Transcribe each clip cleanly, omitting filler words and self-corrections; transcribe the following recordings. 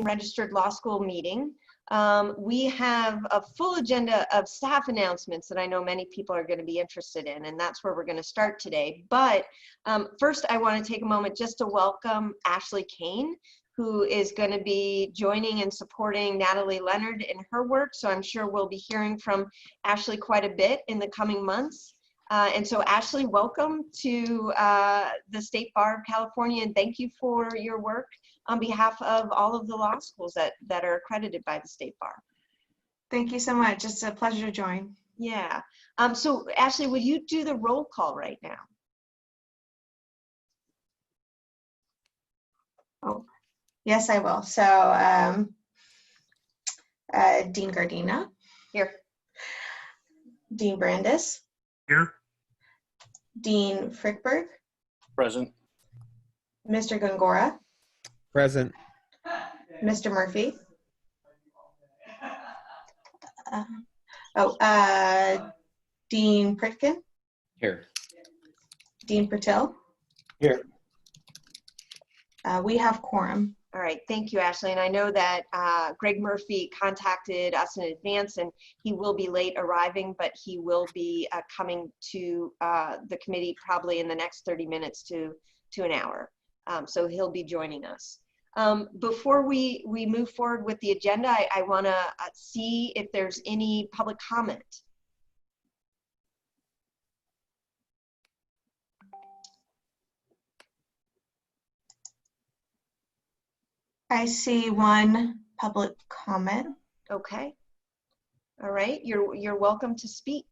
Registered Law School meeting. We have a full agenda of staff announcements that I know many people are going to be interested in, and that's where we're going to start today. But first, I want to take a moment just to welcome Ashley Kane, who is going to be joining and supporting Natalie Leonard in her work. So I'm sure we'll be hearing from Ashley quite a bit in the coming months. And so Ashley, welcome to the State Bar of California, and thank you for your work on behalf of all of the law schools that are accredited by the State Bar. Thank you so much. It's a pleasure to join. Yeah. So Ashley, will you do the roll call right now? Oh, yes, I will. So Dean Gardina. Here. Dean Brandis. Here. Dean Frickberg. Present. Mr. Gongora. Present. Mr. Murphy. Dean Pritkin. Here. Dean Patil. Here. We have quorum. All right, thank you, Ashley. And I know that Greg Murphy contacted us in advance, and he will be late arriving, but he will be coming to the committee probably in the next 30 minutes to an hour. So he'll be joining us. Before we move forward with the agenda, I want to see if there's any public comment. I see one public comment. Okay. All right, you're welcome to speak.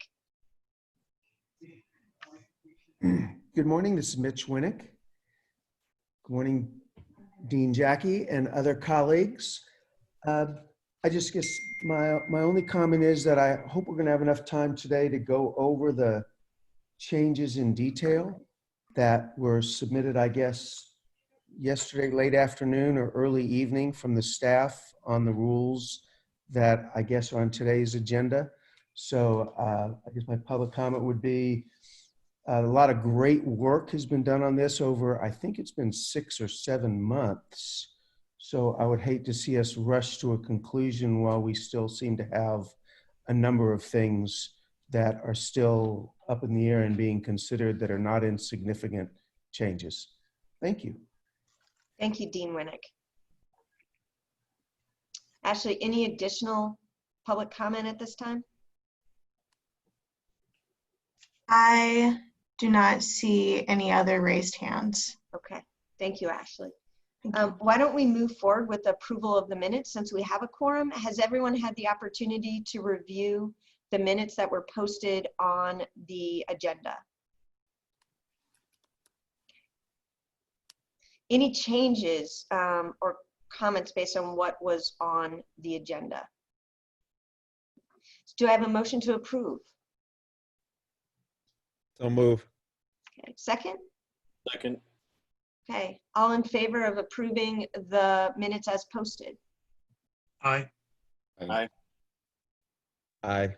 Good morning, this is Mitch Winnick. Good morning, Dean Jackie and other colleagues. I just guess my only comment is that I hope we're gonna have enough time today to go over the changes in detail that were submitted, I guess, yesterday late afternoon or early evening from the staff on the rules that I guess are on today's agenda. So I guess my public comment would be a lot of great work has been done on this over, I think it's been 6 or 7 months. So I would hate to see us rush to a conclusion while we still seem to have a number of things that are still up in the air and being considered that are not insignificant changes. Thank you. Thank you, Dean Winnick. Ashley, any additional public comment at this time? I do not see any other raised hands. Okay, thank you, Ashley. Why don't we move forward with the approval of the minutes since we have a quorum? Has everyone had the opportunity to review the minutes that were posted on the agenda? Any changes or comments based on what was on the agenda? Do I have a motion to approve? So move. Okay, second? Second. Okay, all in favor of approving the minutes as posted? Aye. Aye. Aye.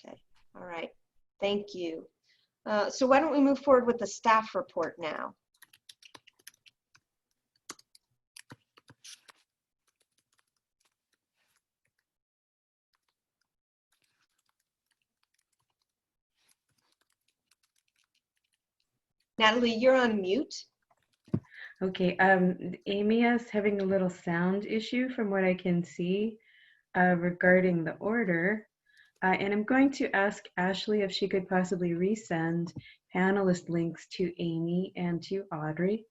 Okay, all right, thank you. So why don't we move forward with the staff report now? Natalie, you're on mute. Okay, Amy is having a little sound issue from what I can see regarding the order. And I'm going to ask Ashley if she could possibly resend panelist links to Amy and to Audrey.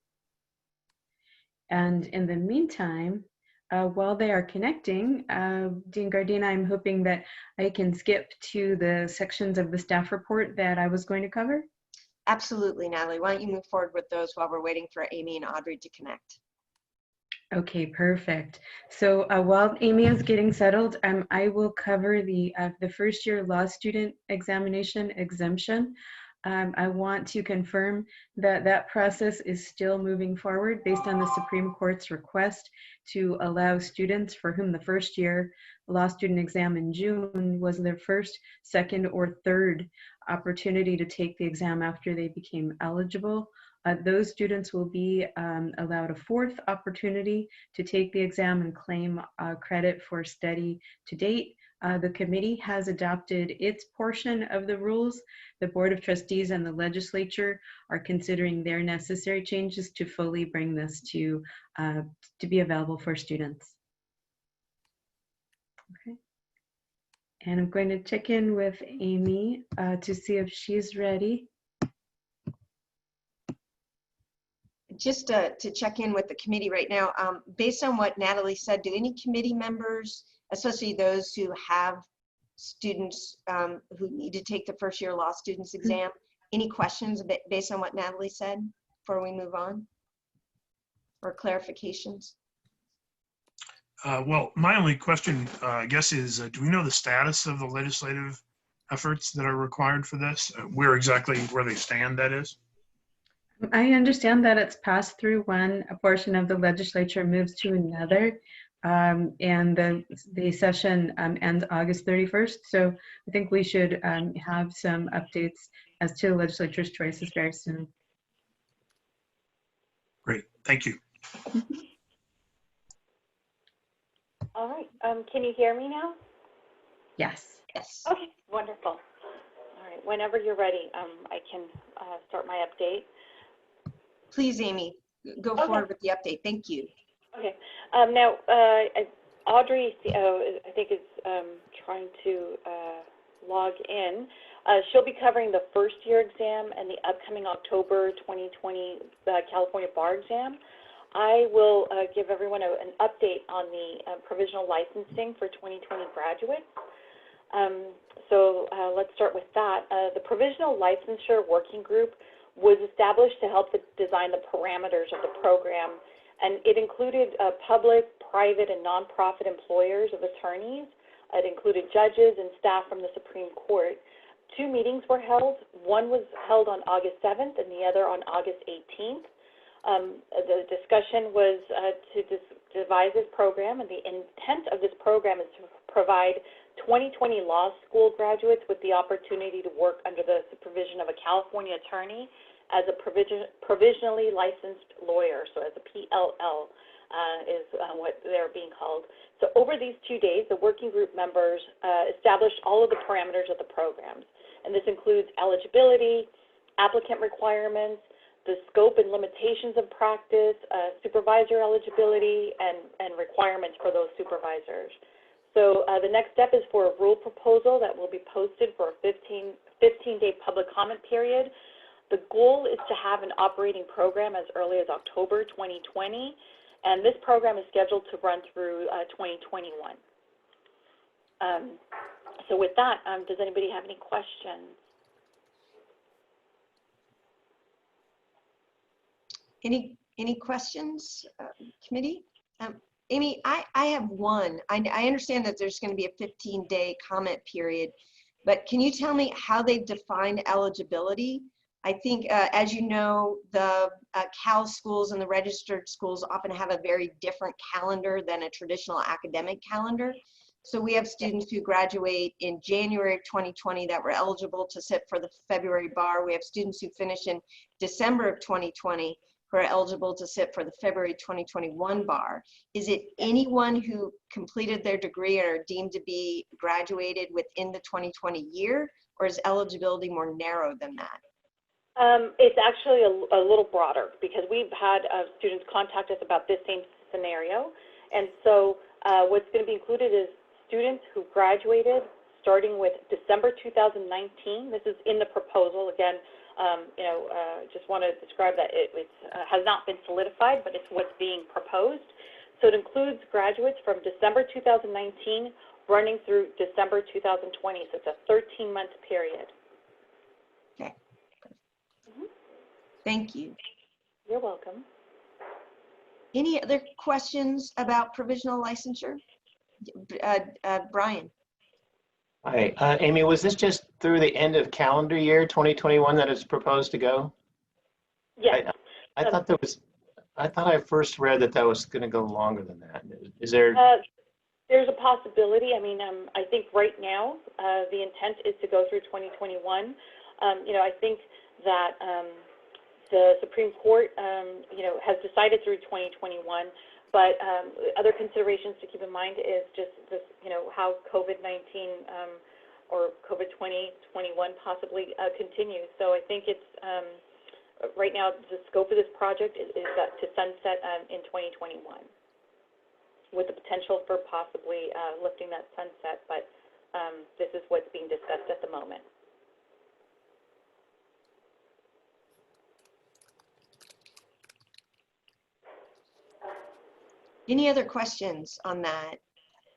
And in the meantime, while they are connecting, Dean Gardina, I'm hoping that I can skip to the sections of the staff report that I was going to cover. Absolutely, Natalie. Why don't you move forward with those while we're waiting for Amy and Audrey to connect? Okay, perfect. So while Amy is getting settled, I will cover the first year law student examination exemption. I want to confirm that that process is still moving forward based on the Supreme Court's request to allow students for whom the first year law student exam in June was their first, second, or third opportunity to take the exam after they became eligible Those students will be allowed a fourth opportunity to take the exam and claim credit for study to date. The committee has adopted its portion of the rules. The Board of Trustees and the legislature are considering their necessary changes to fully bring this to be available for students. Okay. And I'm going to check in with Amy to see if she's ready. Just to check in with the committee right now, based on what Natalie said, do any committee members, especially those who have students who need to take the first year law students exam, any questions based on what Natalie said before we move on, or clarifications? Well, my only question, I guess, is do we know the status of the legislative efforts that are required for this? Where exactly where they stand, that is? I understand that it's passed through one portion of the legislature, moves to another, and the session ends August 31st. So I think we should have some updates as to the legislature's choices very soon. Great, thank you. All right, can you hear me now? Yes. Yes. Okay, wonderful. All right, whenever you're ready, I can start my update. Please, Amy, go forward with the update. Thank you. Okay. Now, Audrey, I think, is trying to log in. She'll be covering the first year exam and the upcoming October 2020 California bar exam. I will give everyone an update on the provisional licensing for 2020 graduates. So let's start with that. The provisional licensure working group was established to help design the parameters of the program, and it included public, private, and nonprofit employers of attorneys. It included judges and staff from the Supreme Court. 2 meetings were held. One was held on August 7th and the other on August 18th. The discussion was to devise this program, and the intent of this program is to provide 2020 law school graduates with the opportunity to work under the supervision of a California attorney as a provisionally licensed lawyer, so as a PLL is what they're being called. So over these 2 days, the working group members established all of the parameters of the programs, and this includes eligibility, applicant requirements, the scope and limitations of practice, supervisor eligibility, and requirements for those supervisors. So the next step is for a rule proposal that will be posted for a 15-day public comment period. The goal is to have an operating program as early as October 2020, and this program is scheduled to run through 2021. So with that, does anybody have any questions? Any questions, committee? Amy, I have one. I understand that there's going to be a 15-day comment period, but can you tell me how they've defined eligibility? I think, as you know, the Cal schools and the registered schools often have a very different calendar than a traditional academic calendar. So we have students who graduate in January of 2020 that were eligible to sit for the February bar. We have students who finish in December of 2020 who are eligible to sit for the February 2021 bar. Is it anyone who completed their degree and are deemed to be graduated within the 2020 year, or is eligibility more narrow than that? It's actually a little broader, because we've had students contact us about this same scenario. And so what's going to be included is students who graduated starting with December 2019. This is in the proposal. Again, just want to describe that it has not been solidified, but it's what's being proposed. So it includes graduates from December 2019 running through December 2020. So it's a 13-month period. Okay. Thank you. You're welcome. Any other questions about provisional licensure? Brian. Hi, Amy, was this just through the end of calendar year 2021 that it's proposed to go? Yes. I thought there was, I thought I first read that that was going to go longer than that. Is there? There's a possibility. I mean, I think right now the intent is to go through 2021. I think that The Supreme Court, has decided through 2021, but other considerations to keep in mind is just this, how COVID-19 or COVID-2021 possibly continues. So I think it's right now the scope of this project is to sunset in 2021, with the potential for possibly lifting that sunset. But this is what's being discussed at the moment. Any other questions on that?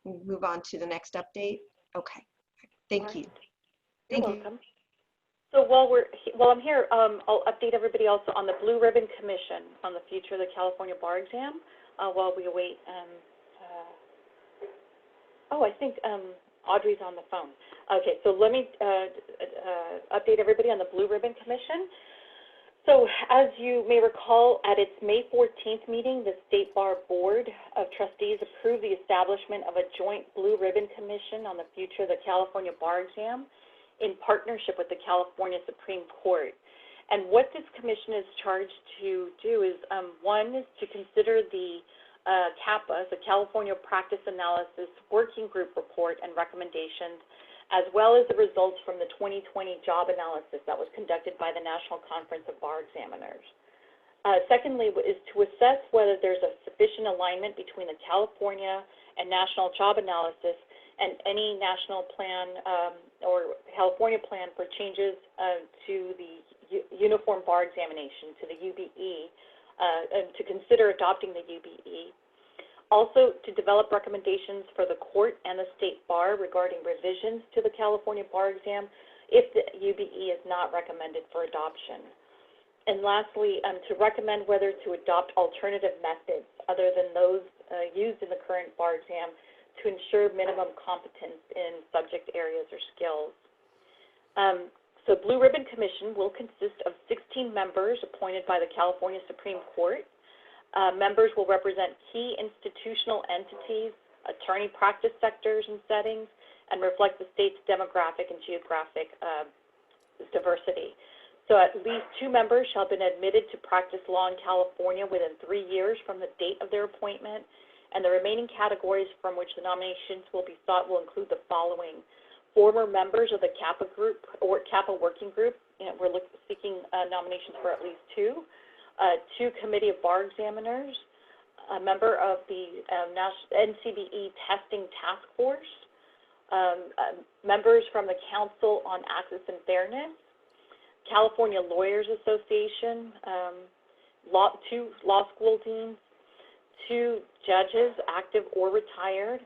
We'll move on to the next update. Okay, thank you. You're welcome. So while I'm here, I'll update everybody also on the Blue Ribbon Commission on the future of the California bar exam while we await. I think Audrey's on the phone. Okay, so let me update everybody on the Blue Ribbon Commission. So as you may recall, at its May 14th meeting, the State Bar Board of Trustees approved the establishment of a joint Blue Ribbon Commission on the future of the California bar exam in partnership with the California Supreme Court. And what this commission is charged to do is, one is to consider the CAPA, the California Practice Analysis Working Group report and recommendations, as well as the results from the 2020 job analysis that was conducted by the National Conference of Bar Examiners. Secondly, is to assess whether there's a sufficient alignment between the California and national job analysis and any national plan or California plan for changes to the Uniform Bar Examination, to the UBE, and to consider adopting the UBE. Also, to develop recommendations for the court and the state bar regarding revisions to the California bar exam if the UBE is not recommended for adoption. And lastly, to recommend whether to adopt alternative methods other than those used in the current bar exam to ensure minimum competence in subject areas or skills. So Blue Ribbon Commission will consist of 16 members appointed by the California Supreme Court. Members will represent key institutional entities, attorney practice sectors and settings, and reflect the state's demographic and geographic diversity. So at least 2 members shall have been admitted to practice law in California within 3 years from the date of their appointment, and the remaining categories from which the nominations will be sought will include the following: former members of the CAPA group or CAPA working group. We're seeking nominations for at least 2. 2 Committee of Bar Examiners, a member of the NCBE Testing Task Force, members from the Council on Access and Fairness, California Lawyers Association, 2 law school deans, 2 judges, active or retired,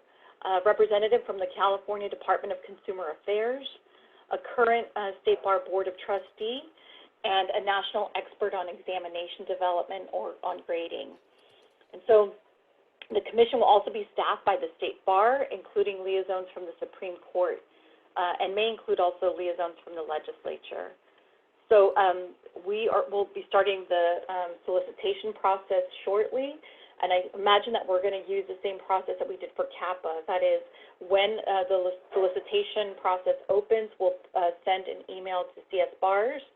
a representative from the California Department of Consumer Affairs, a current State Bar Board of Trustee, and a national expert on examination development or on grading. And so the commission will also be staffed by the State Bar, including liaisons from the Supreme Court, and may include also liaisons from the legislature. So we'll be starting the solicitation process shortly, and I imagine that we're going to use the same process that we did for CAPA. That is, when the solicitation process opens, we'll send an email to CSBARS,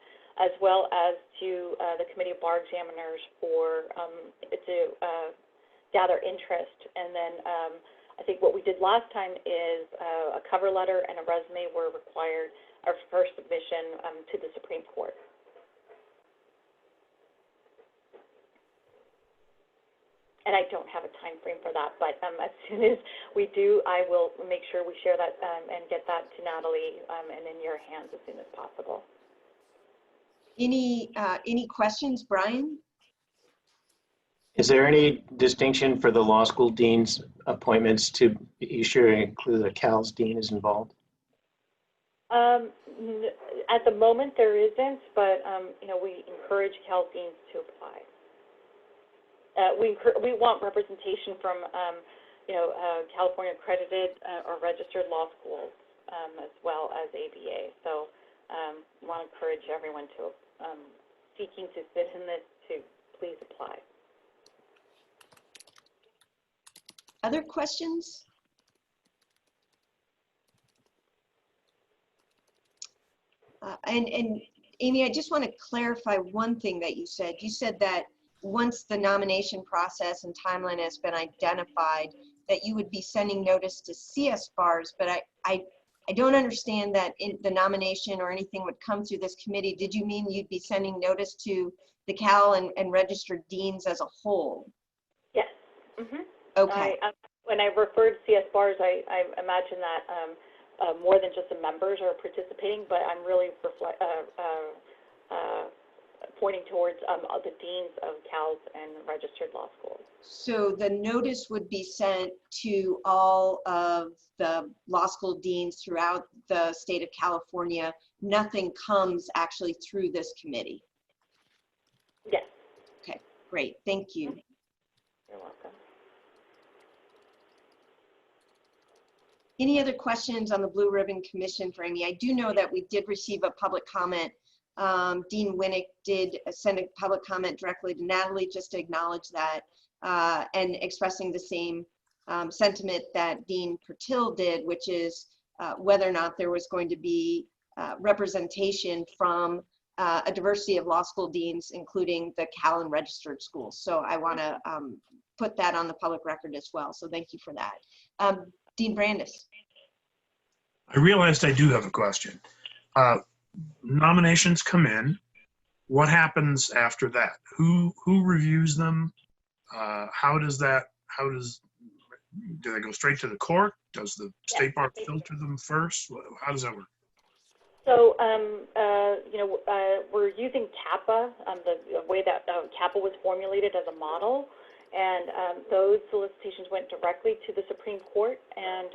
as well as to the Committee of Bar Examiners to gather interest. And then I think what we did last time is a cover letter and a resume were required, our first submission to the Supreme Court. And I don't have a time frame for that, but as soon as we do, I will make sure we share that and get that to Natalie and in your hands as soon as possible. Any questions, Brian? Is there any distinction for the law school dean's appointments to be sure to include a Cal's dean is involved? At the moment, there isn't, but we encourage Cal deans to apply. We want representation from California accredited or registered law schools as well as ABA. So we want to encourage everyone to seeking to sit in this to please apply. Other questions? And Amy, I just want to clarify one thing that you said. You said that once the nomination process and timeline has been identified, that you would be sending notice to CSBARS, but I don't understand that in the nomination or anything would come through this committee. Did you mean you'd be sending notice to the Cal and registered deans as a whole? Yes. Mm-hmm. Okay. When I referred CSBARS, I imagine that more than just the members are participating, but I'm really pointing towards the deans of Cal's and registered law schools. So the notice would be sent to all of the law school deans throughout the state of California. Nothing comes actually through this committee. Yes. Okay, great. Thank you. You're welcome. Any other questions on the Blue Ribbon Commission for Amy? I do know that we did receive a public comment. Dean Winnick did send a public comment directly to Natalie just to acknowledge that and expressing the same sentiment that Dean Pertil did, which is whether or not there was going to be representation from a diversity of law school deans, including the Cal and registered schools. So I want to put that on the public record as well. So thank you for that. Dean Brandis. I realized I do have a question. Nominations come in. What happens after that? Who reviews them? Do they go straight to the court? Does the state bar filter them first? How does that work? So, we're using CAPA, the way that CAPA was formulated as a model, and those solicitations went directly to the Supreme Court, and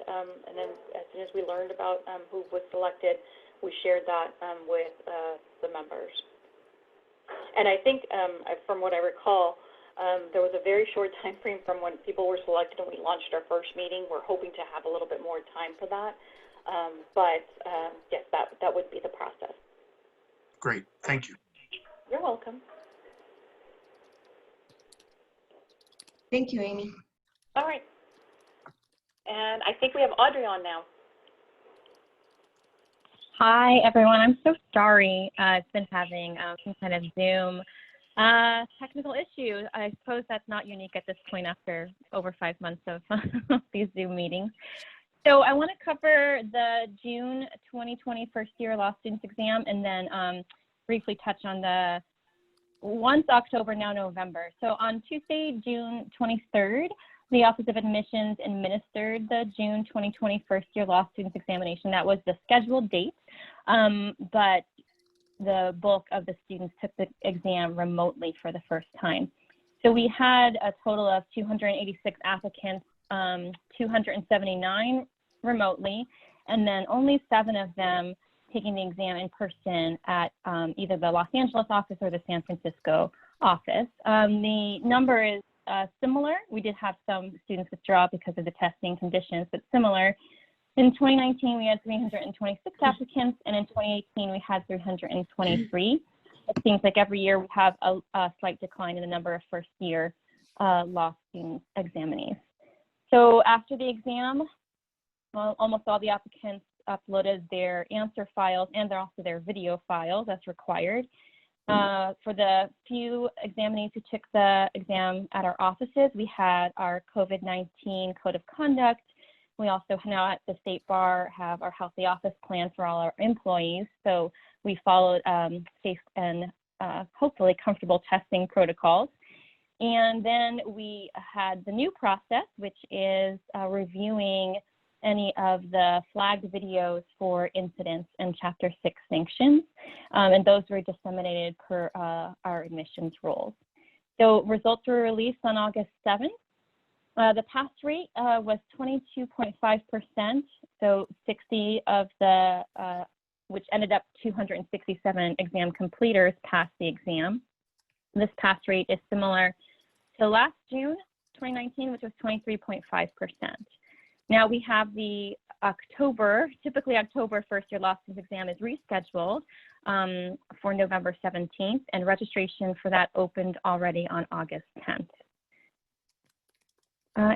then as soon as we learned about who was selected, we shared that with the members. And I think, from what I recall, there was a very short time frame from when people were selected and we launched our first meeting. We're hoping to have a little bit more time for that. Yes, that would be the process. Great, thank you. You're welcome. Thank you, Amy. All right. And I think we have Audrey on now. Hi, everyone. I'm so sorry. It's been having some kind of Zoom technical issue. I suppose that's not unique at this point after over 5 months of these Zoom meetings. So I want to cover the June 2020 first year law students exam and then briefly touch on the once October, now November. So on Tuesday, June 23rd, the Office of Admissions administered the June 2020 first year law students examination. That was the scheduled date, but the bulk of the students took the exam remotely for the first time. So we had a total of 286 applicants, 279 remotely, and then only 7 of them taking the exam in person at either the Los Angeles office or the San Francisco office. The number is similar. We did have some students withdraw because of the testing conditions, but similar. In 2019, we had 326 applicants, and in 2018, we had 323. It seems like every year we have a slight decline in the number of first-year law student examinees. So after the exam, almost all the applicants uploaded their answer files and also their video files as required. For the few examinees who took the exam at our offices, we had our COVID-19 code of conduct. We also now at the State Bar have our healthy office plan for all our employees. So we followed safe and hopefully comfortable testing protocols. And then we had the new process, which is reviewing any of the flagged videos for incidents and Chapter 6 sanctions. And those were disseminated per our admissions rules. So results were released on August 7th. The pass rate was 22.5%. So 60 of the, which ended up 267 exam completers passed the exam. This pass rate is similar to last June 2019, which was 23.5%. Now we have the October, typically October first year law students exam is rescheduled for November 17th, and registration for that opened already on August 10th.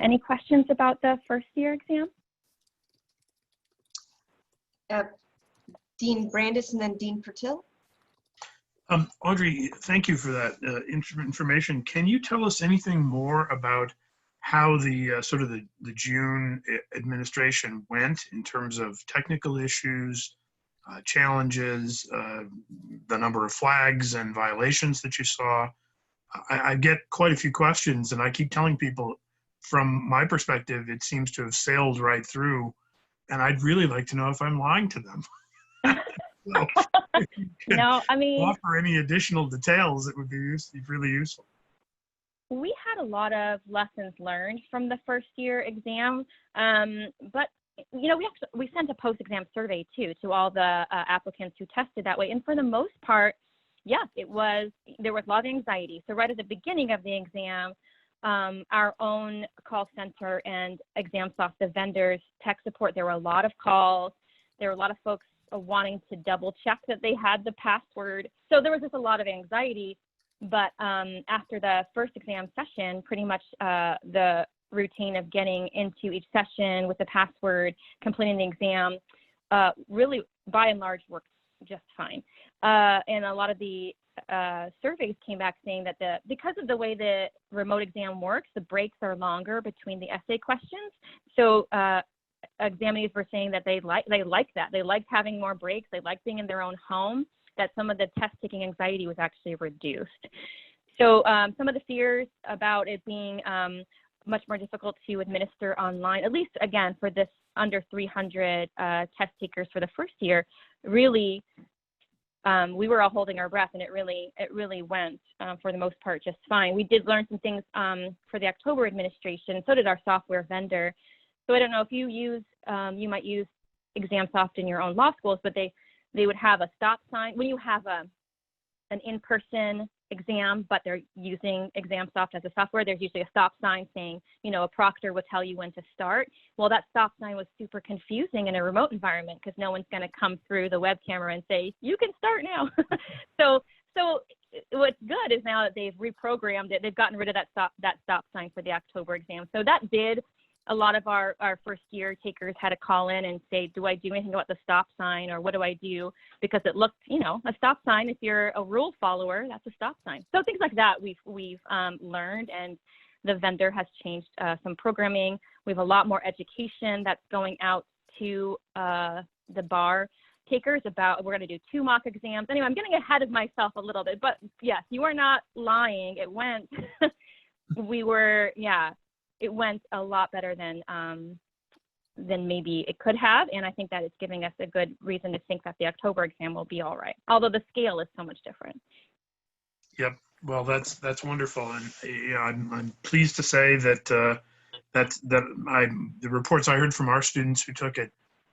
Any questions about the first year exam? Dean Brandis and then Dean Pertil. Audrey, thank you for that information. Can you tell us anything more about how the sort of the June administration went in terms of technical issues, challenges, the number of flags and violations that you saw? I get quite a few questions, and I keep telling people, from my perspective, it seems to have sailed right through, and I'd really like to know if I'm lying to them. So, if you could No, I mean, offer any additional details, it would be really useful. we had a lot of lessons learned from the first year exam, but you know, we sent a post-exam survey too to all the applicants who tested that way, and for the most part, yeah, there was a lot of anxiety. So right at the beginning of the exam, our own call center and ExamSoft, the vendors, tech support, there were a lot of calls. There were a lot of folks wanting to double check that they had the password. So there was just a lot of anxiety. But after the first exam session, pretty much the routine of getting into each session with the password, completing the exam, really by and large worked just fine. And a lot of the surveys came back saying that because of the way the remote exam works, the breaks are longer between the essay questions. So examinees were saying that they like that. They liked having more breaks. They liked being in their own home, that some of the test taking anxiety was actually reduced. So some of the fears about it being much more difficult to administer online, at least again for this under 300 test takers for the first year, really we were all holding our breath, and it really went for the most part just fine. We did learn some things for the October administration. So did our software vendor. So I don't know if you you might use ExamSoft in your own law schools, but they would have a stop sign when you have an in-person exam, but they're using ExamSoft as a software. There's usually a stop sign saying, you know, a proctor would tell you when to start. Well, that stop sign was super confusing in a remote environment because no one's going to come through the web camera and say, you can start now. So what's good is now that they've reprogrammed it, they've gotten rid of that stop sign for the October exam. So that did. A lot of our first year takers had to call in and say, do I do anything about the stop sign, or what do I do? Because it looked, you know, a stop sign, if you're a rule follower, that's a stop sign. So things like that we've learned, and the vendor has changed some programming. We have a lot more education that's going out to the bar takers about, we're going to do 2 mock exams. Anyway, I'm getting ahead of myself a little bit, but yes, you are not lying. It went, it went a lot better than maybe it could have, and I think that it's giving us a good reason to think that the October exam will be all right, although the scale is so much different. Yep. Well, that's wonderful, and yeah, I'm pleased to say that the reports I heard from our students who took it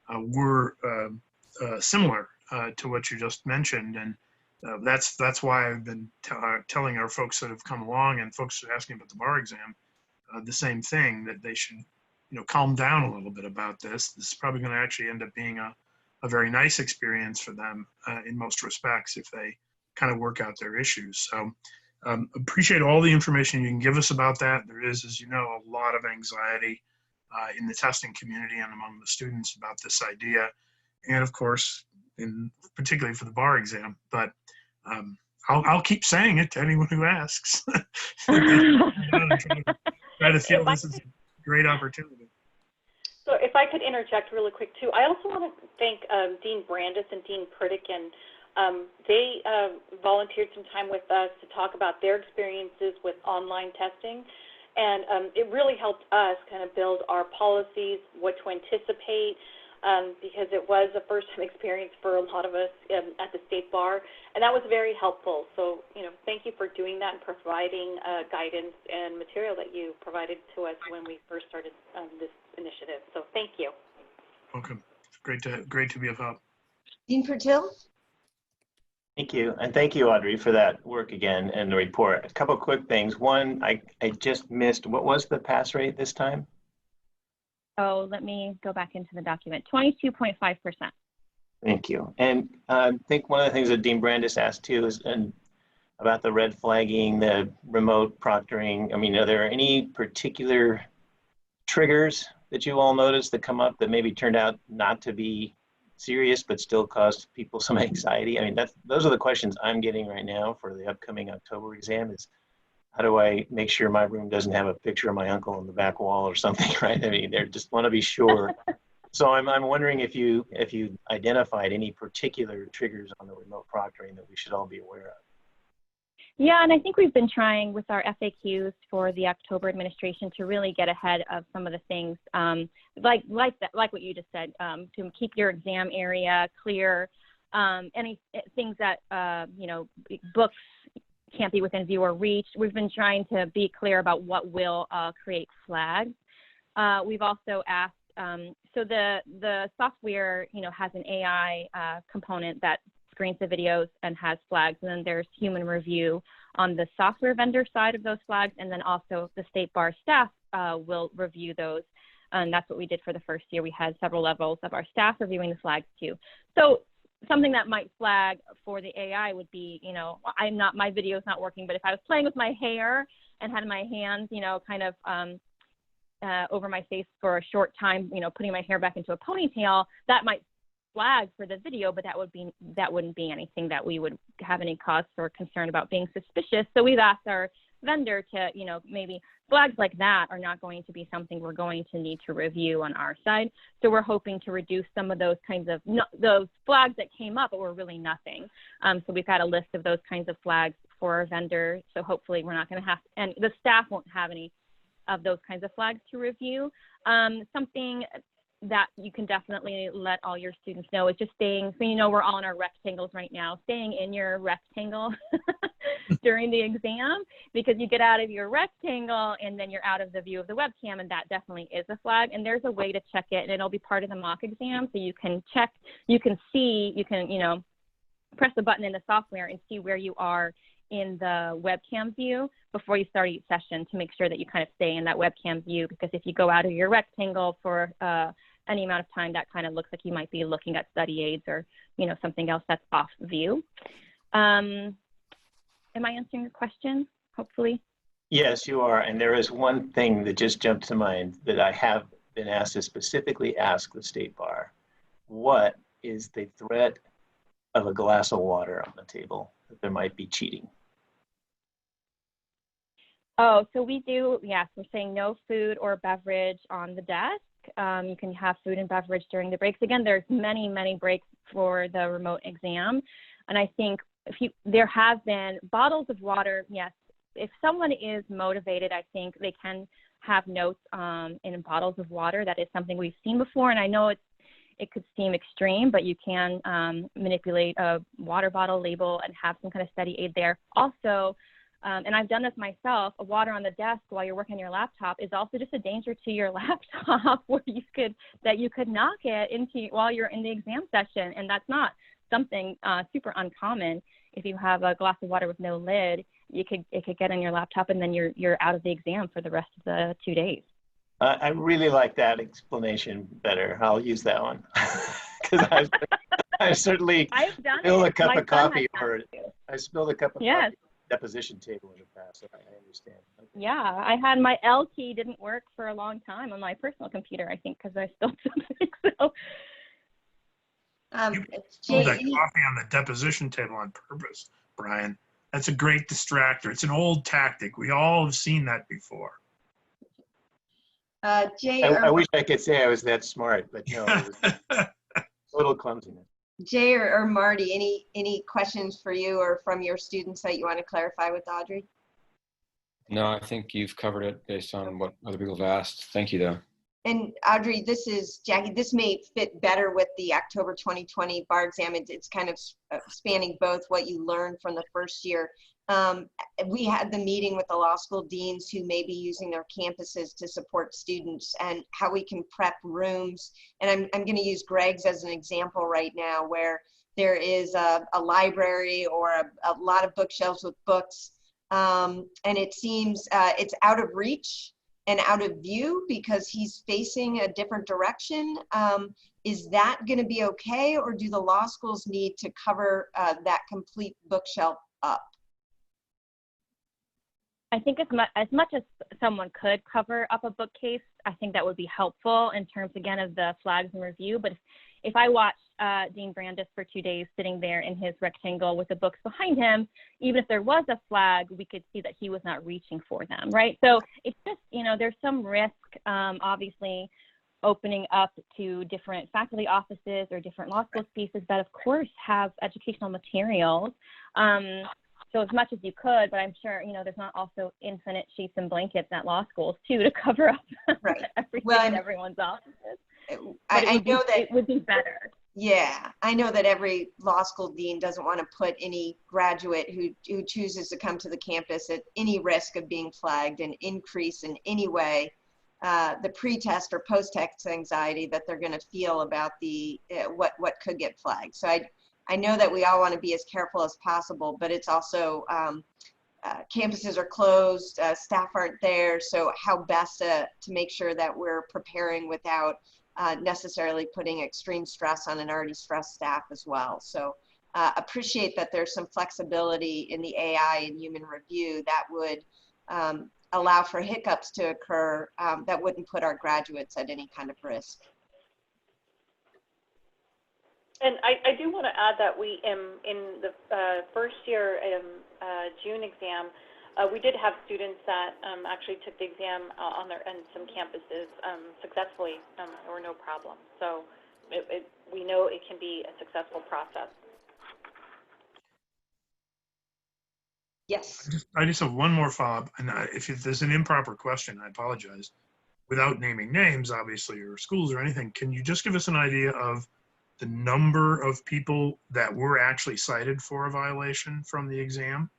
were similar to what you just mentioned, and that's why I've been telling our folks that have come along and folks asking about the bar exam. The same thing, that they should, you know, calm down a little bit about this. This is probably going to actually end up being a very nice experience for them in most respects if they kind of work out their issues. So appreciate all the information you can give us about that. There is, as you know, a lot of anxiety in the testing community and among the students about this idea. And of course, particularly for the bar exam, but I'll keep saying it to anyone who asks. Try to feel this is a great opportunity. So if I could interject really quick too, I also want to thank Dean Brandis and Dean Pritikin. They volunteered some time with us to talk about their experiences with online testing, and it really helped us kind of build our policies, what to anticipate, because it was a first-time experience for a lot of us at the State Bar, and that was very helpful. So, you know, thank you for doing that and providing guidance and material that you provided to us when we first started this initiative. So, thank you. Welcome. It's great to be of help. Dean Pertil? Thank you, and thank you, Audrey, for that work again and the report. A couple of quick things. One, I just missed, what was the pass rate this time? Oh, let me go back into the document. 22.5%. Thank you. And I think one of the things that Dean Brandis asked too is about the red flagging, the remote proctoring. I mean, are there any particular triggers that you all noticed that come up that maybe turned out not to be serious but still cause people some anxiety? I mean, those are the questions I'm getting right now for the upcoming October exam is, how do I make sure my room doesn't have a picture of my uncle on the back wall or something, right? I mean, they just want to be sure. So I'm wondering if you identified any particular triggers on the remote proctoring that we should all be aware of. Yeah, and I think we've been trying with our FAQs for the October administration to really get ahead of some of the things like what you just said, to keep your exam area clear, any things that, you know, books can't be within view or reach. We've been trying to be clear about what will create flags. We've also asked, so the software, you know, has an AI component that screens the videos and has flags, and then there's human review on the software vendor side of those flags, and then also the state bar staff will review those, and that's what we did for the first year. We had several levels of our staff reviewing the flags too. So something that might flag for the AI would be, you know, my video is not working, but if I was playing with my hair and had my hands, you know, kind of over my face for a short time, you know, putting my hair back into a ponytail, that might flag for the video, but that wouldn't be anything that we would have any cause for concern about being suspicious. So we've asked our vendor to, you know, maybe flags like that are not going to be something we're going to need to review on our side. So we're hoping to reduce some of those kinds of, those flags that came up but were really nothing. So we've got a list of those kinds of flags for our vendor. So hopefully we're not going to have, and the staff won't have any of those kinds of flags to review. Something that you can definitely let all your students know is just staying, so you know we're all in our rectangles right now, staying in your rectangle during the exam, because you get out of your rectangle and then you're out of the view of the webcam, and that definitely is a flag. And there's a way to check it, and it'll be part of the mock exam, so you can check, you can see, you can, you know, press the button in the software and see where you are in the webcam view before you start each session, to make sure that you kind of stay in that webcam view, because if you go out of your rectangle for any amount of time, that kind of looks like you might be looking at study aids or, you know, something else that's off view. Am I answering your question, hopefully? Yes, you are. And there is one thing that just jumped to mind that I have been asked to specifically ask the State Bar. What is the threat of a glass of water on the table that there might be cheating? Oh, so we do, yes, we're saying no food or beverage on the desk. You can have food and beverage during the breaks. Again, there's many, many breaks for the remote exam. And I think there have been bottles of water, yes. If someone is motivated, I think they can have notes in bottles of water. That is something we've seen before. And I know it could seem extreme, but you can manipulate a water bottle label and have some kind of study aid there. Also, and I've done this myself, a water on the desk while you're working on your laptop is also just a danger to your laptop, where you could knock it into while you're in the exam session. And that's not something super uncommon. If you have a glass of water with no lid, it could get on your laptop, and then you're out of the exam for the rest of the 2 days. I really like that explanation better. I'll use that one. Because I certainly spilled a cup of coffee over it. I spilled a cup of coffee. Deposition table in the past, so I understand. Okay. Yeah, I had my L key didn't work for a long time on my personal computer, I think, because I spilled something. So, You spilled that coffee on the deposition table on purpose, Brian. That's a great distractor. It's an old tactic. We all have seen that before. Jay, I wish I could say I was that smart, but no, it was total clumsiness. Jay or Marty, any questions for you or from your students that you want to clarify with Audrey? No, I think you've covered it based on what other people have asked. Thank you, though. And Audrey, this is Jackie. This may fit better with the October 2020 bar exam. It's kind of spanning both what you learned from the first year. We had the meeting with the law school deans who may be using their campuses to support students, and how we can prep rooms. And I'm going to use Greg's as an example right now, where there is a library or a lot of bookshelves with books, and it seems it's out of reach and out of view because he's facing a different direction. Is that going to be okay, or do the law schools need to cover that complete bookshelf up? I think as much as someone could cover up a bookcase, I think that would be helpful in terms, again, of the flags and review. But if I watched Dean Brandis for 2 days sitting there in his rectangle with the books behind him, even if there was a flag, we could see that he was not reaching for them, right? So it's just, you know, there's some risk, obviously, opening up to different faculty offices or different law school spaces that, of course, have educational materials. So as much as you could, but I'm sure, you know, there's not also infinite sheets and blankets at law schools, too, to cover up everything in everyone's offices. I know that it would be better. Yeah, I know that every law school dean doesn't want to put any graduate who chooses to come to the campus at any risk of being flagged and increase in any way the pre-test or post-test anxiety that they're going to feel about the what could get flagged. So I know that we all want to be as careful as possible, but it's also campuses are closed, staff aren't there, so how best to make sure that we're preparing without necessarily putting extreme stress on an already stressed staff as well. So appreciate that there's some flexibility in the AI and human review that would allow for hiccups to occur that wouldn't put our graduates at any kind of risk. And I do want to add that we, in the first year June exam, we did have students that actually took the exam on some campuses successfully. There were no problems. So we know it can be a successful process. Yes. I just have one more follow-up, and if there's an improper question, I apologize. Without naming names, obviously, or schools or anything, can you just give us an idea of the number of people that were actually cited for a violation from the exam?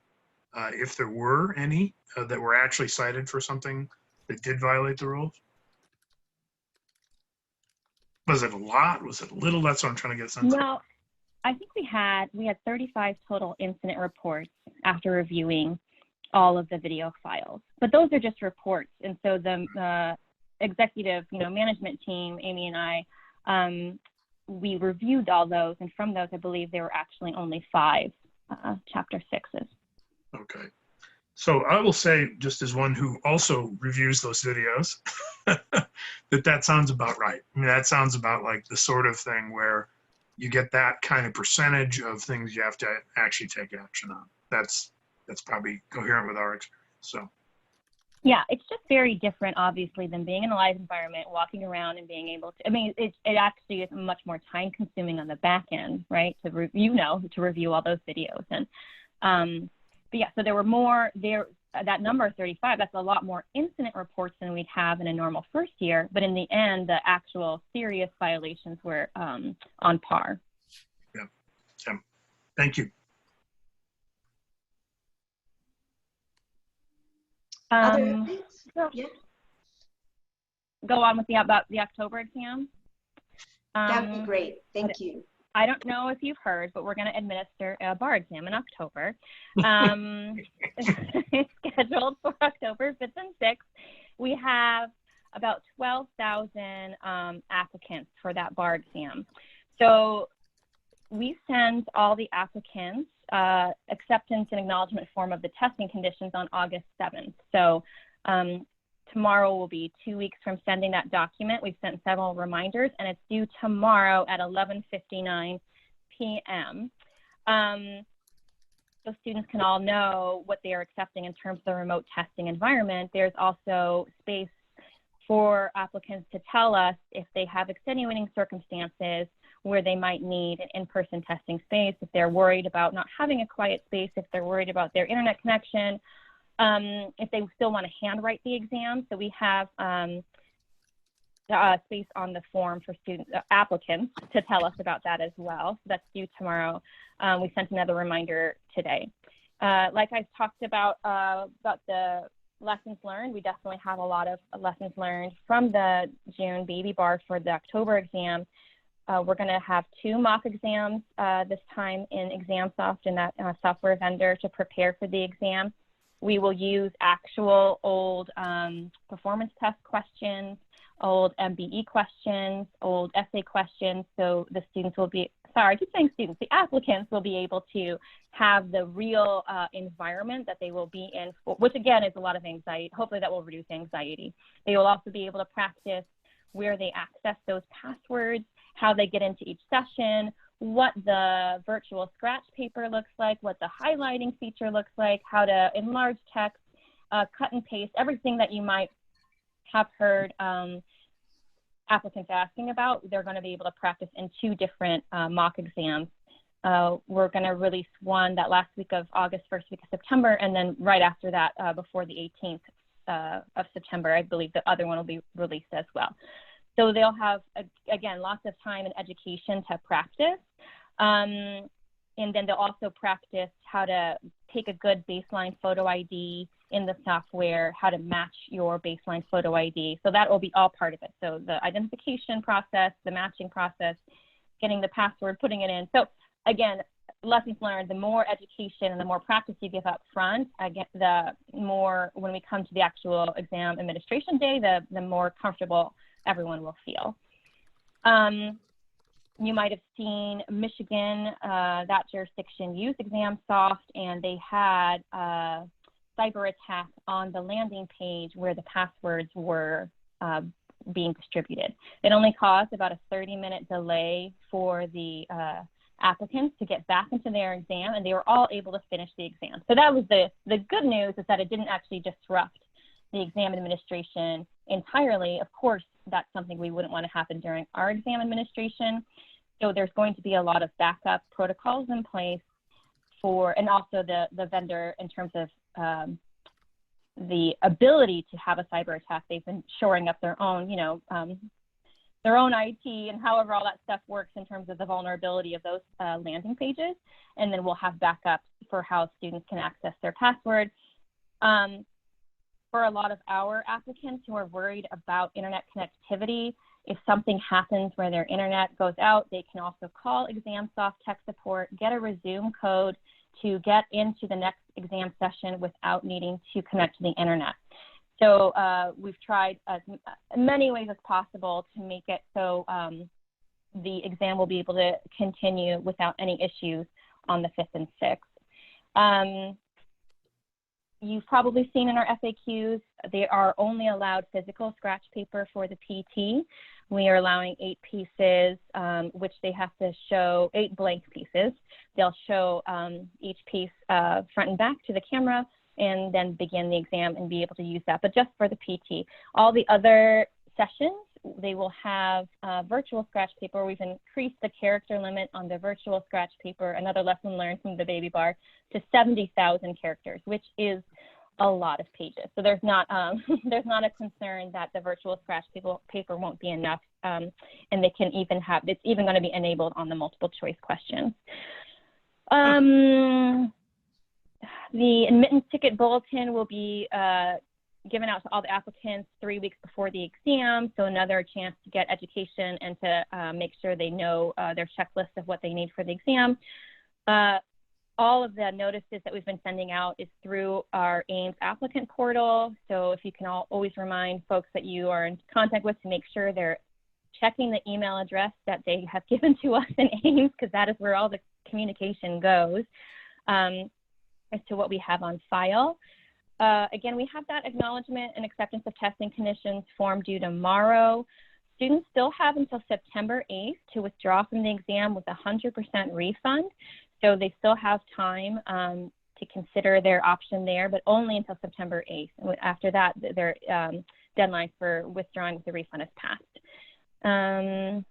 If there were any that were actually cited for something that did violate the rules? Was it a lot? Was it a little? That's what I'm trying to get a sense of. No, I think we had 35 total incident reports after reviewing all of the video files. But those are just reports. And so the executive, management team, Amy and I, we reviewed all those. And from those, I believe there were actually only 5 Chapter 6s. Okay. So I will say, just as one who also reviews those videos, that sounds about right. I mean, that sounds about like the sort of thing where you get that kind of percentage of things you have to actually take action on. That's probably coherent with our experience. So. Yeah, it's just very different, obviously, than being in a live environment, walking around and being able to, I mean, it actually is much more time consuming on the back end, right? To review all those videos. And, but yeah, so there were more there, that number 35, that's a lot more incident reports than we'd have in a normal first year. But in the end, the actual serious violations were on par. Yeah. Thank you. So, yeah. Go on with about the October exam. That would be great. Thank you. I don't know if you've heard, but we're going to administer a bar exam in October. It's scheduled for October 5th and 6th. We have about 12,000 applicants for that bar exam. So we send all the applicants acceptance and acknowledgement form of the testing conditions on August 7th. So tomorrow will be 2 weeks from sending that document. We've sent several reminders, and it's due tomorrow at 11:59 p.m. So students can all know what they are accepting in terms of the remote testing environment. There's also space for applicants to tell us if they have extenuating circumstances where they might need an in-person testing space, if they're worried about not having a quiet space, if they're worried about their internet connection, if they still want to handwrite the exam. So we have space on the form for applicants to tell us about that as well. So that's due tomorrow. We sent another reminder today. Like I talked about the lessons learned, we definitely have a lot of lessons learned from the June baby bar for the October exam. We're going to have 2 mock exams this time in ExamSoft and that software vendor to prepare for the exam. We will use actual old performance test questions, old MBE questions, old essay questions. So the students will be, sorry, I keep saying students, the applicants will be able to have the real environment that they will be in, which again is a lot of anxiety. Hopefully that will reduce anxiety. They will also be able to practice where they access those passwords, how they get into each session, what the virtual scratch paper looks like, what the highlighting feature looks like, how to enlarge text, cut and paste, everything that you might have heard applicants asking about. They're going to be able to practice in 2 different mock exams. We're going to release one that last week of August, first week of September, and then right after that, before the 18th of September, I believe the other one will be released as well. So they'll have, again, lots of time and education to practice. And then they'll also practice how to take a good baseline photo ID in the software, how to match your baseline photo ID. So that will be all part of it. So the identification process, the matching process, getting the password, putting it in. So again, lessons learned, the more education and the more practice you give up front, the more, when we come to the actual exam administration day, the more comfortable everyone will feel. You might have seen Michigan, that jurisdiction used ExamSoft, and they had a cyber attack on the landing page where the passwords were being distributed. It only caused about a 30-minute delay for the applicants to get back into their exam, and they were all able to finish the exam. So that was the good news, is that it didn't actually disrupt the exam administration entirely. Of course, that's something we wouldn't want to happen during our exam administration. So there's going to be a lot of backup protocols in place for, and also the vendor in terms of the ability to have a cyber attack. They've been shoring up their own, their own IT and however all that stuff works in terms of the vulnerability of those landing pages. And then we'll have backups for how students can access their password. For a lot of our applicants who are worried about internet connectivity, if something happens where their internet goes out, they can also call ExamSoft tech support, get a resume code to get into the next exam session without needing to connect to the internet. So we've tried as many ways as possible to make it so the exam will be able to continue without any issues on the 5th and 6th. You've probably seen in our FAQs, they are only allowed physical scratch paper for the PT. We are allowing 8 pieces, which they have to show, 8 blank pieces. They'll show each piece front and back to the camera, and then begin the exam and be able to use that, but just for the PT. All the other sessions, they will have virtual scratch paper. We've increased the character limit on the virtual scratch paper, another lesson learned from the baby bar, to 70,000 characters, which is a lot of pages. So there's not there's not a concern that the virtual scratch paper won't be enough, and they can even have, it's even going to be enabled on the multiple choice questions. The admittance ticket bulletin will be given out to all the applicants 3 weeks before the exam, so another chance to get education and to make sure they know their checklist of what they need for the exam. All of the notices that we've been sending out is through our Ames applicant portal, so if you can always remind folks that you are in contact with to make sure they're checking the email address that they have given to us in Ames, because that is where all the communication goes as to what we have on file. Again, we have that acknowledgement and acceptance of testing conditions form due tomorrow. Students still have until September 8th to withdraw from the exam with 100% refund. So they still have time to consider their option there, but only until September 8th. And after that, their deadline for withdrawing with the refund is passed. I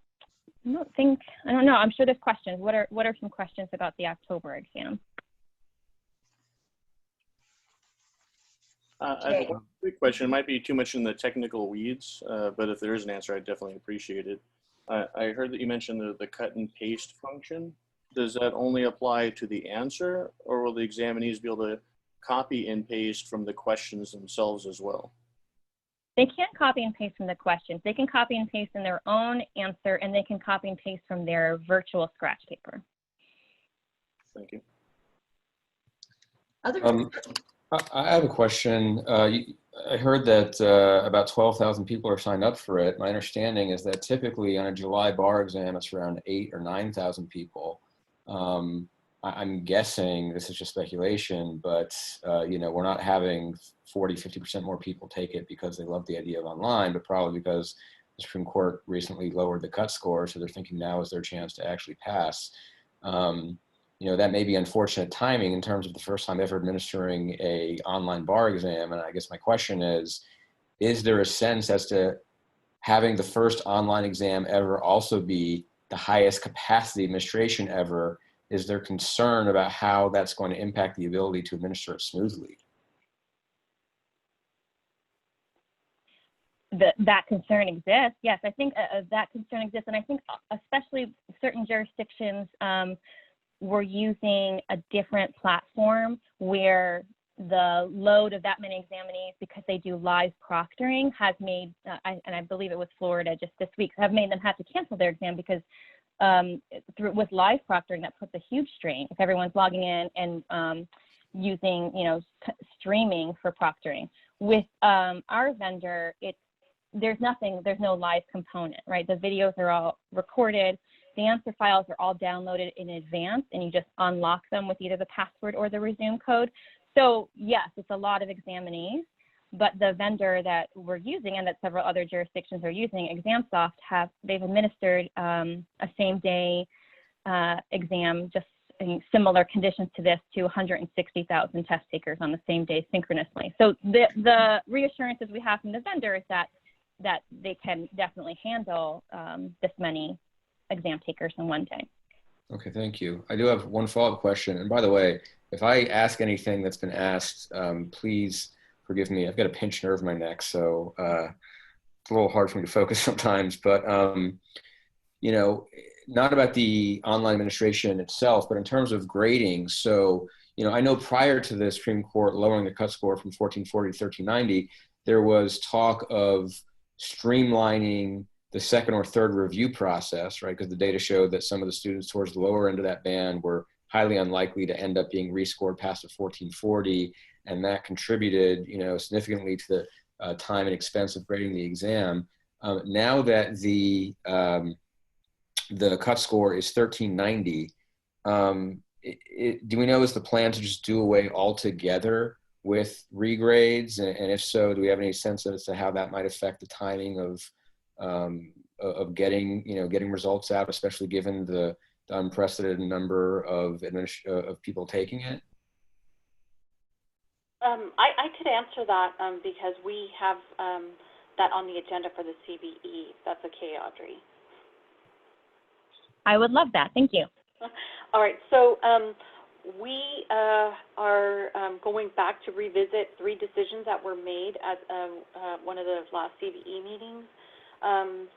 don't know, I'm sure there's questions. What are some questions about the October exam? I have one quick question. It might be too much in the technical weeds, but if there is an answer, I'd definitely appreciate it. I heard that you mentioned the cut and paste function. Does that only apply to the answer, or will the examinees be able to copy and paste from the questions themselves as well? They can't copy and paste from the questions. They can copy and paste in their own answer, and they can copy and paste from their virtual scratch paper. Thank you. I have a question. I heard that about 12,000 people are signed up for it. My understanding is that typically on a July bar exam, it's around 8,000 or 9,000 people. I'm guessing, this is just speculation, but we're not having 40, 50% more people take it because they love the idea of online, but probably because the Supreme Court recently lowered the cut score, so they're thinking now is their chance to actually pass. That may be unfortunate timing in terms of the first time ever administering a online bar exam. And I guess my question is there a sense as to having the first online exam ever also be the highest capacity administration ever? Is there concern about how that's going to impact the ability to administer it smoothly? That concern exists. Yes, I think that concern exists. And I think especially certain jurisdictions were using a different platform where the load of that many examinees, because they do live proctoring, has made, and I believe it was Florida just this week, have made them have to cancel their exam because with live proctoring, that puts a huge strain if everyone's logging in and using, streaming for proctoring. With our vendor, there's no live component, right? The videos are all recorded. The answer files are all downloaded in advance, and you just unlock them with either the password or the resume code. So yes, it's a lot of examinees, but the vendor that we're using and that several other jurisdictions are using, ExamSoft, they've administered a same-day exam, just in similar conditions to this, to 160,000 test takers on the same day synchronously. So the reassurances we have from the vendor is that they can definitely handle this many exam takers in one day. Okay, thank you. I do have one follow-up question. And by the way, if I ask anything that's been asked, please forgive me. I've got a pinched nerve in my neck, so it's a little hard for me to focus sometimes. But, not about the online administration itself, but in terms of grading. So, I know prior to the Supreme Court lowering the cut score from 1440 to 1390, there was talk of streamlining the second or third review process, right? Because the data showed that some of the students towards the lower end of that band were highly unlikely to end up being rescored past the 1440, and that contributed, significantly to the time and expense of grading the exam. Now that the cut score is 1390, do we know is the plan to just do away altogether with regrades? And if so, do we have any sense as to how that might affect the timing of getting results out, especially given the unprecedented number of people taking it? I could answer that because we have that on the agenda for the CBE. That's okay, Audrey. I would love that. Thank you. All right. So we are going back to revisit 3 decisions that were made at one of the last CBE meetings. I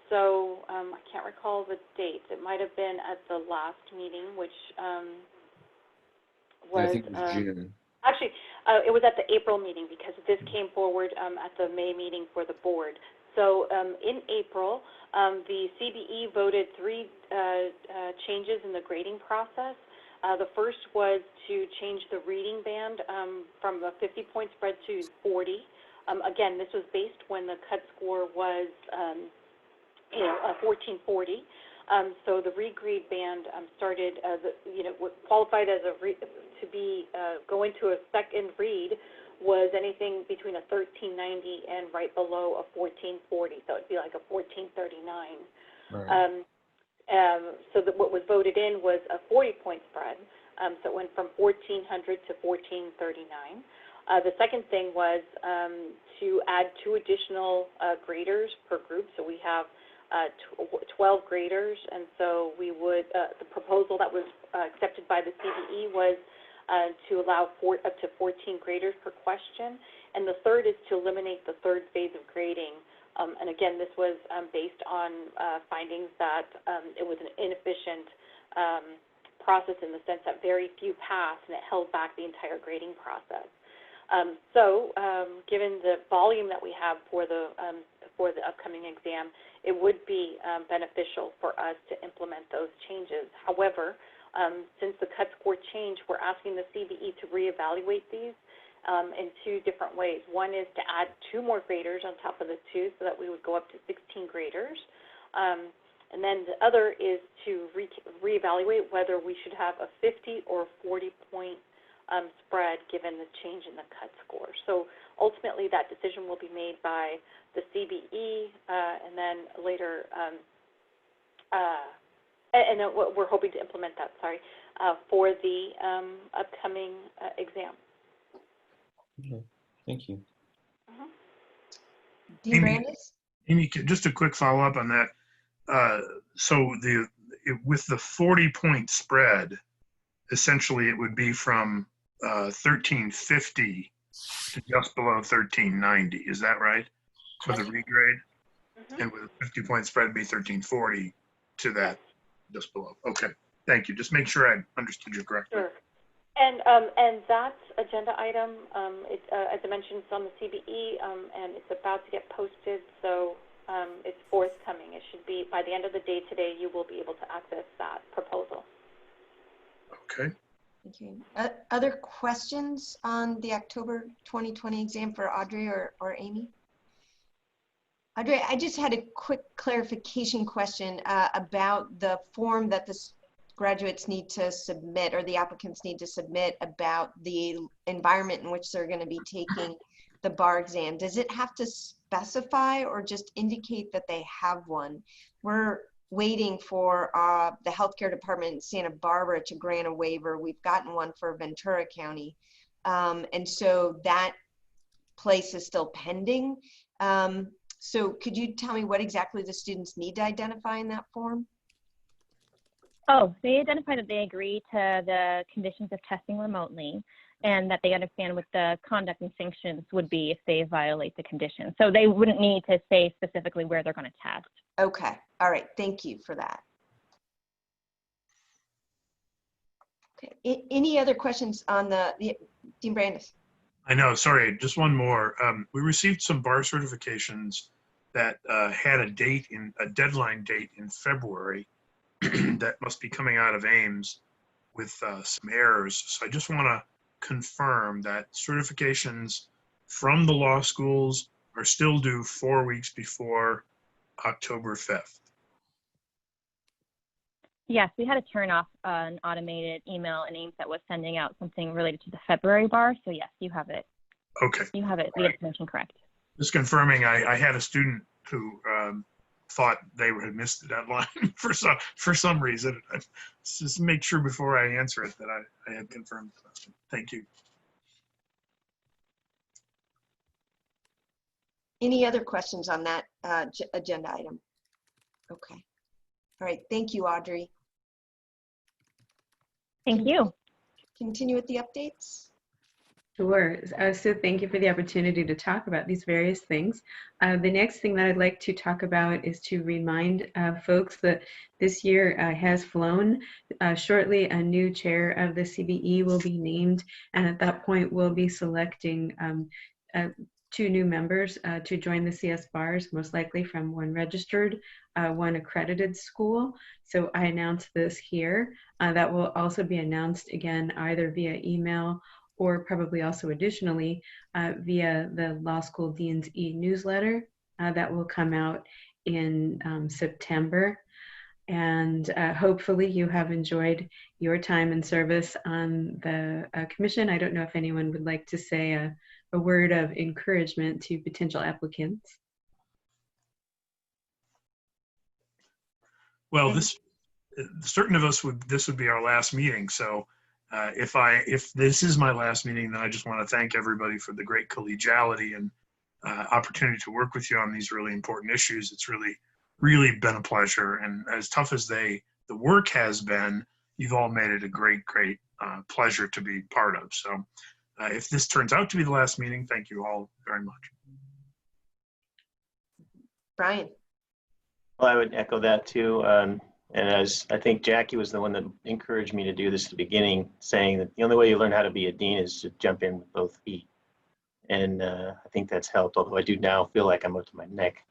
can't recall the dates. It might have been at the last meeting, which was, I think it was June. Actually, it was at the April meeting because this came forward at the May meeting for the board. So in April, the CBE voted 3 changes in the grading process. The first was to change the reading band from a 50-point spread to 40. Again, this was based when the cut score was, 1440. So the regrade band started, qualified as go into a second read was anything between a 1390 and right below a 1440. So it'd be like a 1439. Right. What was voted in was a 40-point spread. So it went from 1400 to 1439. The second thing was to add 2 additional graders per group. So we have 12 graders, and so we would, the proposal that was accepted by the CBE was to allow up to 14 graders per question. And the third is to eliminate the third phase of grading. And again, this was based on findings that it was an inefficient process in the sense that very few passed, and it held back the entire grading process. Given the volume that we have for the upcoming exam, it would be beneficial for us to implement those changes. However, since the cut score changed, we're asking the CBE to reevaluate these in 2 different ways. One is to add 2 more graders on top of the 2, so that we would go up to 16 graders. And then the other is to reevaluate whether we should have a 50 or 40-point spread given the change in the cut score. So ultimately that decision will be made by the CBE and then later, and then we're hoping to implement that, for the upcoming exam. Okay. Thank you. Dean Brandis? Amy, just a quick follow-up on that. So with the 40-point spread, essentially it would be from 1350 to just below 1390. Is that right? For the regrade? And with a 50-point spread, it'd be 1340 to that just below. Okay, thank you. Just make sure I understood you correctly. Sure. And that agenda item, as I mentioned, it's on the CBE, and it's about to get posted, so it's forthcoming. It should be, by the end of the day today, you will be able to access that proposal. Okay. Okay. Other questions on the October 2020 exam for Audrey or Amy? Audrey, I just had a quick clarification question about the form that the graduates need to submit, or the applicants need to submit, about the environment in which they're going to be taking the bar exam. Does it have to specify or just indicate that they have one? We're waiting for the healthcare department in Santa Barbara to grant a waiver. We've gotten one for Ventura County. And so that place is still pending. So could you tell me what exactly the students need to identify in that form? Oh, they identify that they agree to the conditions of testing remotely and that they understand what the conduct and sanctions would be if they violate the conditions. So they wouldn't need to say specifically where they're going to test. Okay. All right. Thank you for that. Okay. Any other questions on the Dean Brandis? I know, sorry, just one more. We received some bar certifications that had a deadline date in February that must be coming out of Ames with some errors. So I just want to confirm that certifications from the law schools are still due 4 weeks before October 5th. Yes, we had to turn off an automated email in Ames that was sending out something related to the February bar. So yes, you have it. Okay. You have it, the information correct. Just confirming, I had a student who thought they had missed the deadline for some reason. Just make sure before I answer it that I had confirmed the question. Thank you. Any other questions on that agenda item? Okay. All right. Thank you, Audrey. Thank you. Continue with the updates. Sure. So thank you for the opportunity to talk about these various things. The next thing that I'd like to talk about is to remind folks that this year has flown. Shortly, a new chair of the CBE will be named, and at that point, we'll be selecting 2 new members to join the CSBARS, most likely from one registered, one accredited school. So I announced this here. That will also be announced again either via email or probably also additionally via the Law School Dean's e-newsletter that will come out in September. And hopefully you have enjoyed your time and service on the commission. I don't know if anyone would like to say a word of encouragement to potential applicants. Well, certain of us this would be our last meeting. So if this is my last meeting, then I just want to thank everybody for the great collegiality and opportunity to work with you on these really important issues. It's really been a pleasure. And as tough as the work has been, you've all made it a great pleasure to be part of. So if this turns out to be the last meeting, thank you all very much. Brian. Well, I would echo that too. And as I think Jackie was the one that encouraged me to do this at the beginning, saying that the only way you learn how to be a dean is to jump in with both feet. And I think that's helped, although I do now feel like I'm up to my neck.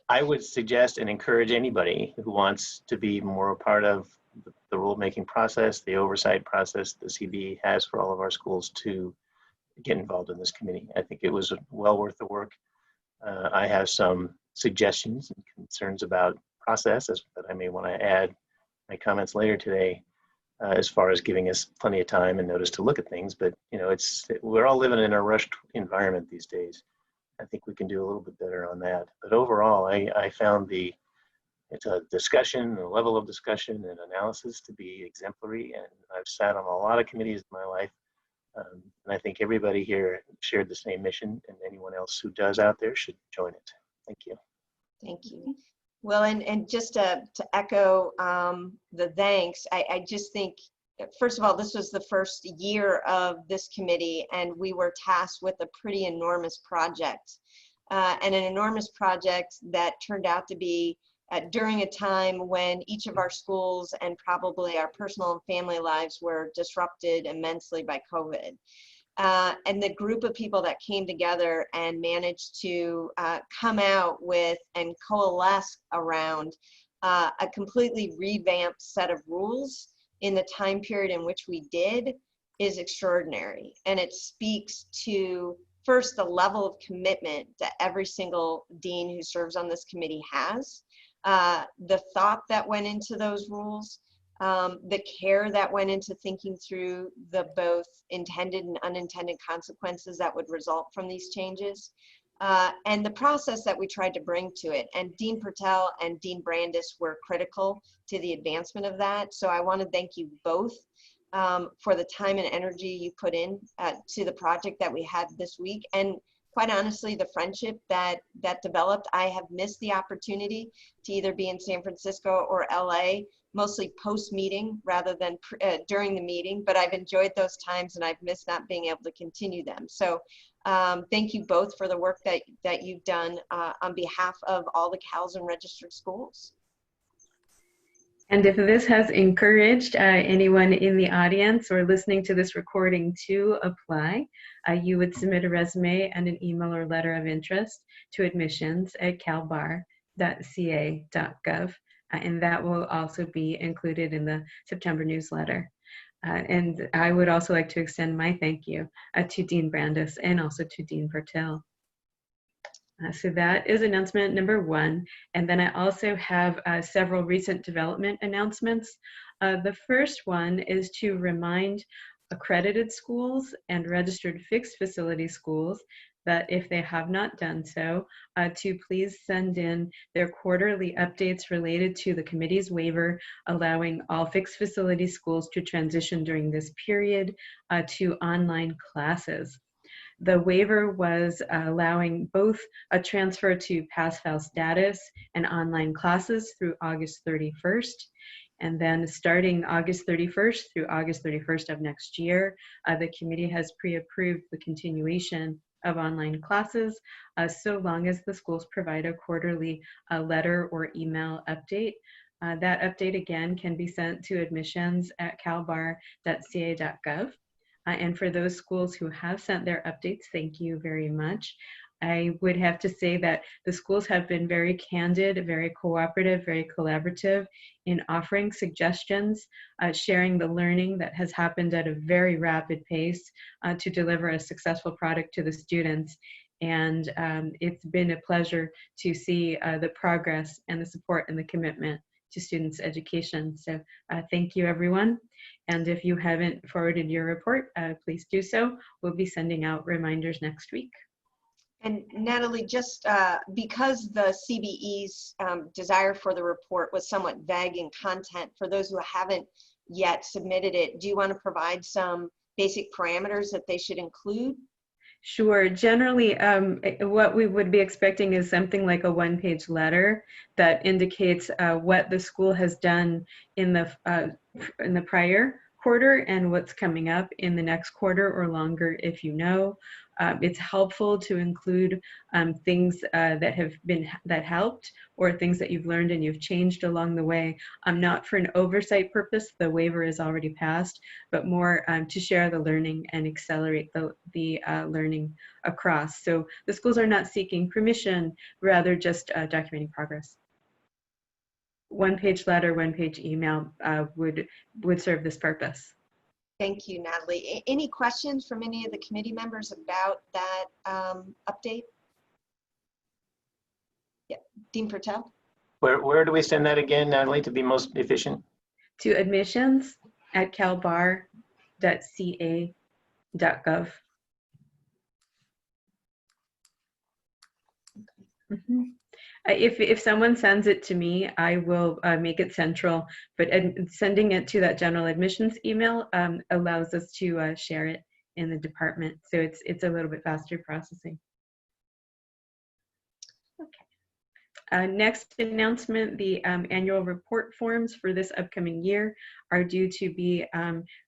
I would suggest and encourage anybody who wants to be more a part of the rulemaking process, the oversight process the CBE has for all of our schools to get involved in this committee. I think it was well worth the work. I have some suggestions and concerns about process that I may want to add my comments later today. as far as giving us plenty of time and notice to look at things. But you know, we're all living in a rushed environment these days. I think we can do a little bit better on that. But overall, I found it's a discussion, a level of discussion and analysis to be exemplary. And I've sat on a lot of committees in my life. And I think everybody here shared the same mission, and anyone else who does out there should join it. Thank you. Thank you. Well, and just to echo the thanks, I just think, first of all, this was the first year of this committee, and we were tasked with a pretty enormous project, and an enormous project that turned out to be during a time when each of our schools and probably our personal and family lives were disrupted immensely by COVID. And the group of people that came together and managed to come out with and coalesce around a completely revamped set of rules in the time period in which we did is extraordinary. And it speaks to, first, the level of commitment that every single dean who serves on this committee has, the thought that went into those rules, the care that went into thinking through the both intended and unintended consequences that would result from these changes, and the process that we tried to bring to it. And Dean Pertel and Dean Brandis were critical to the advancement of that. So I want to thank you both for the time and energy you put in to the project that we had this week. And quite honestly, the friendship that developed. I have missed the opportunity to either be in San Francisco or LA, mostly post-meeting rather than during the meeting, but I've enjoyed those times and I've missed not being able to continue them. So thank you both for the work that you've done on behalf of all the CALS and registered schools. And if this has encouraged anyone in the audience or listening to this recording to apply, you would submit a resume and an email or letter of interest to admissions@calbar.ca.gov, and that will also be included in the September newsletter. And I would also like to extend my thank you to Dean Brandis and also to Dean Pertel. So that is announcement number 1. And then I also have several recent development announcements. The first one is to remind accredited schools and registered fixed facility schools that if they have not done so, to please send in their quarterly updates related to the committee's waiver, allowing all fixed facility schools to transition during this period to online classes. The waiver was allowing both a transfer to pass-fail status and online classes through August 31st. And then starting August 31st through August 31st of next year, the committee has pre-approved the continuation of online classes so long as the schools provide a quarterly letter or email update. That update again can be sent to admissions@calbar.ca.gov. And for those schools who have sent their updates, thank you very much. I would have to say that the schools have been very candid, very cooperative, very collaborative in offering suggestions, sharing the learning that has happened at a very rapid pace to deliver a successful product to the students. And it's been a pleasure to see the progress and the support and the commitment to students' education. So thank you, everyone. And if you haven't forwarded your report, please do so. We'll be sending out reminders next week. And Natalie, just because the CBE's desire for the report was somewhat vague in content, for those who haven't yet submitted it, do you want to provide some basic parameters that they should include? Sure. Generally, what we would be expecting is something like a one-page letter that indicates what the school has done in the prior quarter and what's coming up in the next quarter or longer, if you know. It's helpful to include things that helped or things that you've learned and you've changed along the way. Not for an oversight purpose, the waiver is already passed, but more to share the learning and accelerate the learning across. So the schools are not seeking permission, rather just documenting progress. One-page letter, one-page email would serve this purpose. Thank you, Natalie. Any questions from any of the committee members about that update? Yeah, Dean Pertel. Where do we send that again, Natalie, to be most efficient? To admissions calbar.ca.gov. If someone sends it to me, I will make it central, but sending it to that general admissions email allows us to share it in the department. So it's a little bit faster processing. Next announcement, the annual report forms for this upcoming year are due to be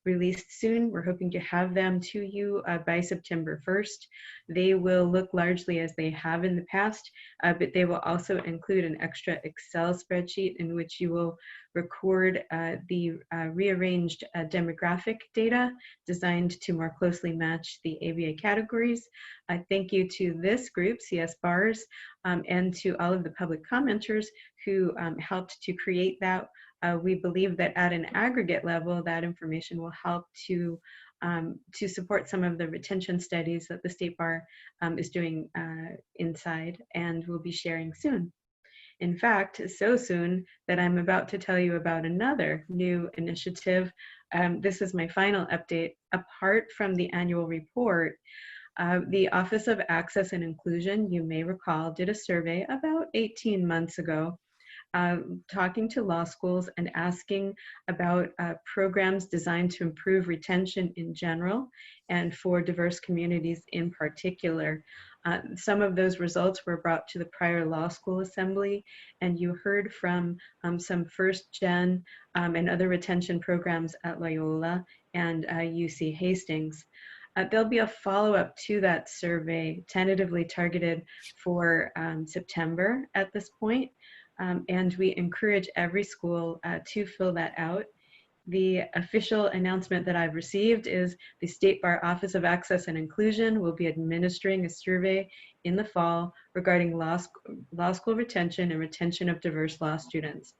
released soon. We're hoping to have them to you by September 1st. They will look largely as they have in the past, but they will also include an extra Excel spreadsheet in which you will record the rearranged demographic data designed to more closely match the ABA categories. Thank you to this group, CSBARS, and to all of the public commenters who helped to create that. We believe that at an aggregate level, that information will help to support some of the retention studies that the State Bar is doing inside and will be sharing soon. In fact, so soon that I'm about to tell you about another new initiative. This is my final update. Apart from the annual report, the Office of Access and Inclusion, you may recall, did a survey about 18 months ago, talking to law schools and asking about programs designed to improve retention in general and for diverse communities in particular. Some of those results were brought to the prior law school assembly, and you heard from some first gen and other retention programs at Loyola and UC Hastings. There'll be a follow-up to that survey, tentatively targeted for September at this point, and we encourage every school to fill that out. The official announcement that I've received is the State Bar Office of Access and Inclusion will be administering a survey in the fall regarding law school retention and retention of diverse law students.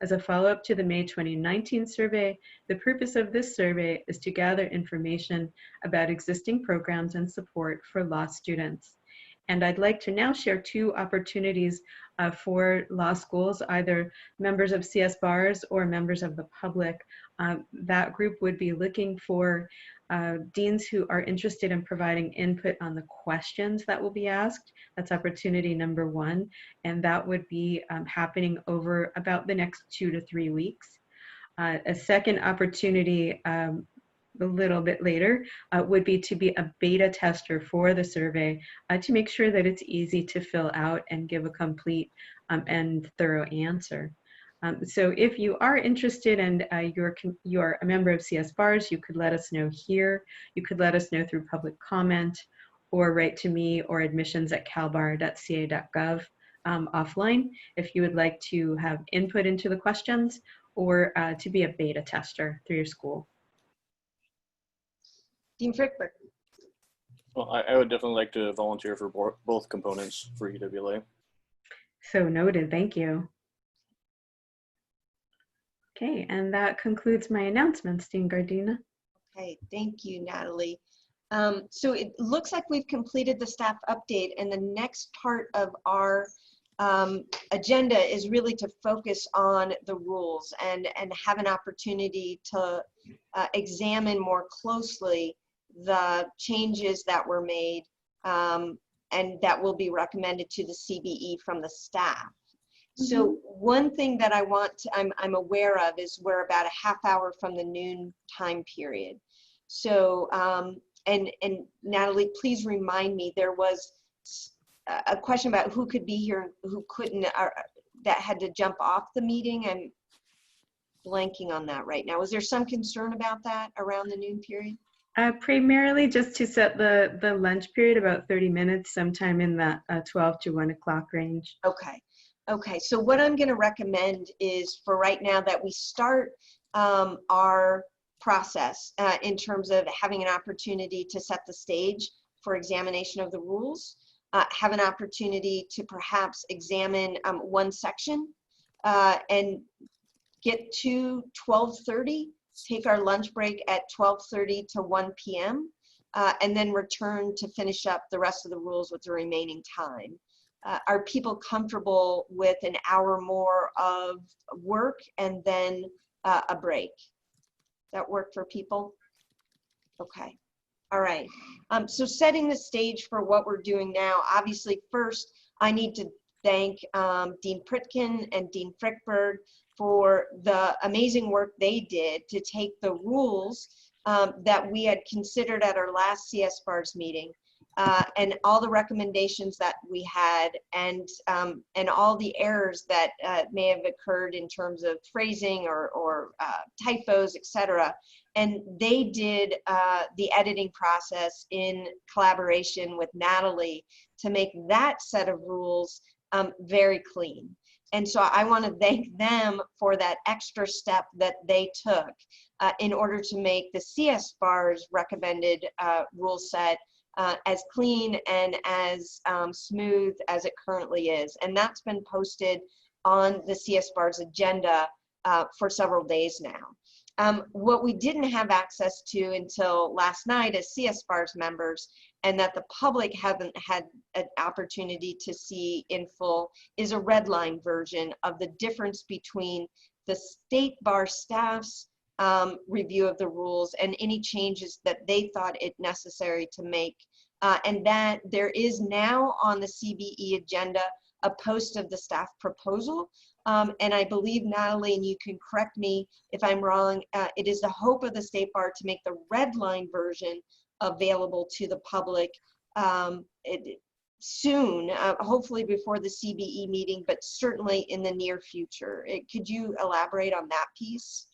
As a follow-up to the May 2019 survey, the purpose of this survey is to gather information about existing programs and support for law students. And I'd like to now share two opportunities for law schools, either members of CSBARS or members of the public. That group would be looking for deans who are interested in providing input on the questions that will be asked. That's opportunity number one, and that would be happening over about the next 2 to 3 weeks. A second opportunity a little bit later would be to be a beta tester for the survey to make sure that it's easy to fill out and give a complete and thorough answer. So if you are interested and you're a member of CSBARS, you could let us know here. You could let us know through public comment or write to me or admissions@calbar.ca.gov offline if you would like to have input into the questions or to be a beta tester through your school. Dean Frickberg. Well, I would definitely like to volunteer for both components for EWLA. So noted, thank you. Okay, and that concludes my announcements, Dean Gardina. Okay, thank you, Natalie. So it looks like we've completed the staff update, and the next part of our agenda is really to focus on the rules and have an opportunity to examine more closely the changes that were made and that will be recommended to the CBE from the staff. So one thing that I'm aware of is we're about a half hour from the noon time period. So, and Natalie, please remind me, there was a question about who could be here, who couldn't, that had to jump off the meeting. I'm blanking on that right now. Was there some concern about that around the noon period? Primarily just to set the lunch period about 30 minutes, sometime in the 12 to 1 o'clock range. Okay. Okay, so what I'm going to recommend is for right now that we start our process in terms of having an opportunity to set the stage for examination of the rules, have an opportunity to perhaps examine one section and get to 12:30, take our lunch break at 12:30 to 1 p.m., and then return to finish up the rest of the rules with the remaining time. Are people comfortable with an hour more of work and then a break? that work for people? Okay. All right. So setting the stage for what we're doing now, obviously first I need to thank Dean Pritkin and Dean Frickberg for the amazing work they did to take the rules that we had considered at our last CSBARS meeting and all the recommendations that we had and all the errors that may have occurred in terms of phrasing or typos, etc. And they did the editing process in collaboration with Natalie to make that set of rules very clean. And so I want to thank them for that extra step that they took in order to make the CSBARS recommended rule set as clean and as smooth as it currently is. And that's been posted on the CSBARS agenda for several days now. What we didn't have access to until last night as CSBARS members, and that the public haven't had an opportunity to see in full, is a red line version of the difference between the state bar staff's review of the rules and any changes that they thought it necessary to make. And that there is now on the CBE agenda a post of the staff proposal. And I believe, Natalie, and you can correct me if I'm wrong, it is the hope of the State Bar to make the red line version available to the public soon, hopefully before the CBE meeting, but certainly in the near future. Could you elaborate on that piece?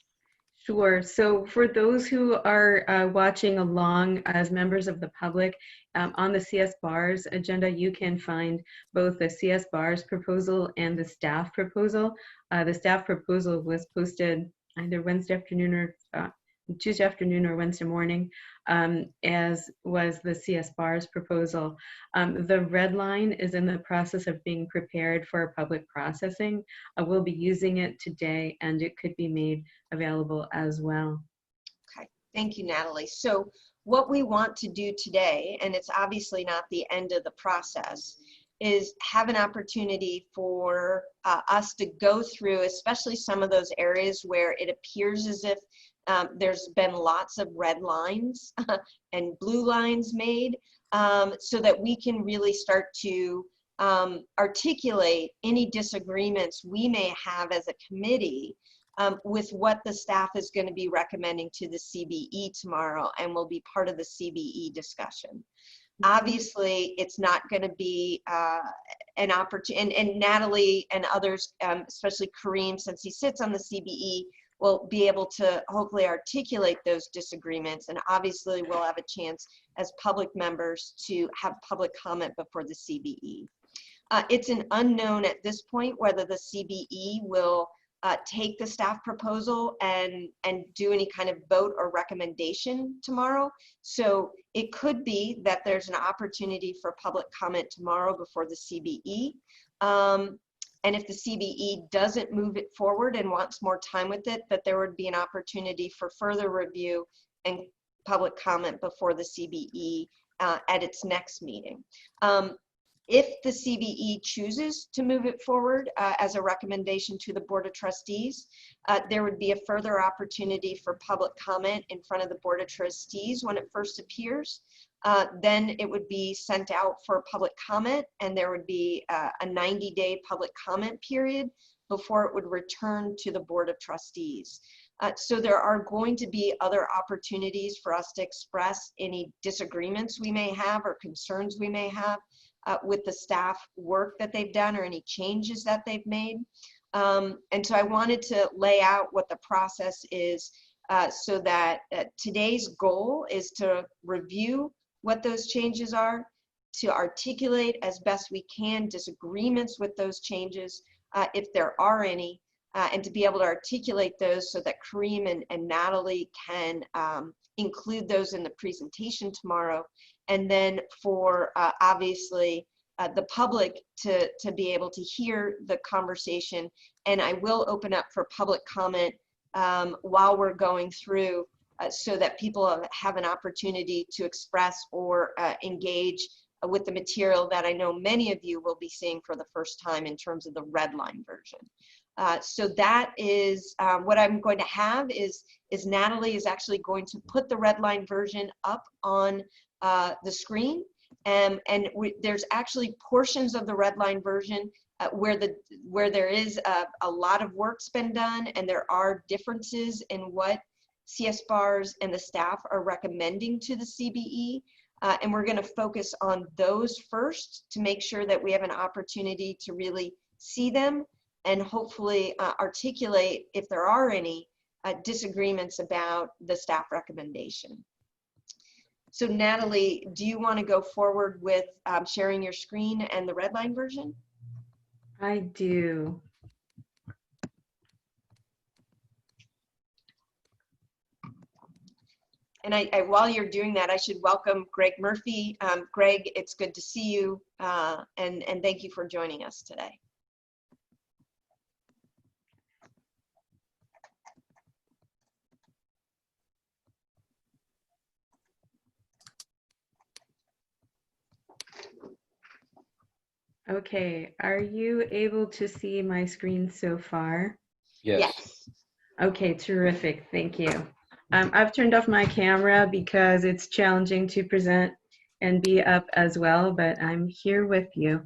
Sure. So for those who are watching along as members of the public, on the CSBARS agenda, you can find both the CSBARS proposal and the staff proposal. The staff proposal was posted either Wednesday afternoon or Tuesday afternoon or Wednesday morning, as was the CSBARS proposal. The red line is in the process of being prepared for public processing. We'll be using it today, and it could be made available as well. Okay, thank you, Natalie. So what we want to do today, and it's obviously not the end of the process, is have an opportunity for us to go through, especially some of those areas where it appears as if there's been lots of red lines and blue lines made, so that we can really start to articulate any disagreements we may have as a committee with what the staff is going to be recommending to the CBE tomorrow, and will be part of the CBE discussion. Obviously, it's not going to be an opportunity, and Natalie and others, especially Kareem, since he sits on the CBE, will be able to hopefully articulate those disagreements, and obviously we'll have a chance as public members to have public comment before the CBE. It's an unknown at this point whether the CBE will take the staff proposal and do any kind of vote or recommendation tomorrow. So it could be that there's an opportunity for public comment tomorrow before the CBE. And if the CBE doesn't move it forward and wants more time with it, that there would be an opportunity for further review and public comment before the CBE at its next meeting. If the CBE chooses to move it forward as a recommendation to the Board of Trustees, there would be a further opportunity for public comment in front of the Board of Trustees when it first appears. Then it would be sent out for public comment, and there would be a 90-day public comment period before it would return to the Board of Trustees. So there are going to be other opportunities for us to express any disagreements we may have or concerns we may have with the staff work that they've done or any changes that they've made. And so I wanted to lay out what the process is so that today's goal is to review what those changes are, to articulate as best we can disagreements with those changes, if there are any, and to be able to articulate those so that Kareem and Natalie can include those in the presentation tomorrow. And then for obviously the public to be able to hear the conversation. And I will open up for public comment while we're going through so that people have an opportunity to express or engage with the material that I know many of you will be seeing for the first time in terms of the red line version. So that is what I'm going to have is is Natalie is actually going to put the red line version up on the screen. And there's actually portions of the red line version where there is a lot of work's been done, and there are differences in what CSBARS and the staff are recommending to the CBE. And we're going to focus on those first to make sure that we have an opportunity to really see them and hopefully articulate, if there are any, disagreements about the staff recommendation. So Natalie, do you want to go forward with sharing your screen and the red line version? I do. And while you're doing that, I should welcome Greg Murphy. Greg, it's good to see you, and thank you for joining us today. Okay, are you able to see my screen so far? Yes. Okay, terrific, thank you. I've turned off my camera because it's challenging to present and be up as well, but I'm here with you.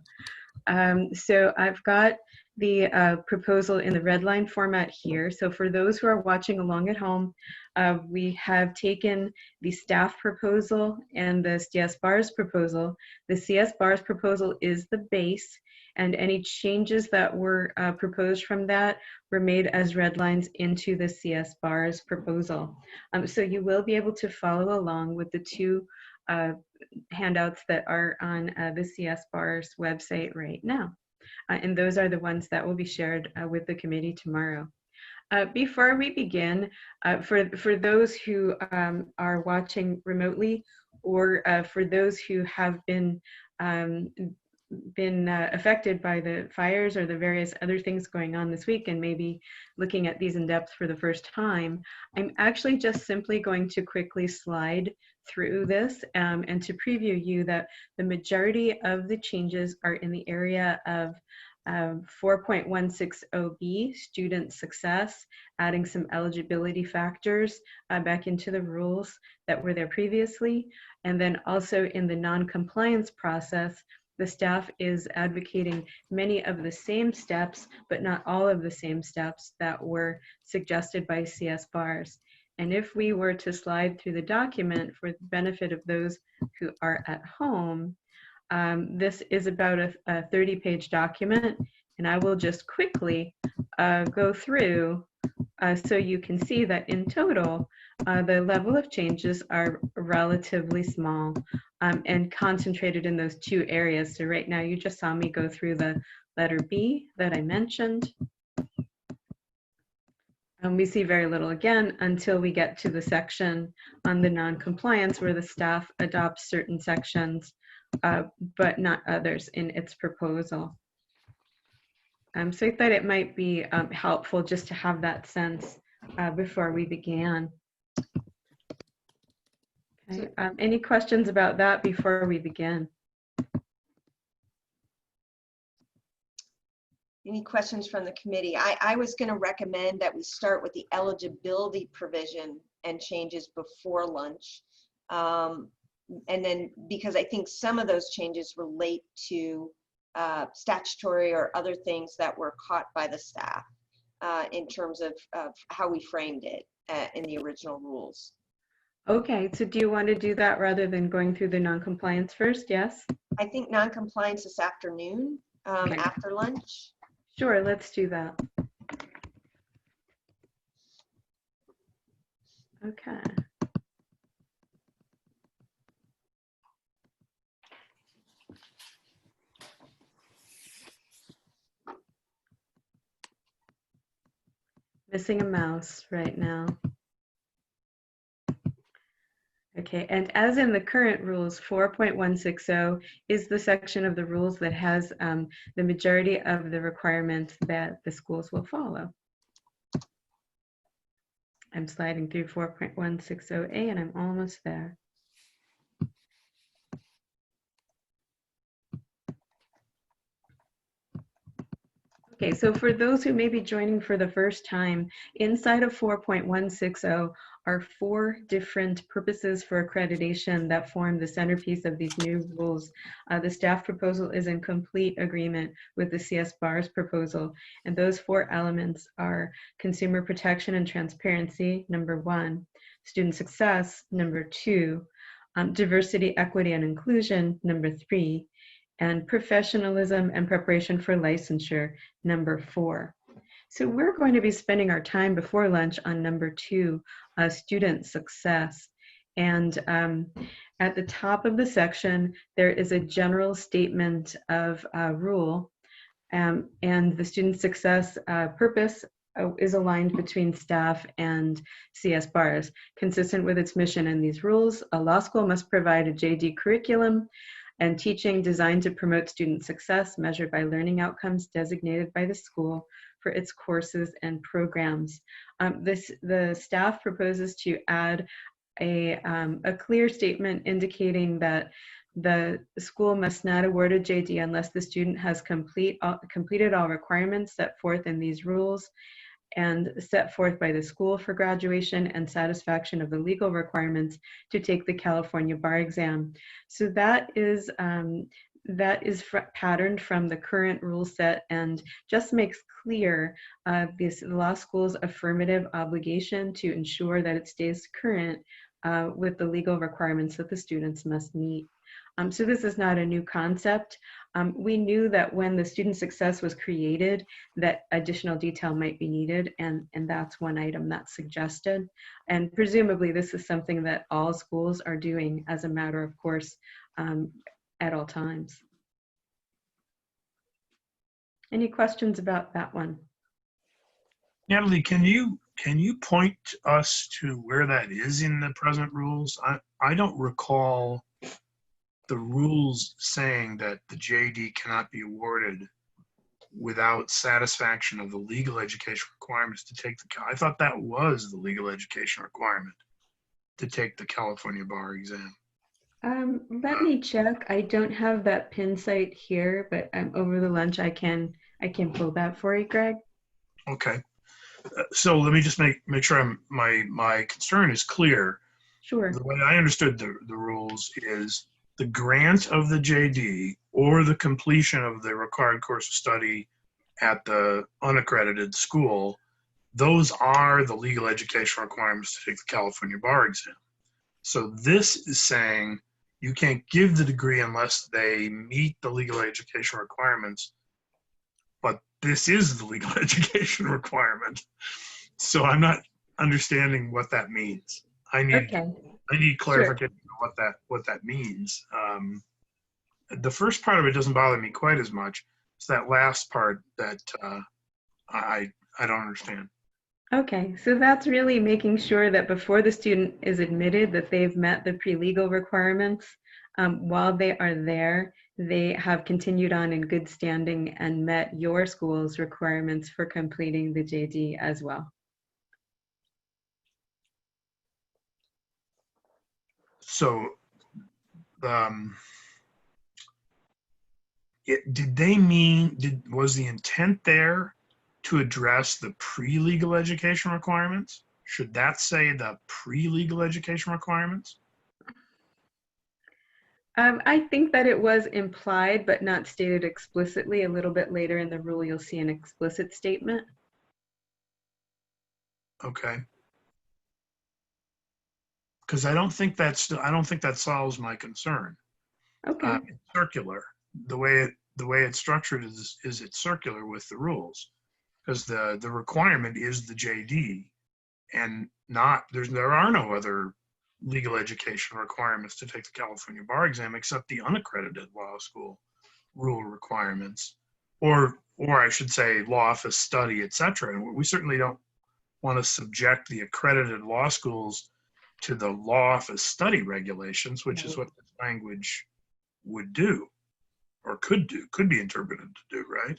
So I've got the proposal in the red line format here. So for those who are watching along at home, we have taken the staff proposal and the CSBARS proposal. The CSBARS proposal is the base, and any changes that were proposed from that were made as red lines into the CSBARS proposal. So you will be able to follow along with the two handouts that are on the CSBARS website right now. And those are the ones that will be shared with the committee tomorrow. Before we begin, for those who are watching remotely, or for those who have been affected by the fires or the various other things going on this week and maybe looking at these in depth for the first time, I'm actually just simply going to quickly slide through this and to preview you that the majority of the changes are in the area of 4.160B, student success, adding some eligibility factors back into the rules that were there previously. And then also in the non-compliance process, the staff is advocating many of the same steps, but not all of the same steps that were suggested by CSBARS. And if we were to slide through the document for the benefit of those who are at home, this is about a 30-page document, and I will just quickly go through so you can see that in total, the level of changes are relatively small and concentrated in those two areas. So right now, you just saw me go through the letter B that I mentioned. We see very little again until we get to the section on the non-compliance where the staff adopts certain sections, but not others in its proposal. So I thought it might be helpful just to have that sense before we began. Okay. Any questions about that before we begin? Any questions from the committee? I was going to recommend that we start with the eligibility provision and changes before lunch. And then, because I think some of those changes relate to statutory or other things that were caught by the staff in terms of how we framed it in the original rules. Okay, so do you want to do that rather than going through the non-compliance first? Yes? I think non-compliance this afternoon Okay. after lunch. Sure, let's do that. Okay. Missing a mouse right now. Okay, and as in the current rules, 4.160 is the section of the rules that has the majority of the requirements that the schools will follow. I'm sliding through 4.160A and I'm almost there. Okay, so for those who may be joining for the first time, inside of 4.160 are 4 different purposes for accreditation that form the centerpiece of these new rules. The staff proposal is in complete agreement with the CSBARS proposal, and those 4 elements are consumer protection and transparency, number 1, student success, number 2, diversity, equity, and inclusion, number 3, and professionalism and preparation for licensure, number 4. So we're going to be spending our time before lunch on number 2, student success. And at the top of the section, there is a general statement of rule, and the student success purpose is aligned between staff and CSBARS. Consistent with its mission and these rules, a law school must provide a JD curriculum and teaching designed to promote student success measured by learning outcomes designated by the school for its courses and programs. The staff proposes to add a clear statement indicating that the school must not award a JD unless the student has completed all requirements set forth in these rules and set forth by the school for graduation and satisfaction of the legal requirements to take the California bar exam. So that is patterned from the current rule set and just makes clear this law school's affirmative obligation to ensure that it stays current with the legal requirements that the students must meet. So this is not a new concept. We knew that when the student success was created, that additional detail might be needed, and that's one item that's suggested. And presumably this is something that all schools are doing as a matter of course at all times. Any questions about that one? Natalie, can you point us to where that is in the present rules? I don't recall the rules saying that the JD cannot be awarded without satisfaction of the legal education requirements to take the, I thought that was the legal education requirement to take the California bar exam. Let me check. I don't have that pin site here, but over the lunch I can pull that for you, Greg. Okay. So let me just make sure my concern is clear. Sure. The way I understood the rules is the grant of the JD or the completion of the required course of study at the unaccredited school, those are the legal education requirements to take the California bar exam. So this is saying you can't give the degree unless they meet the legal education requirements, but this is the legal education requirement. So I'm not understanding what that means. I need clarification on what that means. The first part of it doesn't bother me quite as much. It's that last part that I don't understand. Okay, so that's really making sure that before the student is admitted that they've met the pre-legal requirements. While they are there, they have continued on in good standing and met your school's requirements for completing the JD as well. So was the intent there to address the pre-legal education requirements? Should that say the pre-legal education requirements? I think that it was implied but not stated explicitly. A little bit later in the rule, you'll see an explicit statement. Okay. Because I don't think that solves my concern. Okay. It's circular. The way it's structured is it's circular with the rules, because the requirement is the JD, and there are no other legal education requirements to take the California bar exam except the unaccredited law school rule requirements, or I should say law office study, etc. And we certainly don't want to subject the accredited law schools to the law office study regulations, which is what this language would do, or could be interpreted to do, right?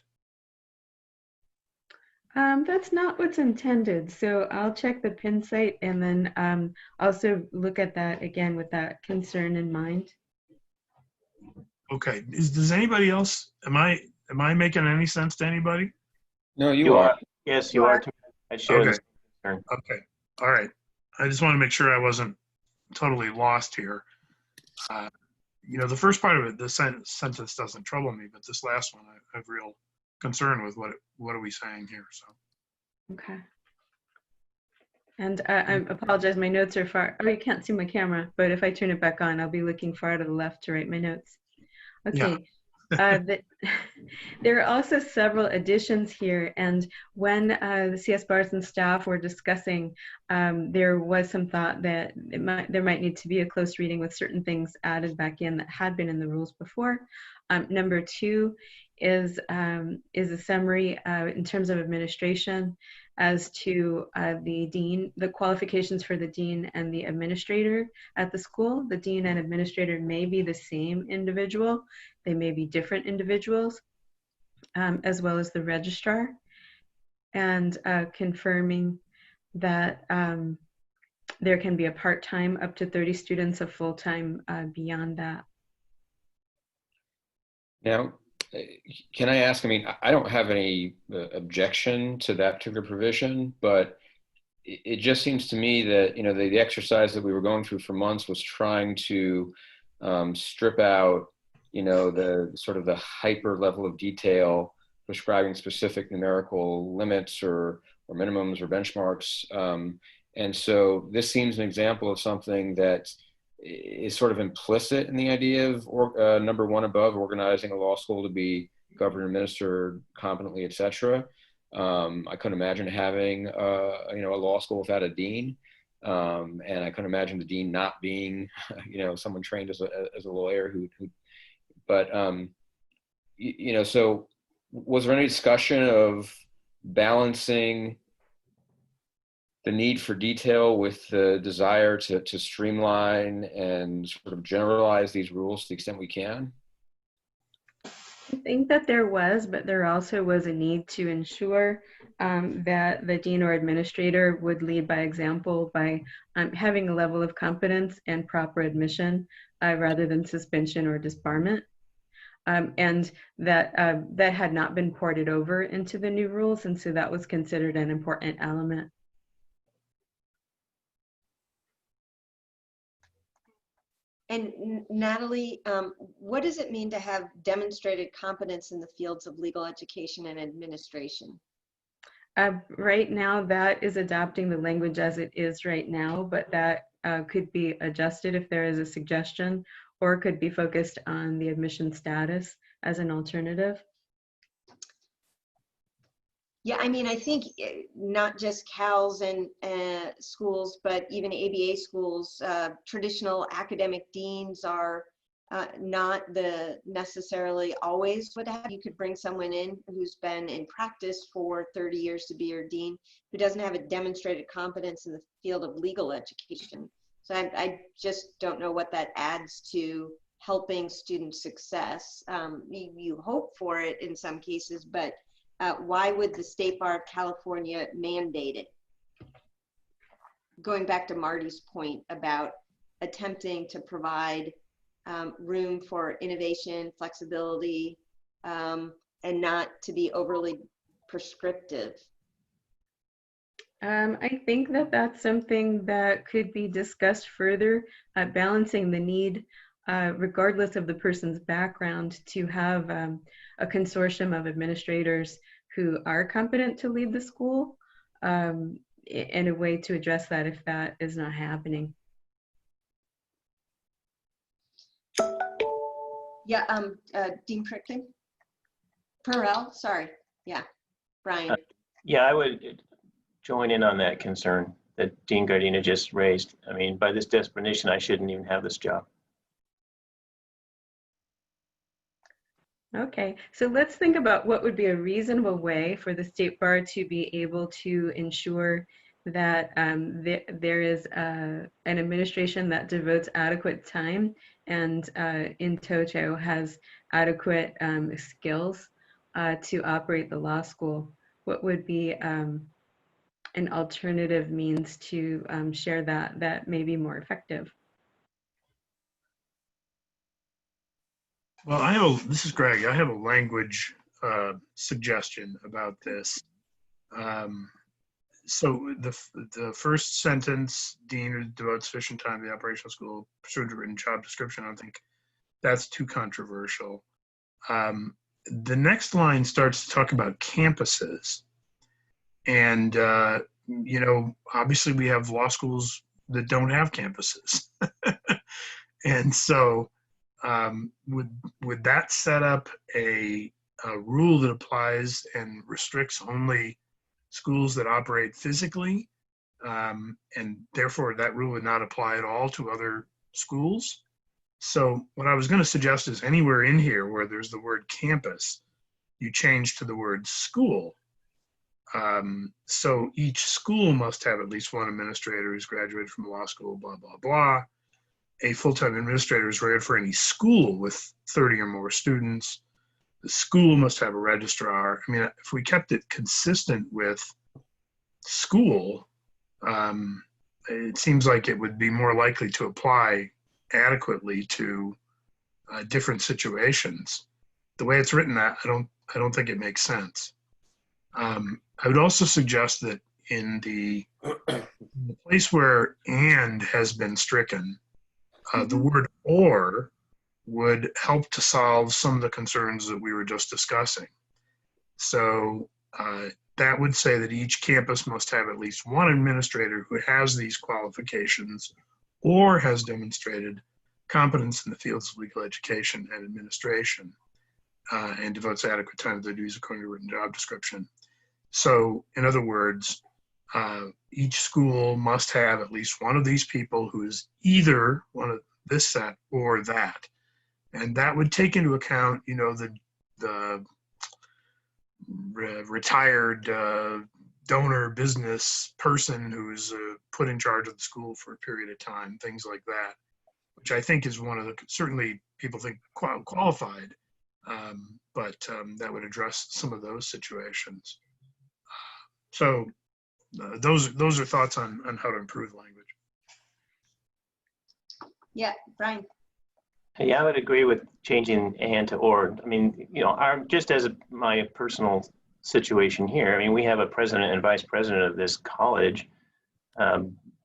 That's not what's intended. So I'll check the pin site and then also look at that again with that concern in mind. Okay. Does anybody else? Am I making any sense to anybody? No, you are. Yes, You you are are. too. I share Okay. this concern. Okay. All right. I just want to make sure I wasn't totally lost here. The first part of it, the sentence doesn't trouble me, but this last one, I have real concern with what are we saying here? So. Okay. And I apologize, my notes are far, oh, you can't see my camera, but if I turn it back on, I'll be looking far to the left to write my notes. Okay. There are also several additions here, and when the CSBARS and staff were discussing, there was some thought that there might need to be a close reading with certain things added back in that had been in the rules before. Number 2 is a summary in terms of administration as to the qualifications for the dean and the administrator at the school. The dean and administrator may be the same individual. They may be different individuals, as well as the registrar, and confirming that there can be a part-time up to 30 students, a full-time beyond that. Now, can I ask, I mean, I don't have any objection to that particular provision, but it just seems to me that, the exercise that we were going through for months was trying to strip out, the sort of the hyper level of detail prescribing specific numerical limits or minimums or benchmarks. And so this seems an example of something that is sort of implicit in the idea of number 1 above, organizing a law school to be governed and administered competently, et cetera. I couldn't imagine having a law school without a dean. And I couldn't imagine the dean not being, someone trained as a lawyer so was there any discussion of balancing the need for detail with the desire to streamline and sort of generalize these rules to the extent we can? I think that there was, but there also was a need to ensure that the dean or administrator would lead by example by having a level of competence and proper admission rather than suspension or disbarment. And that that had not been ported over into the new rules, and so that was considered an important element. And Natalie, what does it mean to have demonstrated competence in the fields of legal education and administration? Right now, that is adopting the language as it is right now, but that could be adjusted if there is a suggestion, or could be focused on the admission status as an alternative. Yeah, I mean, I think not just CALS and schools, but even ABA schools, traditional academic deans are not necessarily always what have. You could bring someone in who's been in practice for 30 years to be your dean, who doesn't have a demonstrated competence in the field of legal education. So I just don't know what that adds to helping student success. You hope for it in some cases, but why would the State Bar of California mandate it? Going back to Marty's point about attempting to provide room for innovation, flexibility, and not to be overly prescriptive. I think that that's something that could be discussed further, balancing the need, regardless of the person's background, to have a consortium of administrators who are competent to lead the school, in a way to address that if that is not happening. Yeah, Dean Prickton? Perel, sorry. Yeah, Brian. Yeah, I would join in on that concern that Dean Gardina just raised. I mean, by this definition, I shouldn't even have this job. Okay, so let's think about what would be a reasonable way for the State Bar to be able to ensure that there is an administration that devotes adequate time and in toto has adequate skills to operate the law school. What would be an alternative means to share that may be more effective? Well, this is Greg. I have a language suggestion about this. So the first sentence, Dean devotes sufficient time to the operational school pursuant to written job description. I don't think that's too controversial. The next line starts to talk about campuses. And, you know, obviously we have law schools that don't have campuses. And so would that set up a rule that applies and restricts only schools that operate physically? And therefore that rule would not apply at all to other schools? So what I was going to suggest is anywhere in here where there's the word campus, you change to the word school. So each school must have at least one administrator who's graduated from law school, blah, blah, blah. A full-time administrator is rated for any school with 30 or more students. The school must have a registrar. I mean, if we kept it consistent with school, it seems like it would be more likely to apply adequately to different situations. The way it's written, I don't think it makes sense. I would also suggest that in the place where "and" has been stricken, the word "or" would help to solve some of the concerns that we were just discussing. So that would say that each campus must have at least one administrator who has these qualifications or has demonstrated competence in the fields of legal education and administration and devotes adequate time to their duties according to written job description. So in other words, each school must have at least one of these people who is either one of this set or that. And that would take into account, you know, the retired donor business person who's put in charge of the school for a period of time, things like that, which I think is one of the, certainly people think qualified, but that would address some of those situations. So those are thoughts on how to improve language. Yeah, Brian. Yeah, I would agree with changing "and" to "or." I mean, you know, just as my personal situation here, I mean, we have a president and vice president of this college,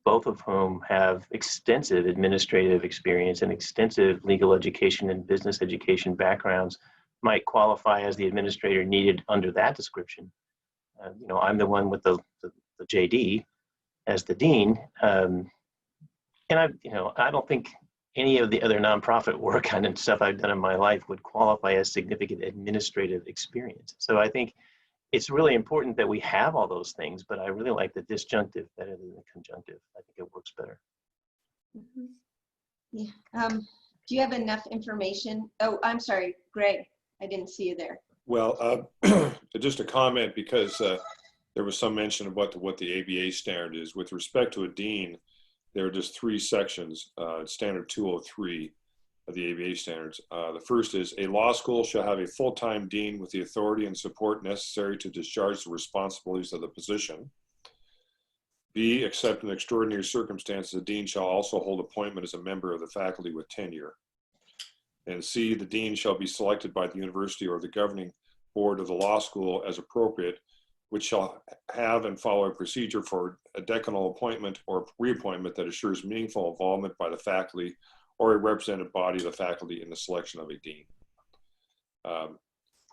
both of whom have extensive administrative experience and extensive legal education and business education backgrounds, might qualify as the administrator needed under that description. You know, I'm the one with the JD as the dean, and I don't think any of the other nonprofit work and stuff I've done in my life would qualify as significant administrative experience. So I think it's really important that we have all those things, but I really like the disjunctive better than the conjunctive. I think it works better. Mm-hmm. Yeah. Do you have enough information? Oh, I'm sorry, Greg. I didn't see you there. Well, just a comment, because there was some mention about what the ABA standard is. With respect to a dean, there are just 3 sections, standard 203 of the ABA standards. The first is, a law school shall have a full-time dean with the authority and support necessary to discharge the responsibilities of the position. B, except in extraordinary circumstances, the dean shall also hold appointment as a member of the faculty with tenure. And C, the dean shall be selected by the university or the governing board of the law school as appropriate, which shall have and follow a procedure for a decanal appointment or reappointment that assures meaningful involvement by the faculty or a representative body of the faculty in the selection of a dean.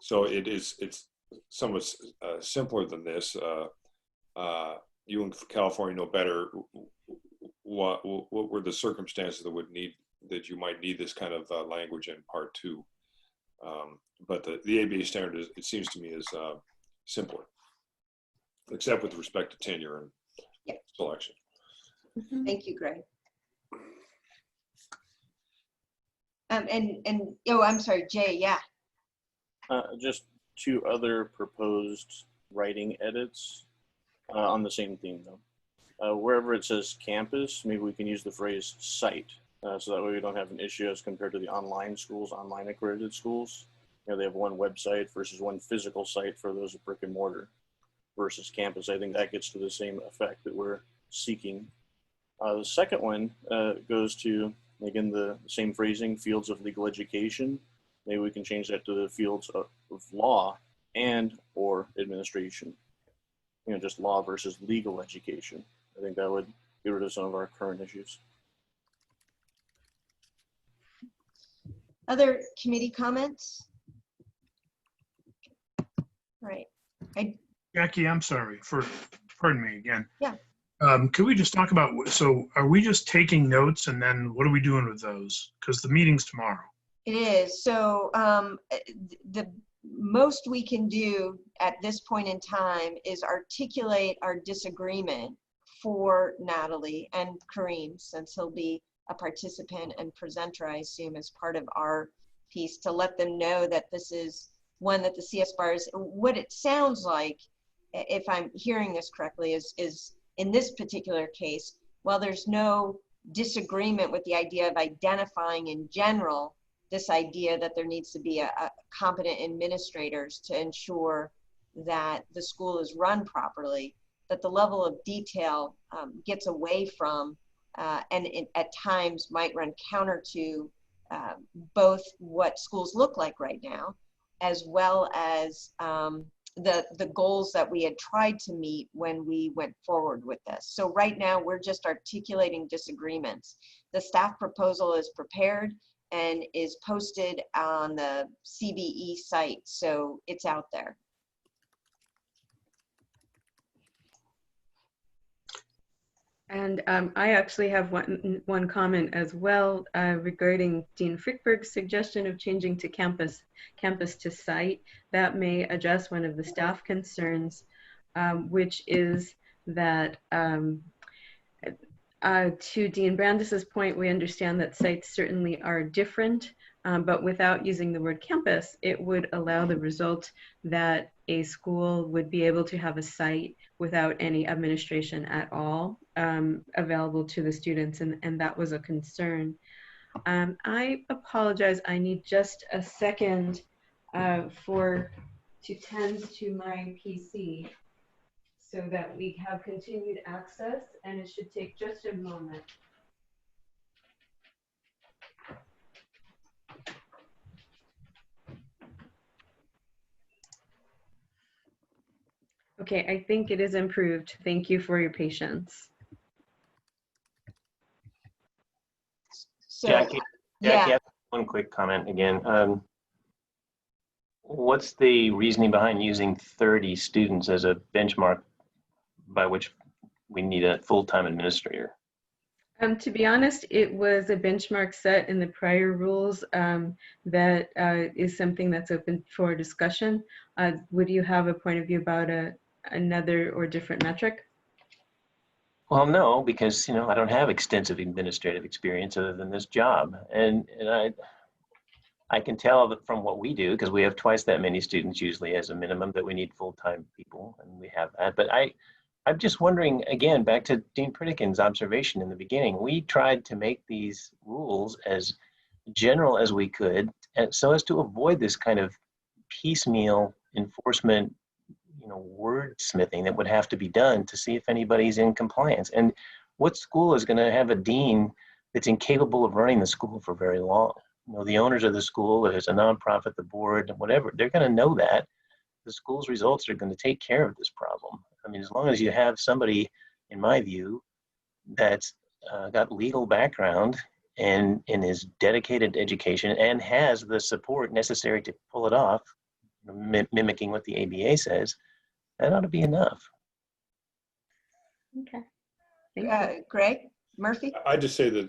So it's somewhat simpler than this. You in California know better what were the circumstances that you might need this kind of language in part 2. But the ABA standard, it seems to me, is simpler, except with respect to tenure and selection. Mm-hmm. Thank you, Greg. Oh, I'm sorry, Jay. Yeah. Just 2 other proposed writing edits on the same theme, though. Wherever it says campus, maybe we can use the phrase site, so that way we don't have an issue as compared to the online schools, online accredited schools. You know, they have one website versus one physical site for those of brick and mortar versus campus. I think that gets to the same effect that we're seeking. The second one goes to, again, the same phrasing, fields of legal education. Maybe we can change that to the fields of law and or administration. just law versus legal education. I think that would get rid of some of our current issues. Other committee comments? Right. Jackie, I'm sorry pardon me again. Yeah. Could we just talk about, so are we just taking notes and then what are we doing with those? Because the meeting's tomorrow. It is. So the most we can do at this point in time is articulate our disagreement for Natalie and Kareem, since he'll be a participant and presenter, I assume, as part of our piece, to let them know that this is one that the CSBARS, what it sounds like, if I'm hearing this correctly, is in this particular case, while there's no disagreement with the idea of identifying in general this idea that there needs to be a competent administrators to ensure that the school is run properly, that the level of detail gets away from and it, at times might run counter to both what schools look like right now, as well as the goals that we had tried to meet when we went forward with this. So right now we're just articulating disagreements. The staff proposal is prepared and is posted on the CBE site, so it's out there. And I actually have one comment as well regarding Dean Frickberg's suggestion of changing to campus to site. That may address one of the staff concerns, which is that to Dean Brandis's point, we understand that sites certainly are different, but without using the word campus, it would allow the result that a school would be able to have a site without any administration at all available to the students, and that was a concern. I apologize, I need just a second to tend to my PC so that we have continued access, and it should take just a moment. Okay, I think it is improved. Thank you for your patience. So, Jackie, yeah. I have one quick comment again. What's the reasoning behind using 30 students as a benchmark by which we need a full-time administrator? To be honest, it was a benchmark set in the prior rules that is something that's open for discussion. Would you have a point of view about another or different metric? Well, no, because I don't have extensive administrative experience other than this job, and I can tell that from what we do, because we have twice that many students usually as a minimum, that we need full-time people, and we have that. But I'm just wondering, again, back to Dean Pritikin's observation in the beginning, we tried to make these rules as general as we could, and so as to avoid this kind of piecemeal enforcement, wordsmithing that would have to be done to see if anybody's in compliance. And what school is going to have a dean that's incapable of running the school for very long? The owners of the school, if it's a nonprofit, the board, whatever, they're going to know that the school's results are going to take care of this problem. I mean, as long as you have somebody, in my view, that's got legal background and is dedicated to education and has the support necessary to pull it off, mimicking what the ABA says, that ought to be enough. Okay. Greg Murphy? I just say that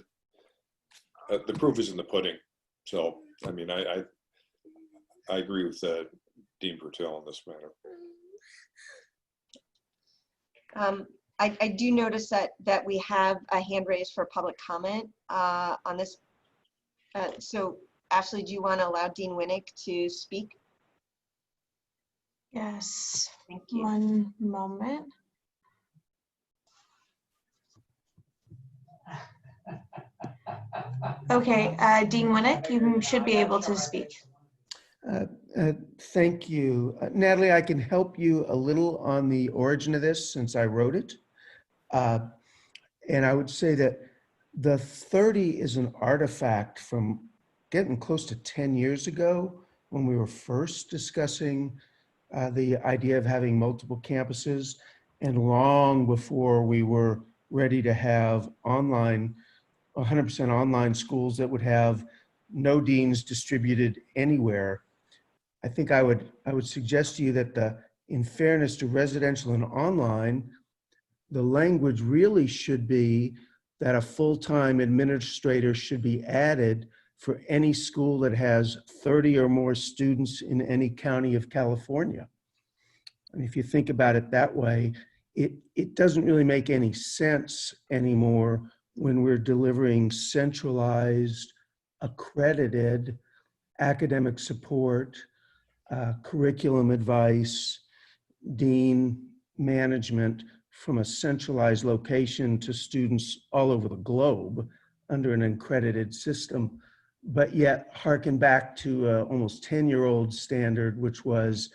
the proof is in the pudding. So, I mean, I agree with Dean Pertell on this matter. I do notice that we have a hand raised for public comment on this. So, Ashley, do you want to allow Dean Winnick to speak? Yes. Thank you. One moment. Okay, Dean Winnick, you should be able to speak. Thank you. Natalie, I can help you a little on the origin of this since I wrote it. And I would say that the 30 is an artifact from getting close to 10 years ago when we were first discussing the idea of having multiple campuses. and long before we were ready to have online, 100% online schools that would have no deans distributed anywhere. I think I would suggest to you that in fairness to residential and online, the language really should be that a full-time administrator should be added for any school that has 30 or more students in any county of California. And if you think about it that way, it doesn't really make any sense anymore when we're delivering centralized, accredited academic support, curriculum advice, dean management from a centralized location to students all over the globe under an accredited system, but yet harken back to an almost 10-year-old standard, which was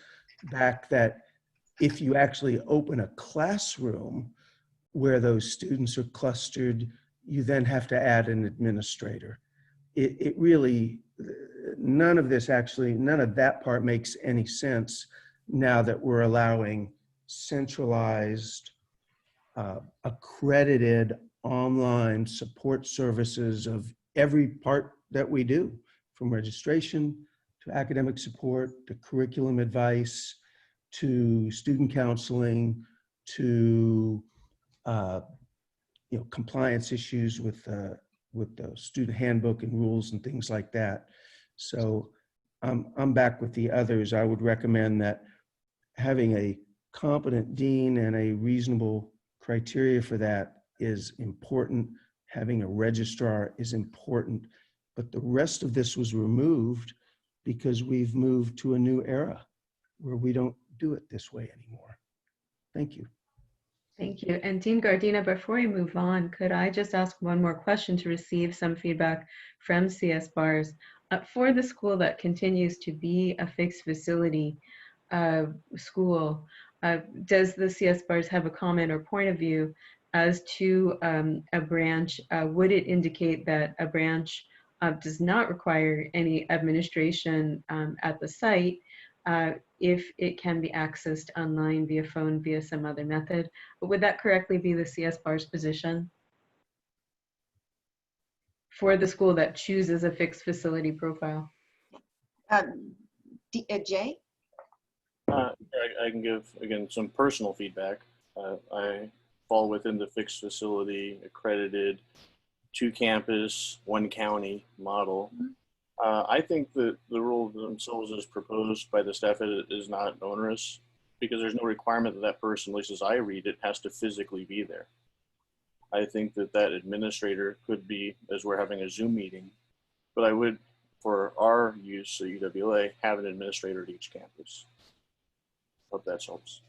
back that if you actually open a classroom where those students are clustered, you then have to add an administrator. It really, none of that part makes any sense now that we're allowing centralized, accredited online support services of every part that we do, from registration to academic support to curriculum advice to student counseling to compliance issues with the student handbook and rules and things like that. So I'm back with the others. I would recommend that having a competent dean and a reasonable criteria for that is important. Having a registrar is important, but the rest of this was removed because we've moved to a new era where we don't do it this way anymore. Thank you. Thank you. And Dean Gardina, before we move on, could I just ask one more question to receive some feedback from CSBARS? For the school that continues to be a fixed facility school, does the CSBARS have a comment or point of view as to a branch? Would it indicate that a branch does not require any administration at the site if it can be accessed online via phone, via some other method? Would that correctly be the CSBAR's position for the school that chooses a fixed facility profile? Jay? I can give, again, some personal feedback. I fall within the fixed facility, accredited, 2 campus, 1 county model. I think that the rule themselves as proposed by the staff is not onerous because there's no requirement that that person, at least as I read it, has to physically be there. I think that that administrator could be, as we're having a Zoom meeting, but I would, for our use at UWLA, have an administrator at each campus. Hope that helps.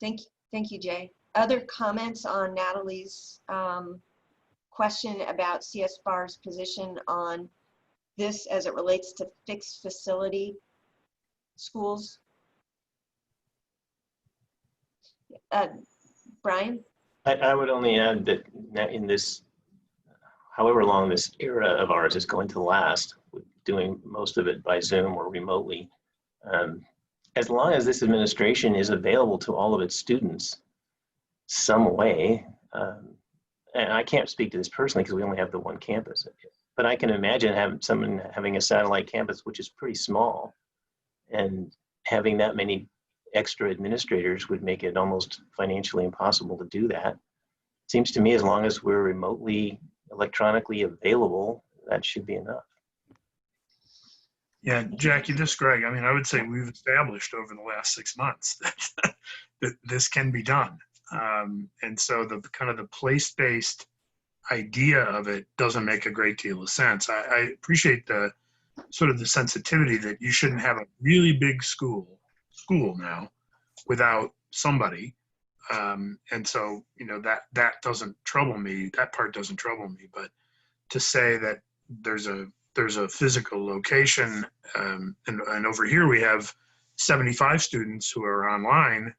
Thank you, Jay. Other comments on Natalie's question about CSBAR's position on this as it relates to fixed facility schools? Brian? I would only add that in this, however long this era of ours is going to last, doing most of it by Zoom or remotely, as long as this administration is available to all of its students some way, and I can't speak to this personally because we only have the 1 campus, but I can imagine someone having a satellite campus which is pretty small, and having that many extra administrators would make it almost financially impossible to do that. It seems to me as long as we're remotely, electronically available, that should be enough. Yeah, Jackie, this is Greg. I mean, I would say we've established over the last 6 months that this can be done. And so the kind of the place-based idea of it doesn't make a great deal of sense. I appreciate the sort of the sensitivity that you shouldn't have a really big school now without somebody. And so, that doesn't trouble me. That part doesn't trouble me. But to say that there's a physical location, and over here we have 75 students who are online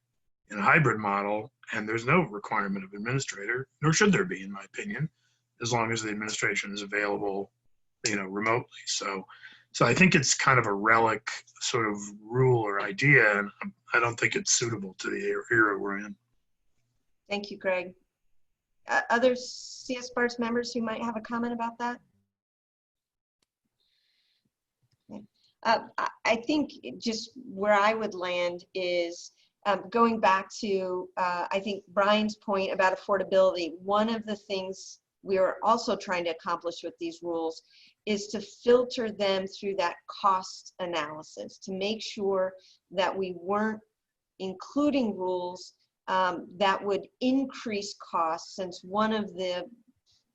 in a hybrid model, and there's no requirement of administrator, nor should there be, in my opinion, as long as the administration is available, remotely. So So I think it's kind of a relic sort of rule or idea, and I don't think it's suitable to the era we're in. Thank you, Greg. Other CSBARS members who might have a comment about that? I think just where I would land is going back to, I think, Brian's point about affordability. One of the things we are also trying to accomplish with these rules is to filter them through that cost analysis to make sure that we weren't including rules that would increase costs, since one of the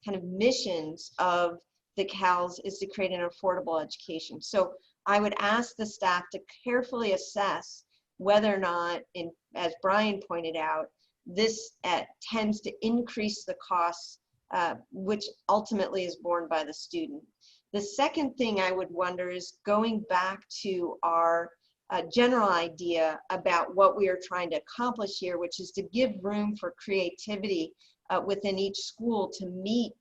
kind of missions of the CALS is to create an affordable education. So I would ask the staff to carefully assess whether or not, as Brian pointed out, this tends to increase the costs, which ultimately is borne by the student. The second thing I would wonder is going back to our general idea about what we are trying to accomplish here, which is to give room for creativity within each school to meet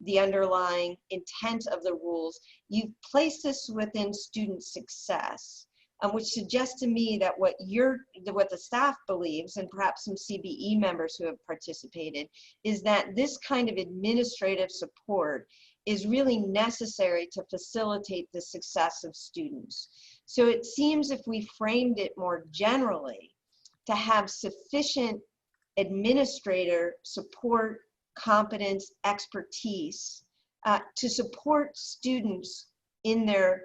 the underlying intent of the rules. You've placed this within student success, which suggests to me that what the staff believes, and perhaps some CBE members who have participated, is that this kind of administrative support is really necessary to facilitate the success of students. So it seems if we framed it more generally, to have sufficient administrator support, competence, expertise to support students in their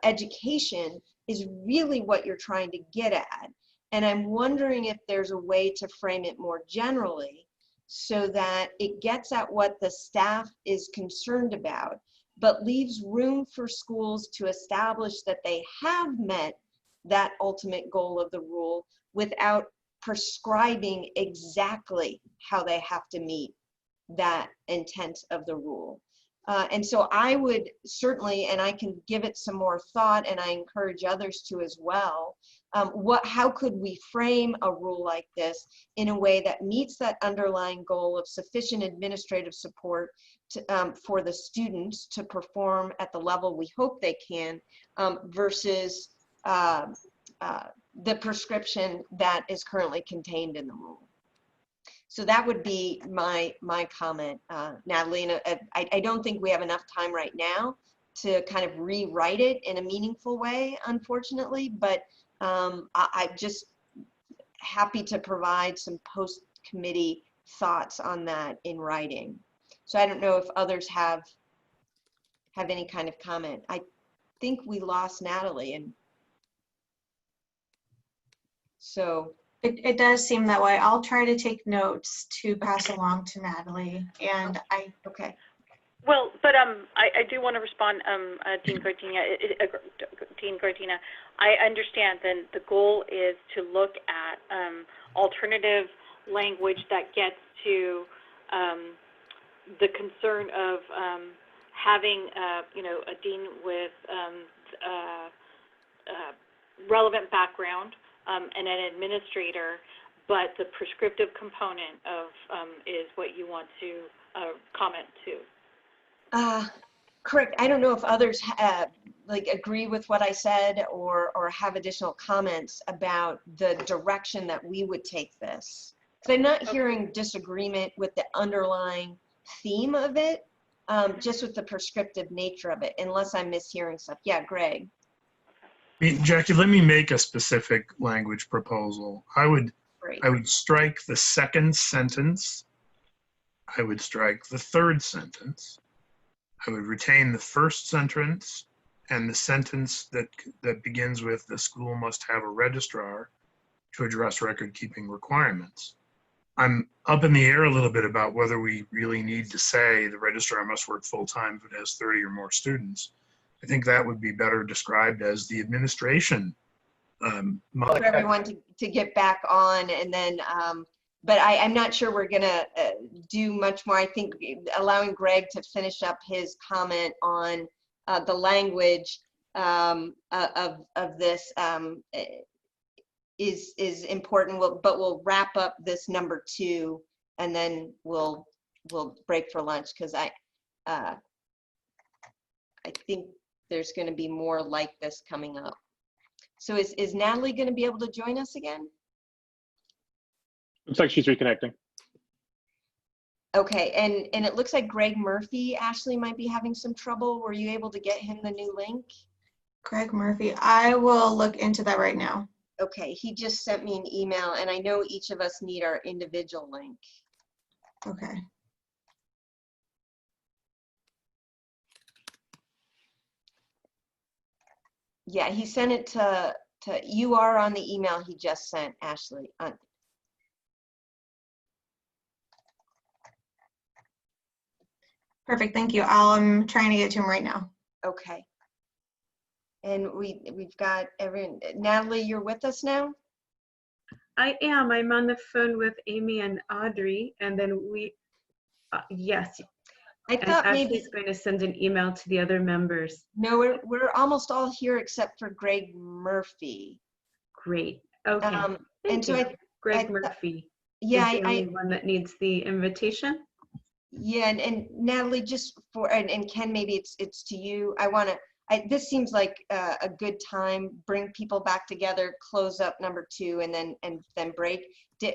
education is really what you're trying to get at. And I'm wondering if there's a way to frame it more generally so that it gets at what the staff is concerned about, but leaves room for schools to establish that they have met that ultimate goal of the rule without prescribing exactly how they have to meet that intent of the rule. And so I would certainly, and I can give it some more thought, and I encourage others to as well, how could we frame a rule like this in a way that meets that underlying goal of sufficient administrative support to, for the students to perform at the level we hope they can, versus the prescription that is currently contained in the rule. So that would be my comment, Natalie. And I don't think we have enough time right now to kind of rewrite it in a meaningful way, unfortunately, but I'm just happy to provide some post-committee thoughts on that in writing. So I don't know if others have any kind of comment. I think we lost Natalie, and so. It does seem that way. I'll try to take notes to pass along to Natalie, and okay. Well, but I do want to respond, Dean Gardina. I understand then the goal is to look at alternative language that gets to the concern of having a dean with relevant background and an administrator, but the prescriptive component of is what you want to comment to. Correct. I don't know if others like agree with what I said or have additional comments about the direction that we would take this. So I'm not hearing disagreement with the underlying theme of it, just with the prescriptive nature of it, unless I'm mishearing stuff. Yeah, Greg. Jackie, let me make a specific language proposal. I would strike the second sentence. I would strike the third sentence. I would retain the first sentence and the sentence that begins with the school must have a registrar to address record-keeping requirements. I'm up in the air a little bit about whether we really need to say the registrar must work full-time if it has 30 or more students. I think that would be better described as the administration. For everyone to get back on, and then, but I'm not sure we're gonna do much more. I think allowing Greg to finish up his comment on the language of this is important. But we'll wrap up this number 2, and then we'll break for lunch, because I think there's going to be more like this coming up. So is Natalie going to be able to join us again? Looks like she's reconnecting. Okay, and it looks like Greg Murphy, Ashley, might be having some trouble. Were you able to get him the new link? Greg Murphy, I will look into that right now. Okay, he just sent me an email, and I know each of us need our individual link. Okay. Yeah, he sent it to you are on the email he just sent, Ashley. Perfect, thank you. I'm trying to get to him right now. Okay. And we've got everyone. Natalie, you're with us now? I am. I'm on the phone with Amy and Audrey, and then yes. I thought and maybe Ashley's going to send an email to the other members. No, we're almost all here except for Greg Murphy. Great. Okay. And so Greg Murphy. Yeah, is the only one that needs the invitation. Yeah, and Natalie, just for and Ken, maybe it's to you. This seems like a good time. Bring people back together, close up number 2, and then break. Do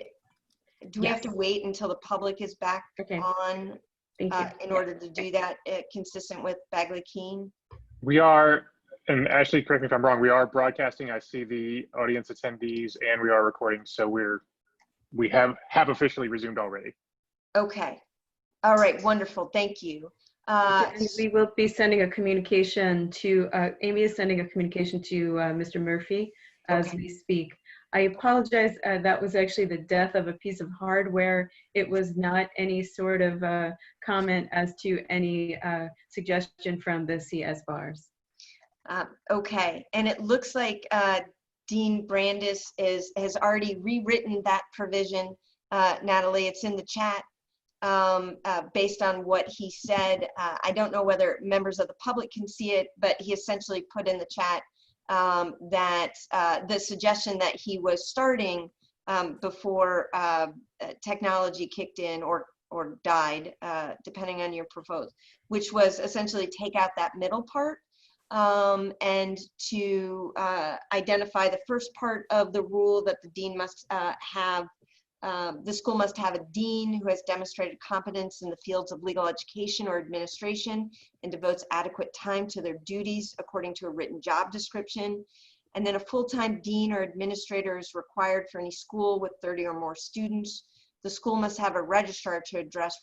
we have to wait until the public is back on in order to do that, consistent with Bagley-Keene? We are, and Ashley, correct me if I'm wrong, we are broadcasting. I see the audience attendees, and we are recording. So we have officially resumed already. Okay. All right. Wonderful. Thank you. And we will be sending a communication to, Amy is sending a communication to Mr. Murphy as we speak. I apologize, that was actually the death of a piece of hardware. It was not any sort of comment as to any suggestion from the CSBARS. Okay, and it looks like Dean Brandis has already rewritten that provision. Natalie, it's in the chat. Based on what he said, I don't know whether members of the public can see it, but he essentially put in the chat that the suggestion that he was starting before technology kicked in or died, depending on your proposal, which was essentially take out that middle part and to identify the first part of the rule that the dean must have. The school must have a dean who has demonstrated competence in the fields of legal education or administration and devotes adequate time to their duties according to a written job description. And then a full-time dean or administrator is required for any school with 30 or more students. The school must have a registrar to address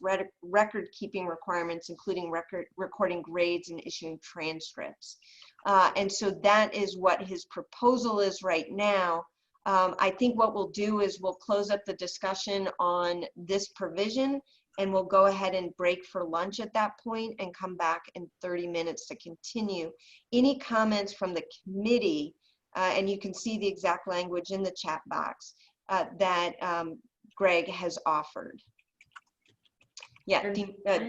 record-keeping requirements, including recording grades and issuing transcripts. And so that is what his proposal is right now. I think what we'll do is we'll close up the discussion on this provision, and we'll go ahead and break for lunch at that point and come back in 30 minutes to continue. Any comments from the committee, and you can see the exact language in the chat box that Greg has offered. Yeah,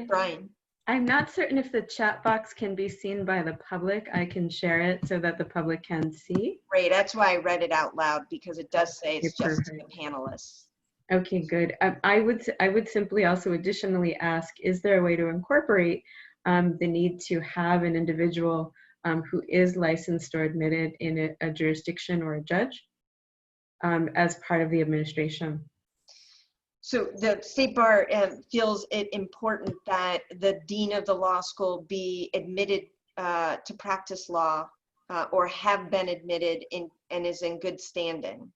Brian. I'm not certain if the chat box can be seen by the public. I can share it so that the public can see. Great, that's why I read it out loud, because it does say it's just the panelists. Okay, good. I would simply also additionally ask, is there a way to incorporate the need to have an individual who is licensed or admitted in a jurisdiction or a judge as part of the administration? So the State Bar feels it important that the dean of the law school be admitted to practice law or have been admitted and is in good standing.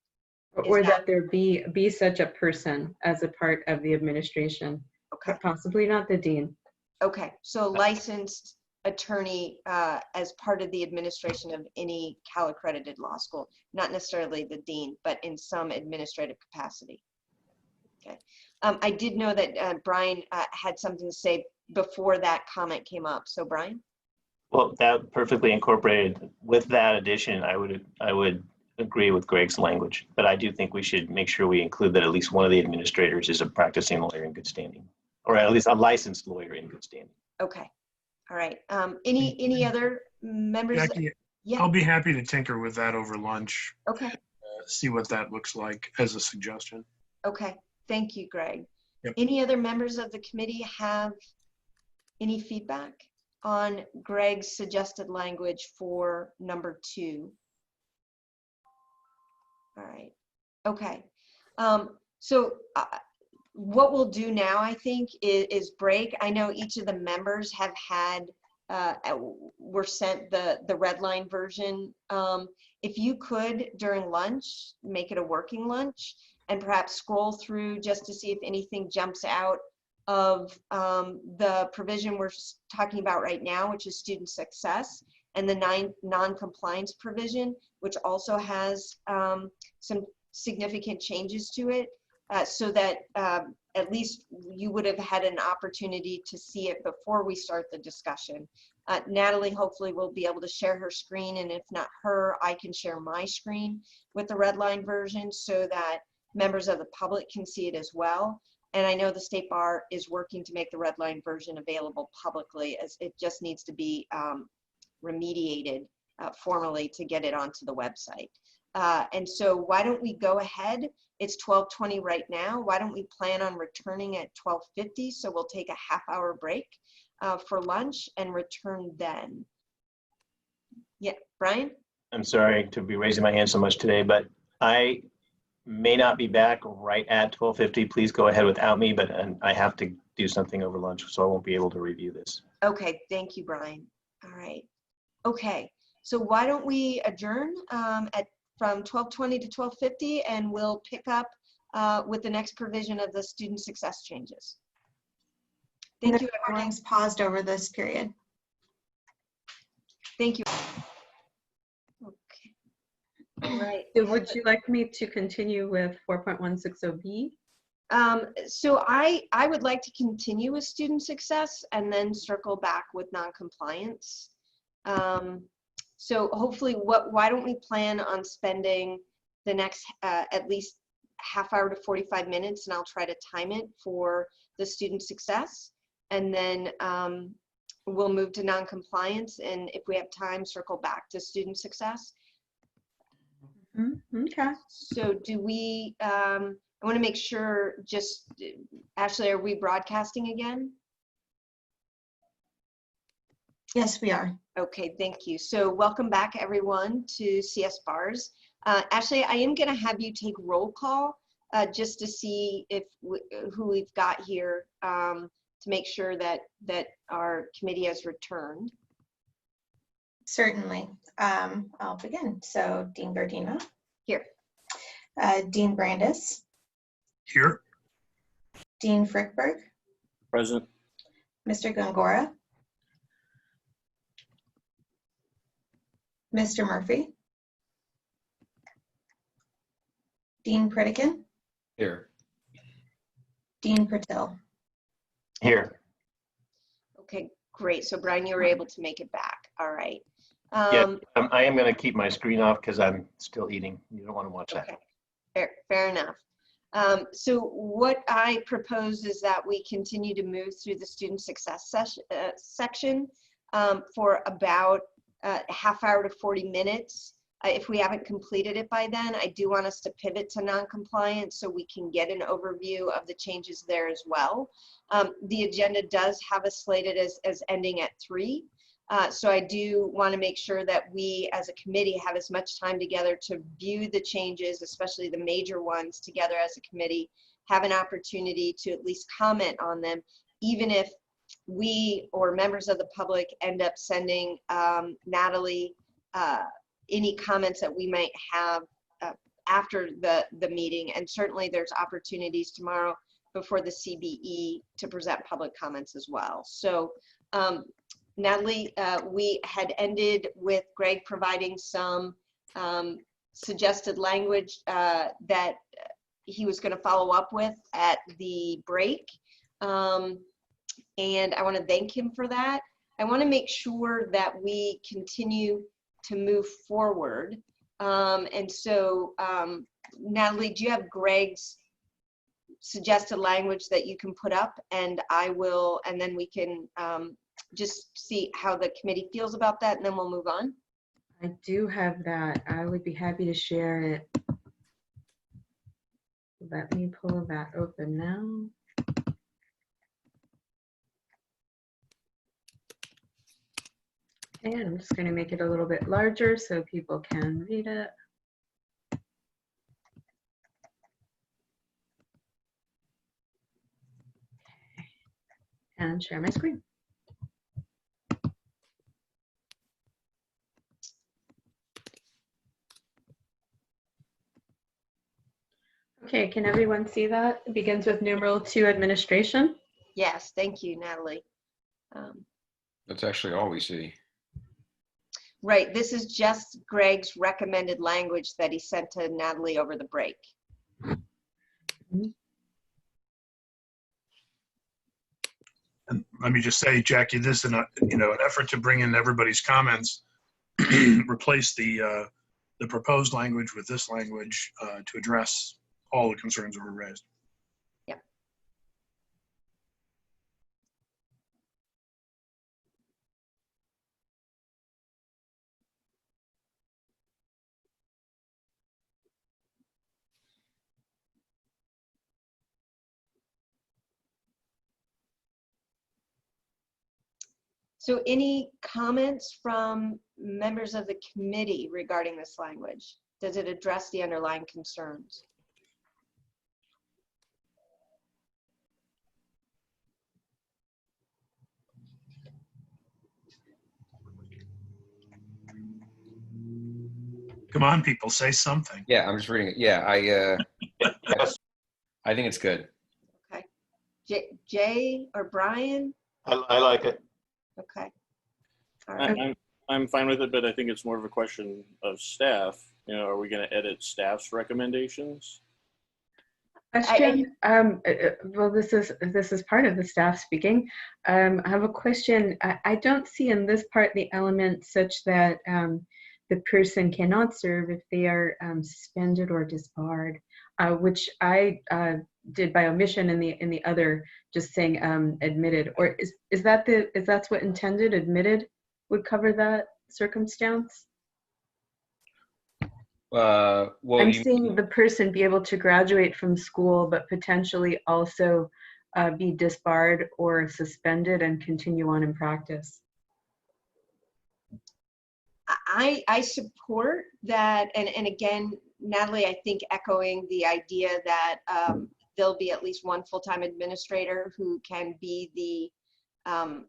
Or that there be such a person as a part of the administration, but possibly not the dean. Okay, so licensed attorney as part of the administration of any Cal accredited law school, not necessarily the dean, but in some administrative capacity. Okay, I did know that Brian had something to say before that comment came up. So Brian? Well, that perfectly incorporated. With that addition, I would agree with Greg's language, but I do think we should make sure we include that at least one of the administrators is a practicing lawyer in good standing, or at least a licensed lawyer in good standing. Okay, all right. Any other members? Jackie, yeah. I'll be happy to tinker with that over lunch. Okay. See what that looks like as a suggestion. Okay, thank you, Greg. Yep. Any other members of the committee have any feedback? on Greg's suggested language for number 2? All right. Okay. So what we'll do now, I think, is break. I know each of the members have had, were sent the red line version. If you could, during lunch, make it a working lunch and perhaps scroll through just to see if anything jumps out of the provision we're talking about right now, which is student success, and the non-compliance provision, which also has some significant changes to it, so that at least you would have had an opportunity to see it before we start the discussion. Natalie hopefully will be able to share her screen, and if not her, I can share my screen with the red line version so that members of the public can see it as well. And I know the State Bar is working to make the red line version available publicly, as it just needs to be remediated formally to get it onto the website. And so why don't we go ahead? It's 12:20 right now. Why don't we plan on returning at 12:50? So we'll take a half-hour break for lunch and return then. Yeah, Brian? I'm sorry to be raising my hand so much today, but I may not be back right at 12:50. Please go ahead without me, but I have to do something over lunch, so I won't be able to review this. Okay, thank you, Brian. All right. Okay, so why don't we adjourn from 12:20 to 12:50, and we'll pick up with the next provision of the student success changes. Thank you, everyone. Recordings paused over this period. Thank you. Okay. All right. So would you like me to continue with 4.160B? So I would like to continue with student success and then circle back with non-compliance. So hopefully, why don't we plan on spending the next at least half hour to 45 minutes, and I'll try to time it for the student success, and then we'll move to non-compliance, and if we have time, circle back to student success. Okay. So do we, I want to make sure, just, Ashley, are we broadcasting again? Yes, we are. Okay, thank you. So welcome back, everyone, to CSBARS. Ashley, I am going to have you take roll call just to see if who we've got here to make sure that our committee has returned. Certainly. I'll begin. So Dean Gardino. Here. Dean Brandis. Here. Dean Frickberg. Present. Mr. Gongora. Mr. Murphy. Dean Pritikin. Here. Dean Patil. Here. Okay, great. So Brian, you were able to make it back. All right. Yeah, I am going to keep my screen off because I'm still eating. You don't want to watch that. Okay, fair enough. So what I propose is that we continue to move through the student success section for about a half hour to 40 minutes. If we haven't completed it by then, I do want us to pivot to non-compliance so we can get an overview of the changes there as well. The agenda does have us slated as ending at 3. So I do want to make sure that we as a committee have as much time together to view the changes, especially the major ones, together as a committee, have an opportunity to at least comment on them, even if we or members of the public end up sending Natalie any comments that we might have after the meeting. And certainly there's opportunities tomorrow before the CBE to present public comments as well. So Natalie, we had ended with Greg providing some suggested language that he was going to follow up with at the break. And I want to thank him for that. I want to make sure that we continue to move forward. And so, Natalie, do you have Greg's suggested language that you can put up? And I will, and then we can just see how the committee feels about that, and then we'll move on. I do have that. I would be happy to share it. Let me pull that open now. And I'm just going to make it a little bit larger so people can read it. And share my screen. Okay, can everyone see that? It begins with numeral 2, administration. Yes, thank you, Natalie. That's actually all we see. Right, this is just Greg's recommended language that he sent to Natalie over the break. And let me just say, Jackie, this is an effort to bring in everybody's comments, replace the proposed language with this language to address all the concerns that were raised. Yep. So any comments from members of the committee regarding this language? Does it address the underlying concerns? Come on, people, say something. Yeah, I'm just reading it. Yeah, I think it's good. Okay. Jay or Brian? I like it. Okay. All right. I'm fine with it, but I think it's more of a question of staff. You know, are we going to edit staff's recommendations? Question. Well, this is part of the staff speaking. I have a question. I don't see in this part the element such that the person cannot serve if they are suspended or disbarred, which I did by omission in the other, just saying admitted. Or is that's what intended? Admitted would cover that circumstance? Well, I'm seeing the person be able to graduate from school, but potentially also be disbarred or suspended and continue on in practice. I support that, and again, Natalie, I think echoing the idea that there'll be at least one full-time administrator who can be the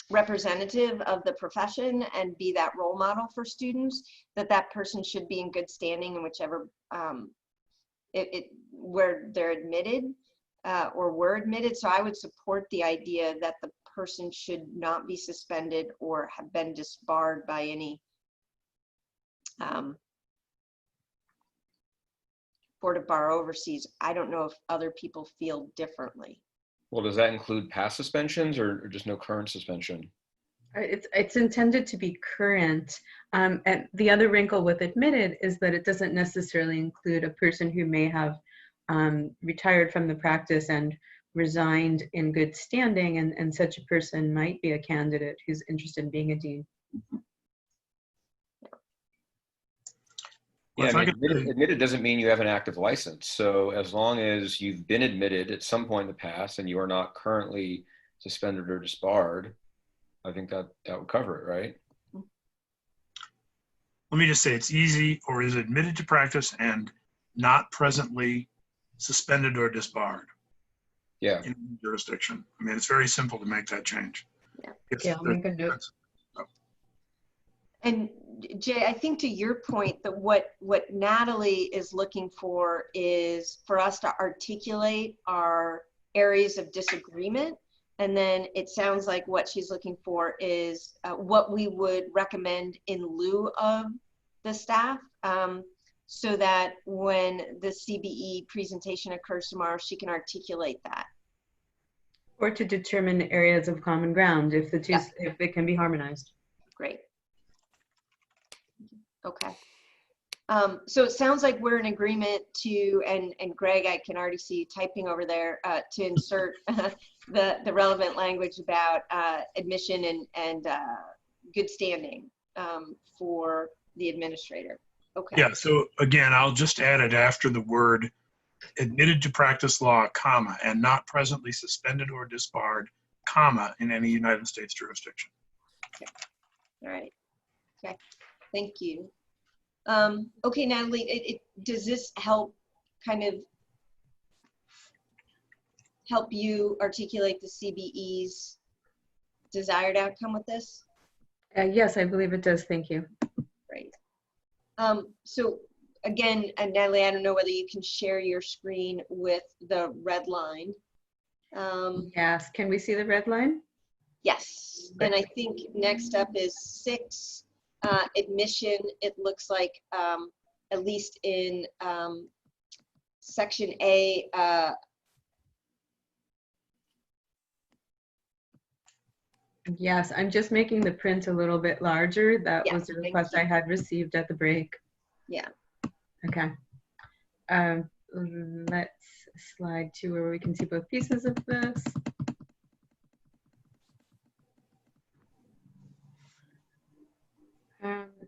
representative of the profession and be that role model for students, that person should be in good standing in whichever where they're admitted or were admitted. So I would support the idea that the person should not be suspended or have been disbarred by any Board of Bar Overseas. I don't know if other people feel differently. Well, does that include past suspensions or just no current suspension? It's intended to be current. And the other wrinkle with admitted is that it doesn't necessarily include a person who may have retired from the practice and resigned in good standing, and such a person might be a candidate who's interested in being a dean. Yeah, I mean, admitted doesn't mean you have an active license. So as long as you've been admitted at some point in the past and you are not currently suspended or disbarred, I think that would cover it, right? Let me just say it's easy, or is admitted to practice and not presently suspended or disbarred. Yeah. In jurisdiction. I mean, it's very simple to make that change. Yeah, I'll make a note. And Jay, I think to your point that what Natalie is looking for is for us to articulate our areas of disagreement. And then it sounds like what she's looking for is what we would recommend in lieu of the staff, so that when the CBE presentation occurs tomorrow, she can articulate that. Or to determine areas of common ground if the two, if it can be harmonized. Great. Okay. So it sounds like we're in agreement to, and Greg, I can already see you typing over there, to insert the relevant language about admission and good standing for the administrator. Okay. Yeah, so again, I'll just add it after the word admitted to practice law, comma, and not presently suspended or disbarred, comma, in any United States jurisdiction. Okay. All right. Okay, thank you. Okay, Natalie, does this help kind of help you articulate the CBE's desired outcome with this? Yes, I believe it does. Thank you. Great. So again, Natalie, I don't know whether you can share your screen with the red line. Yes, can we see the red line? Yes, and I think next up is 6, admission. It looks like at least in section A, Yes, I'm just making the print a little bit larger. That yeah, was a thank request you. I had received at the break. Yeah. Okay. Let's slide to where we can see both pieces of this.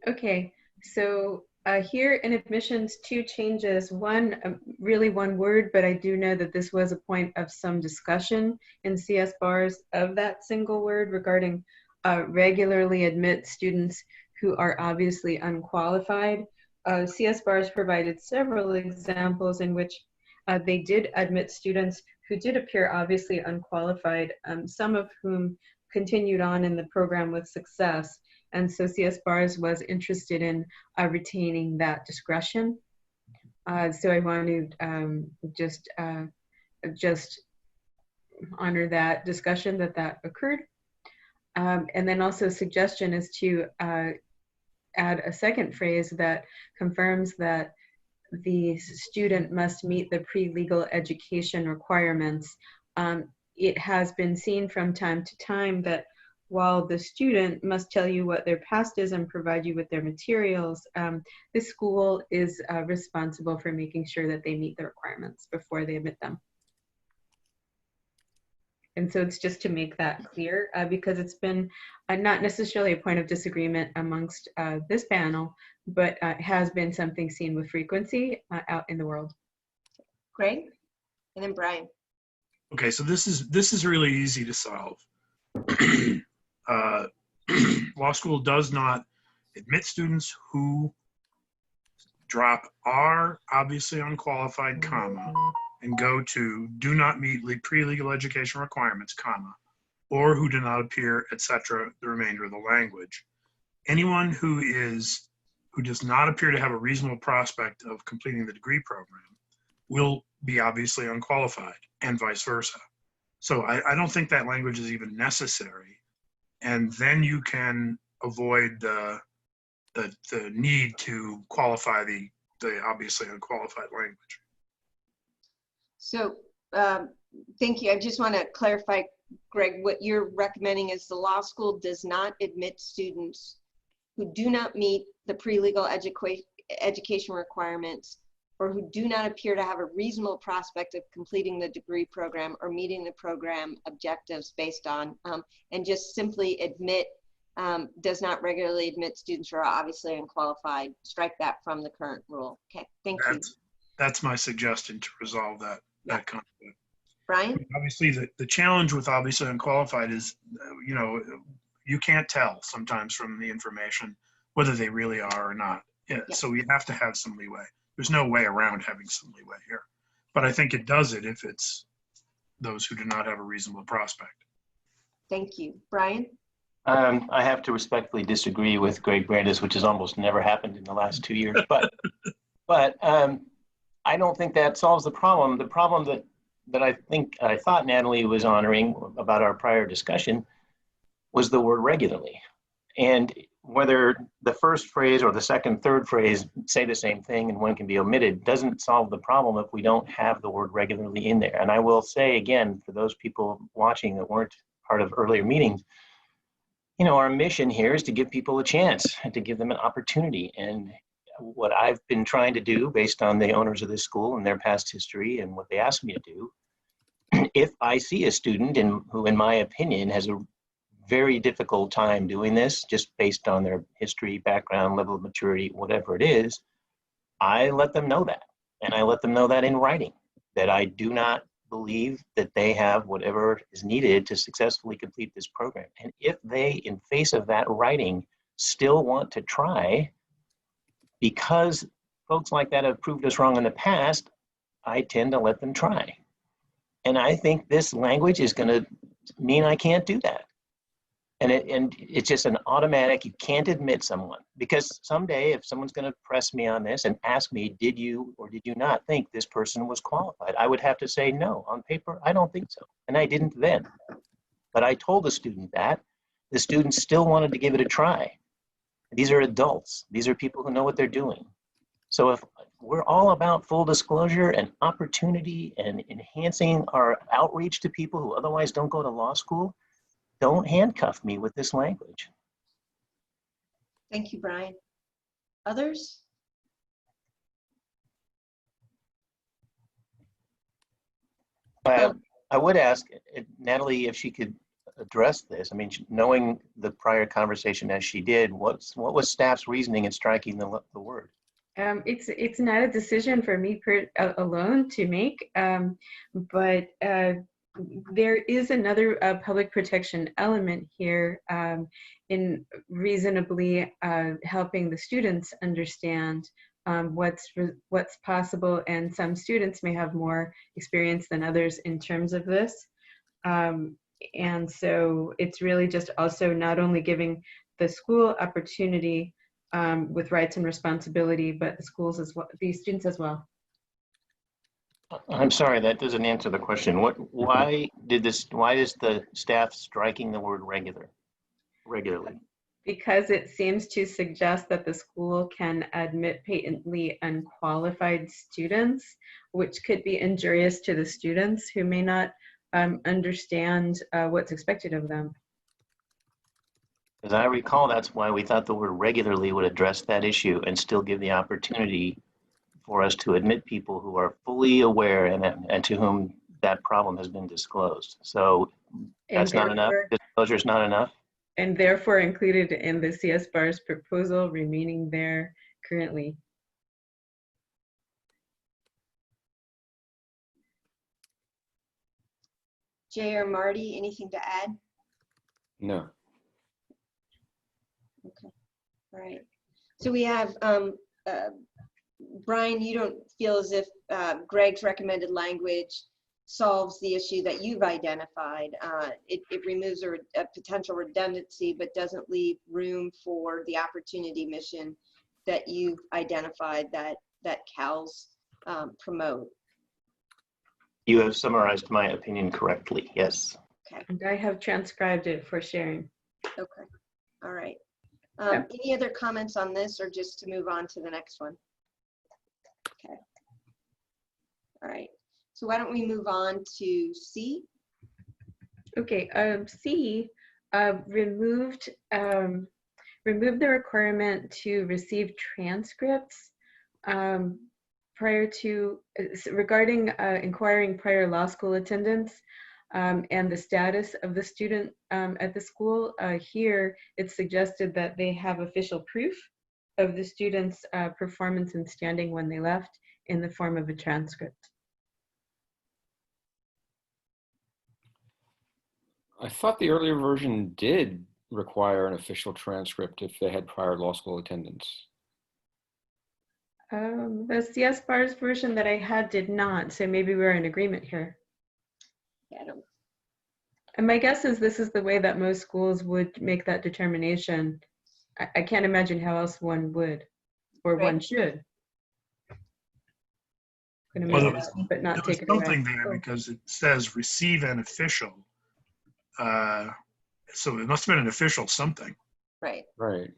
Okay, so here in admissions, 2 changes. One, really one word, but I do know that this was a point of some discussion in CSBARS of that single word regarding regularly admit students who are obviously unqualified. CSBARS provided several examples in which they did admit students who did appear obviously unqualified, some of whom continued on in the program with success. And so CSBARS was interested in retaining that discretion. So I want to just honor that discussion that occurred. And then also suggestion is to add a second phrase that confirms that the student must meet the pre-legal education requirements. It has been seen from time to time that while the student must tell you what their past is and provide you with their materials, the school is responsible for making sure that they meet the requirements before they admit them. And so it's just to make that clear, because it's been not necessarily a point of disagreement amongst this panel, but has been something seen with frequency out in the world. Great. And then Brian. Okay, so this is really easy to solve. Law school does not admit students who drop are obviously unqualified, comma, and go to do not meet pre-legal education requirements, comma, or who do not appear, etc., the remainder of the language. Anyone who does not appear to have a reasonable prospect of completing the degree program will be obviously unqualified, and vice versa. So I don't think that language is even necessary. And then you can avoid the need to qualify the obviously unqualified language. So thank you. I just want to clarify, Greg, what you're recommending is the law school does not admit students who do not meet the pre-legal education requirements or who do not appear to have a reasonable prospect of completing the degree program or meeting the program objectives based on, and just simply admit, does not regularly admit students who are obviously unqualified. Strike that from the current rule. Okay, thank you. That's my suggestion to resolve that concept. Brian? Obviously, the challenge with obviously unqualified is, you can't tell sometimes from the information whether they really are or not. Yeah. So we have to have some leeway. There's no way around having some leeway here. But I think it does it if it's those who do not have a reasonable prospect. Thank you. Brian? I have to respectfully disagree with Greg Brandes, which has almost never happened in the last 2 years. But I don't think that solves the problem. The problem that I thought Natalie was honoring about our prior discussion was the word regularly. And whether the first phrase or the second, third phrase say the same thing and one can be omitted doesn't solve the problem if we don't have the word regularly in there. And I will say again, for those people watching that weren't part of earlier meetings, our mission here is to give people a chance and to give them an opportunity. And what I've been trying to do based on the owners of this school and their past history and what they asked me to do, if I see a student who in my opinion has a very difficult time doing this just based on their history, background, level of maturity, whatever it is, I let them know that. And I let them know that in writing, that I do not believe that they have whatever is needed to successfully complete this program. And if they, in face of that writing, still want to try, because folks like that have proved us wrong in the past, I tend to let them try. And I think this language is going to mean I can't do that. And it's just an automatic, you can't admit someone. Because someday, if someone's going to press me on this and ask me, did you or did you not think this person was qualified? I would have to say, no, on paper, I don't think so. And I didn't then. But I told the student that. The student still wanted to give it a try. These are adults. These are people who know what they're doing. So if we're all about full disclosure and opportunity and enhancing our outreach to people who otherwise don't go to law school, don't handcuff me with this language. Thank you, Brian. Others? I would ask Natalie if she could address this. I mean, knowing the prior conversation as she did, what was staff's reasoning in striking the word? It's not a decision for me alone to make, but there is another public protection element here in reasonably helping the students understand what's possible, and some students may have more experience than others in terms of this. And so it's really just also not only giving the school opportunity with rights and responsibility, but the schools as well, the students as well. I'm sorry, that doesn't answer the question. Why is the staff striking the word regularly? Because it seems to suggest that the school can admit patently unqualified students, which could be injurious to the students who may not understand what's expected of them. As I recall, that's why we thought the word regularly would address that issue and still give the opportunity for us to admit people who are fully aware and to whom that problem has been disclosed. So that's not enough? Disclosure is not enough? And therefore included in the CSBARS proposal, remaining there currently. Jay or Marty, anything to add? No. Okay, all right. So we have, Brian, you don't feel as if Greg's recommended language solves the issue that you've identified. It removes a potential redundancy, but doesn't leave room for the opportunity mission that you've identified that CALs promote. You have summarized my opinion correctly, yes. Okay. And I have transcribed it for sharing. Okay, all right. Any other comments on this, or just to move on to the next one? Okay. All right. So why don't we move on to C? Okay. C removed the requirement to receive transcripts prior to regarding inquiring prior law school attendance. And the status of the student at the school. Here, it's suggested that they have official proof of the student's performance and standing when they left in the form of a transcript. I thought the earlier version did require an official transcript if they had prior law school attendance. The CSBARS version that I had did not, so maybe we're in agreement here. Yeah, I don't. And my guess is this is the way that most schools would make that determination. I can't imagine how else one would, or one should. Well, But not take it something away. there because it says receive an official. So it must have been an official something. Right. Right.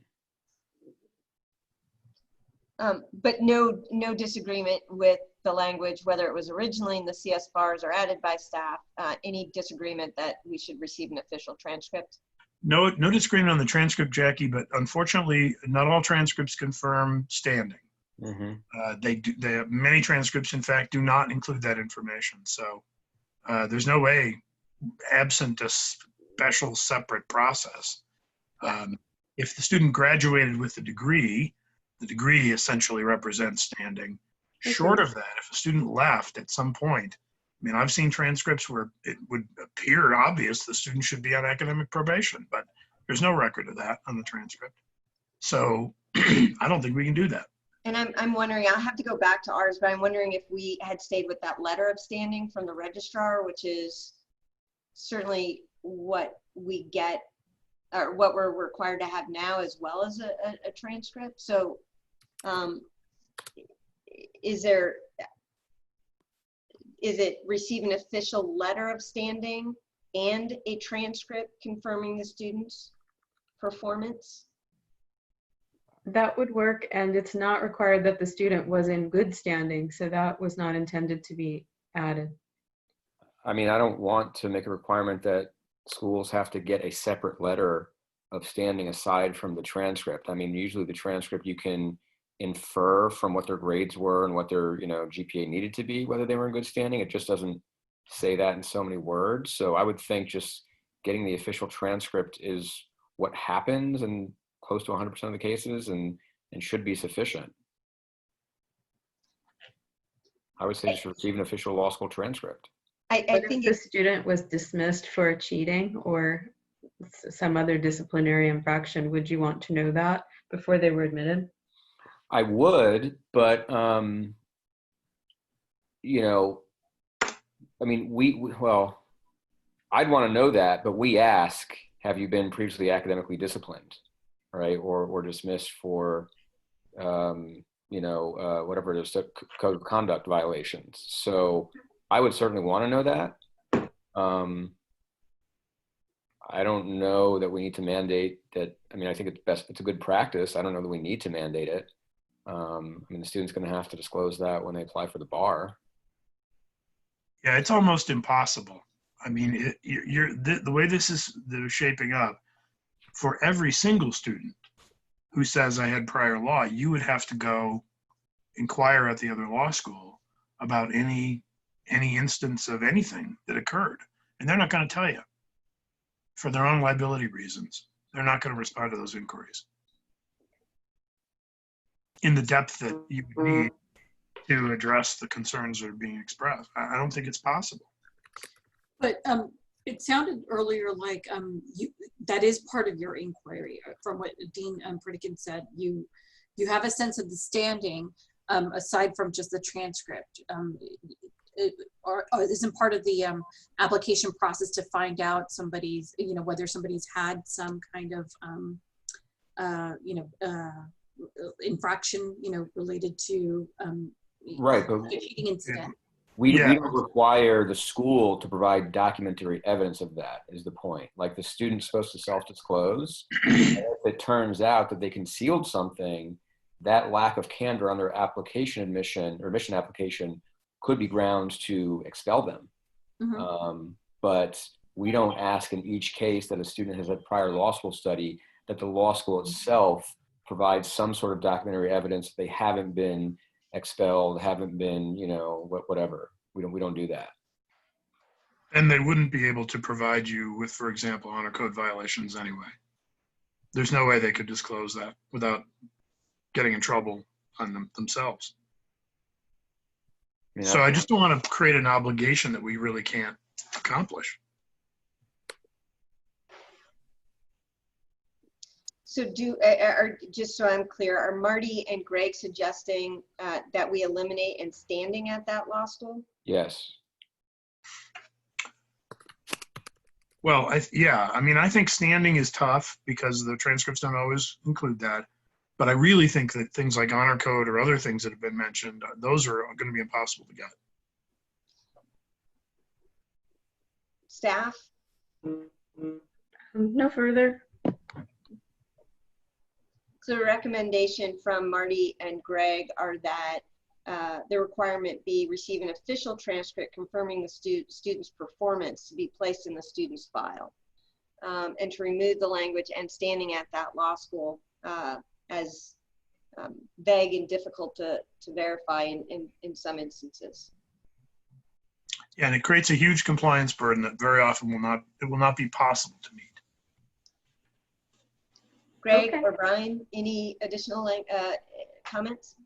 But no disagreement with the language, whether it was originally in the CSBARS or added by staff. Any disagreement that we should receive an official transcript? No disagreement on the transcript, Jackie, but unfortunately, not all transcripts confirm standing. Mm-hmm. Many transcripts, in fact, do not include that information. So there's no way, absent a special separate process. If the student graduated with a degree, the degree essentially represents standing. Short of that, if a student left at some point, I mean, I've seen transcripts where it would appear obvious the student should be on academic probation, but there's no record of that on the transcript. So I don't think we can do that. And I'm wondering, I'll have to go back to ours, but I'm wondering if we had stayed with that letter of standing from the registrar, which is certainly what we get, or what we're required to have now, as well as a transcript. So is it receive an official letter of standing and a transcript confirming the student's performance? That would work, and it's not required that the student was in good standing, so that was not intended to be added. I mean, I don't want to make a requirement that schools have to get a separate letter of standing aside from the transcript. I mean, usually the transcript you can infer from what their grades were and what their, GPA needed to be, whether they were in good standing. It just doesn't say that in so many words. So I would think just getting the official transcript is what happens in close to 100% of the cases and should be sufficient. I would say just receive an official law school transcript. I think the student was dismissed for cheating or some other disciplinary infraction. Would you want to know that before they were admitted? I would, but I mean, well, I'd want to know that, but we ask, have you been previously academically disciplined, right? Or dismissed for, whatever it is, code of conduct violations. So I would certainly want to know that. I don't know that we need to mandate that. I mean, I think it's a good practice. I don't know that we need to mandate it. I mean, the student's going to have to disclose that when they apply for the bar. Yeah, it's almost impossible. I mean, the way this is shaping up, for every single student who says I had prior law, you would have to go inquire at the other law school about any instance of anything that occurred. And they're not going to tell you for their own liability reasons. They're not going to respond to those inquiries in the depth that you would need to address the concerns that are being expressed. I don't think it's possible. But it sounded earlier like that is part of your inquiry. From what Dean Pritikin said, you have a sense of the standing aside from just the transcript. Or isn't part of the application process to find out somebody's, whether somebody's had some kind of, infraction, related to right, but cheating incident. We don't require the school to provide documentary evidence of that, is the point. Like, the student's supposed to self-disclose. If it turns out that they concealed something, that lack of candor on their admission application could be grounds to expel them. Mm-hmm. But we don't ask in each case that a student has a prior law school study that the law school itself provides some sort of documentary evidence that they haven't been expelled, haven't been, whatever. We don't do that. And they wouldn't be able to provide you with, for example, honor code violations anyway. There's no way they could disclose that without getting in trouble on themselves. So I just don't want to create an obligation that we really can't accomplish. So just so I'm clear, are Marty and Greg suggesting that we eliminate and standing at that law school? Yes. Well, I mean, I think standing is tough because the transcripts don't always include that. But I really think that things like honor code or other things that have been mentioned, those are going to be impossible to get. Staff? No further. So the recommendation from Marty and Greg are that the requirement be receive an official transcript confirming the student's performance to be placed in the student's file, and to remove the language "and standing at that law school" as vague and difficult to verify in some instances. Yeah, and it creates a huge compliance burden that very often will not be possible to meet. Greg or Brian, any additional comments?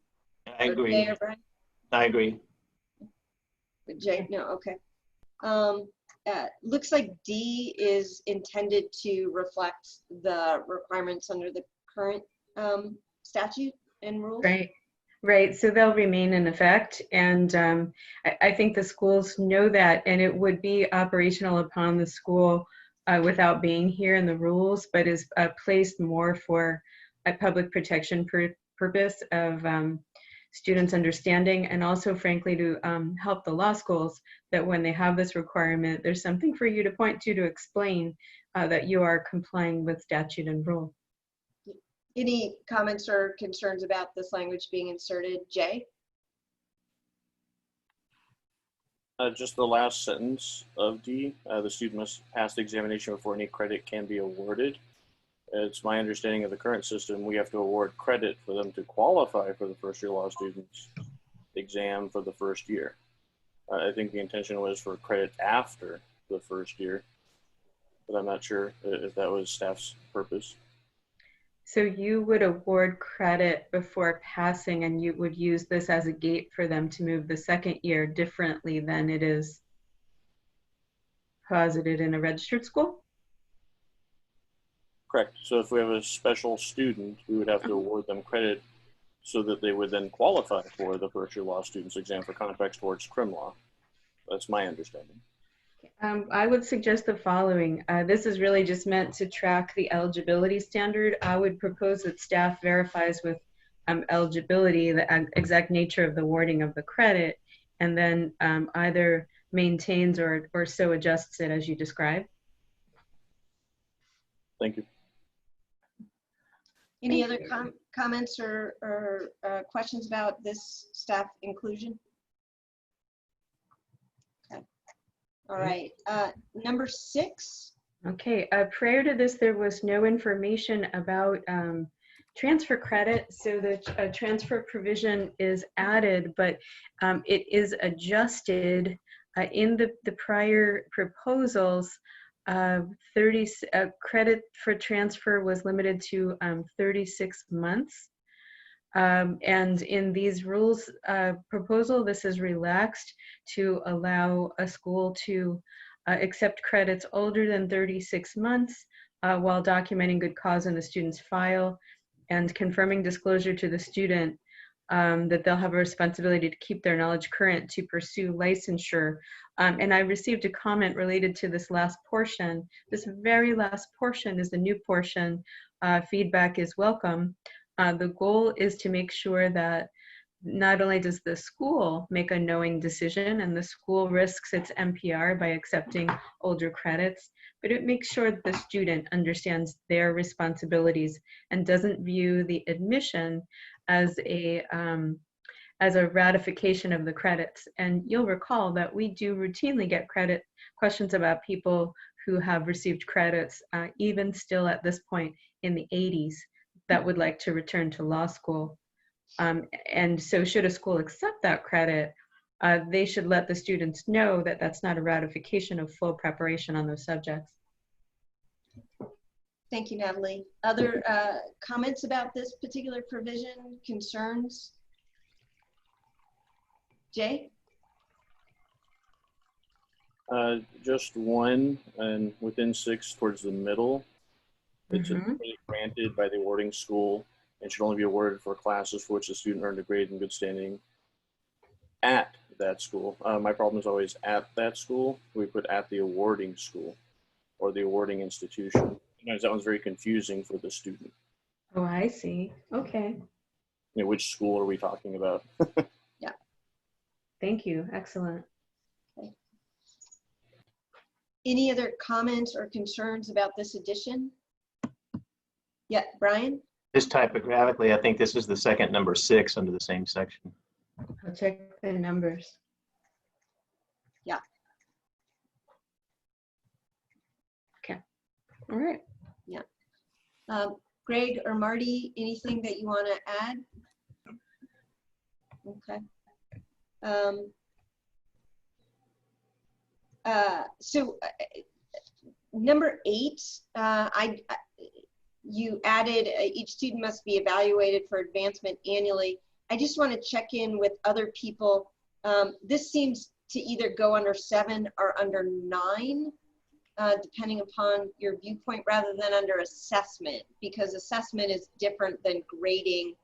I agree. Jay or Brian? I agree. Jay, no, okay. Looks like D is intended to reflect the requirements under the current statute and rules? Right. Right, so they'll remain in effect, and I think the schools know that, and it would be operational upon the school without being here in the rules, but is placed more for a public protection purpose of students' understanding, and also, frankly, to help the law schools that when they have this requirement, there's something for you to point to explain that you are complying with statute and rule. Any comments or concerns about this language being inserted? Jay? Just the last sentence of D, the student must pass the examination before any credit can be awarded. It's my understanding of the current system, we have to award credit for them to qualify for the first year law students exam for the first year. I think the intention was for credit after the first year, but I'm not sure if that was staff's purpose. So you would award credit before passing, and you would use this as a gate for them to move the second year differently than it is posited in a registered school? Correct. So if we have a special student, we would have to award them credit so that they would then qualify for the first year law students exam for contract towards crim law. That's my understanding. I would suggest the following. This is really just meant to track the eligibility standard. I would propose that staff verifies with eligibility the exact nature of the awarding of the credit, and then either maintains or so adjusts it as you described. Thank you. Any other comments or questions about this staff inclusion? Okay. All right. Number 6. Okay. Prior to this, there was no information about transfer credit. So the transfer provision is added, but it is adjusted in the prior proposals. 30 credit for transfer was limited to 36 months. And in these rules proposal, this is relaxed to allow a school to accept credits older than 36 months while documenting good cause in the student's file and confirming disclosure to the student that they'll have a responsibility to keep their knowledge current to pursue licensure. And I received a comment related to this last portion. This very last portion is the new portion. Feedback is welcome. The goal is to make sure that not only does the school make a knowing decision and the school risks its MPR by accepting older credits, but it makes sure that the student understands their responsibilities and doesn't view the admission as a ratification of the credits. And you'll recall that we do routinely get credit questions about people who have received credits, even still at this point in the 80s, that would like to return to law school. And so should a school accept that credit, they should let the students know that that's not a ratification of full preparation on those subjects. Thank you, Natalie. Other comments about this particular provision, concerns? Jay? Just one, and within 6 towards the middle, it's granted by the awarding school and should only be awarded for classes for which the student earned a grade in good standing at that school. My problem is always at that school. We put at the awarding school or the awarding institution. Sometimes that one's very confusing for the student. Oh, I see. Okay. You know, which school are we talking about? Yeah. Thank you. Excellent. Okay. Any other comments or concerns about this addition? Yeah, Brian? Just typographically, I think this is the second number 6 under the same section. I'll check the numbers. Yeah. Okay. All right. Yeah. Greg or Marty, anything that you want to add? Okay. Number 8, you added each student must be evaluated for advancement annually. I just want to check in with other people. This seems to either go under 7 or under 9. depending upon your viewpoint, rather than under assessment, because assessment is different than grading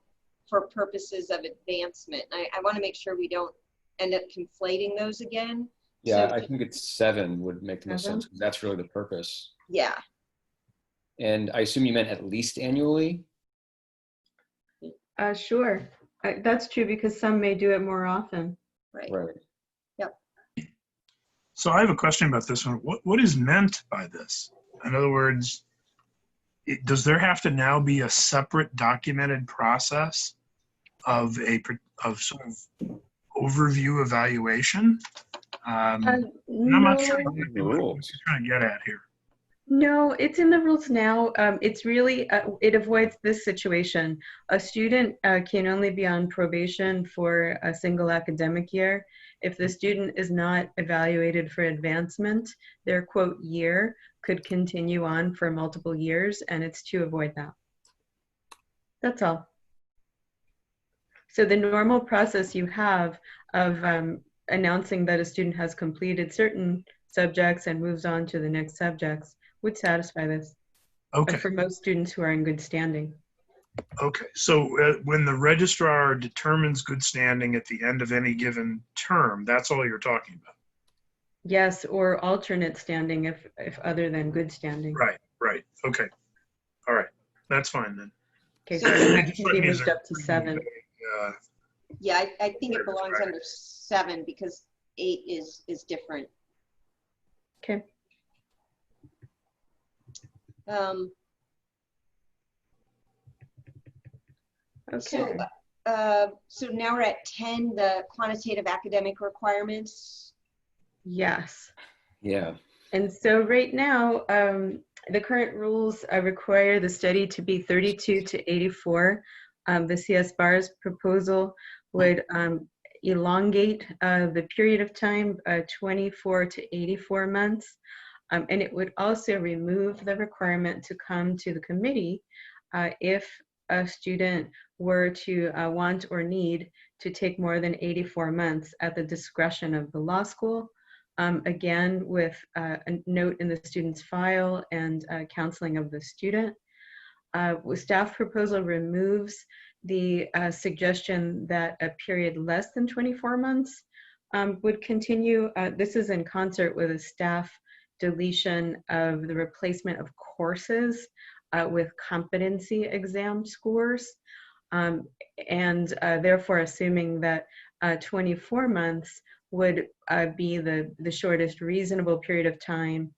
for purposes of advancement. I want to make sure we don't end up conflating those again. Yeah, So, I think it's 7 would make the most sense, because that's really the purpose. yeah. And I assume you meant at least annually? Sure. That's true, because some may do it more often. Right. Right. Yep. So I have a question about this one. What is meant by this? In other words, does there have to now be a separate documented process of sort of overview evaluation? And I'm not sure exactly what you're trying to get at here. No, it's in the rules now. It's really, it avoids this situation. A student can only be on probation for a single academic year. If the student is not evaluated for advancement, their quote year could continue on for multiple years, and it's to avoid that. That's all. So the normal process you have of announcing that a student has completed certain subjects and moves on to the next subjects would satisfy this. Okay. For most students who are in good standing. Okay, so when the registrar determines good standing at the end of any given term, that's all you're talking about? Yes, or alternate standing if other than good standing. Right, right, okay. All right, that's fine then. Okay, so it can be moved up to 7. Yeah, I think it belongs under 7 because 8 is different. Okay. Okay. So now we're at 10, the quantitative academic requirements. Yes. Yeah. And so right now, the current rules require the study to be 32 to 84. The CSBARS proposal would elongate the period of time 24 to 84 months. And it would also remove the requirement to come to the committee if a student were to want or need to take more than 84 months at the discretion of the law school. Again, with a note in the student's file and counseling of the student. Staff proposal removes the suggestion that a period less than 24 months would continue. This is in concert with a staff deletion of the replacement of courses with competency exam scores, and therefore assuming that 24 months would be the shortest reasonable period of time,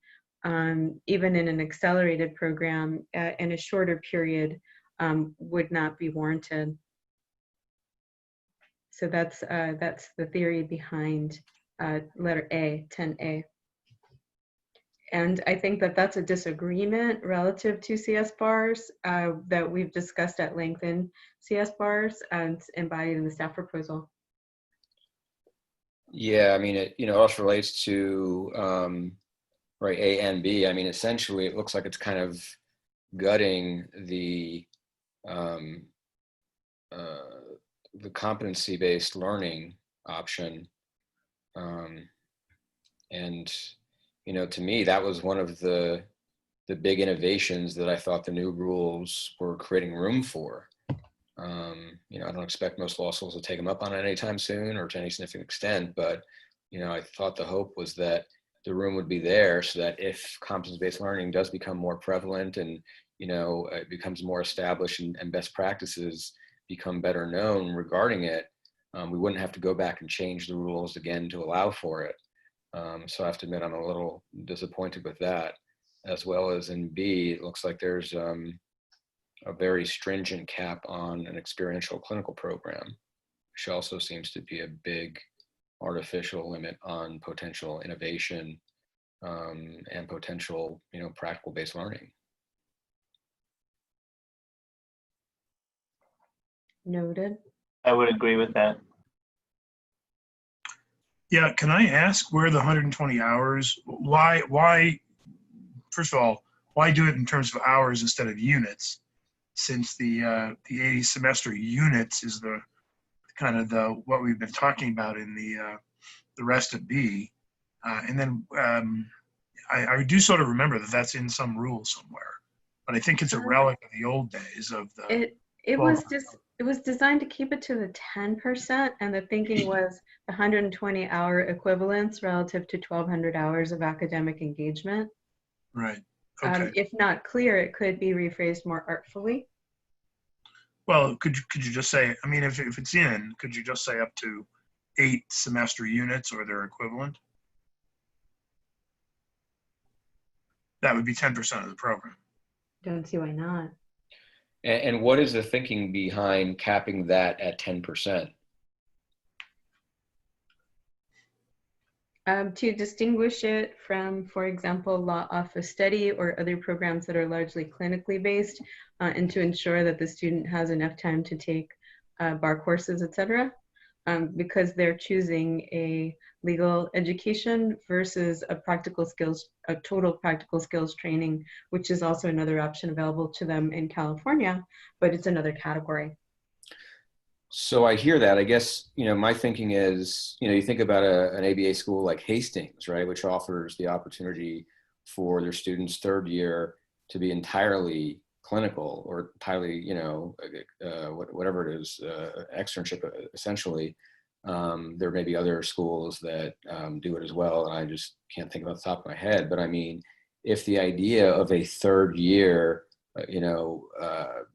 even in an accelerated program, and a shorter period would not be warranted. So that's the theory behind letter A, 10A. And I think that that's a disagreement relative to CSBARS that we've discussed at length in CSBARS and embodied in the staff proposal. Yeah, I mean, it also relates to right, A and B. I mean, essentially, it looks like it's kind of gutting the competency-based learning option, and to me, that was one of the big innovations that I thought the new rules were creating room for. I don't expect most law schools to take them up on it anytime soon or to any significant extent, but I thought the hope was that the room would be there so that if competence-based learning does become more prevalent and it becomes more established and best practices become better known regarding it, we wouldn't have to go back and change the rules again to allow for it. So I have to admit I'm a little disappointed with that. As well as in B, it looks like there's a very stringent cap on an experiential clinical program, which also seems to be a big artificial limit on potential innovation and potential, practical-based learning. Noted. I would agree with that. Yeah, can I ask where the 120 hours, why, first of all, why do it in terms of hours instead of units? Since the 80 semester units is the kind of what we've been talking about in the rest of B. And then I do sort of remember that that's in some rule somewhere, but I think it's a relic of the old days of the. It was designed to keep it to the 10%, and the thinking was 120-hour equivalence relative to 1,200 hours of academic engagement. Right. Okay. If not clear, it could be rephrased more artfully. Well, could you just say, I mean, if it's in, could you just say up to 8 semester units or their equivalent? That would be 10% of the program. Don't see why not. And what is the thinking behind capping that at 10%? To distinguish it from, for example, law office study or other programs that are largely clinically based, and to ensure that the student has enough time to take bar courses, etc. Because they're choosing a legal education versus a total practical skills training, which is also another option available to them in California, but it's another category. So I hear that. I guess, my thinking is, you think about an ABA school like Hastings, right, which offers the opportunity for their students' third year to be entirely clinical or entirely, whatever it is, externship essentially. There may be other schools that do it as well, and I just can't think off the top of my head. But I mean, if the idea of a third year,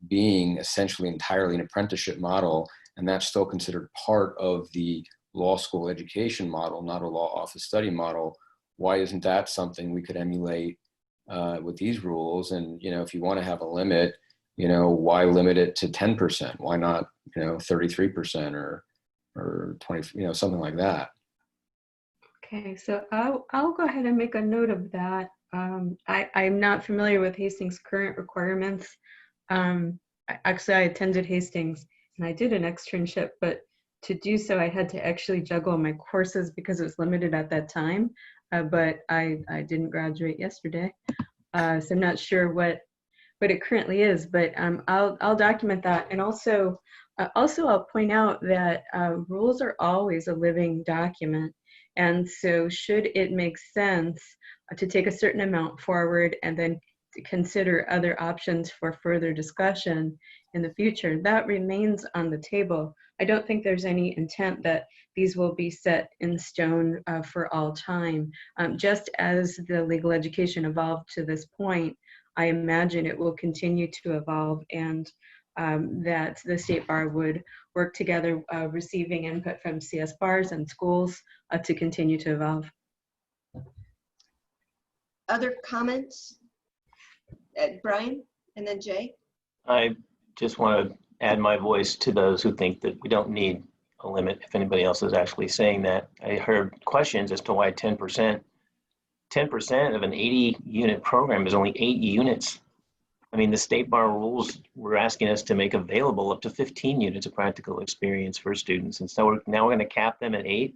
being essentially entirely an apprenticeship model, and that's still considered part of the law school education model, not a law office study model, why isn't that something we could emulate with these rules? And, if you want to have a limit, why limit it to 10%? Why not, 33% or 20, something like that? Okay, so I'll go ahead and make a note of that. I'm not familiar with Hastings' current requirements. Actually, I attended Hastings and I did an externship, but to do so, I had to actually juggle my courses because it was limited at that time. But I didn't graduate yesterday, so I'm not sure what it currently is. But I'll document that, and also I'll point out that rules are always a living document, and so should it make sense to take a certain amount forward and then to consider other options for further discussion in the future, that remains on the table. I don't think there's any intent that these will be set in stone for all time. Just as the legal education evolved to this point, I imagine it will continue to evolve, and that the State Bar would work together, receiving input from CSBARS and schools to continue to evolve. Other comments? Brian, and then Jay? I just want to add my voice to those who think that we don't need a limit, if anybody else is actually saying that. I heard questions as to why 10%. 10% of an 80-unit program is only 8 units. I mean, the State Bar rules were asking us to make available up to 15 units of practical experience for students. And so now we're going to cap them at 8.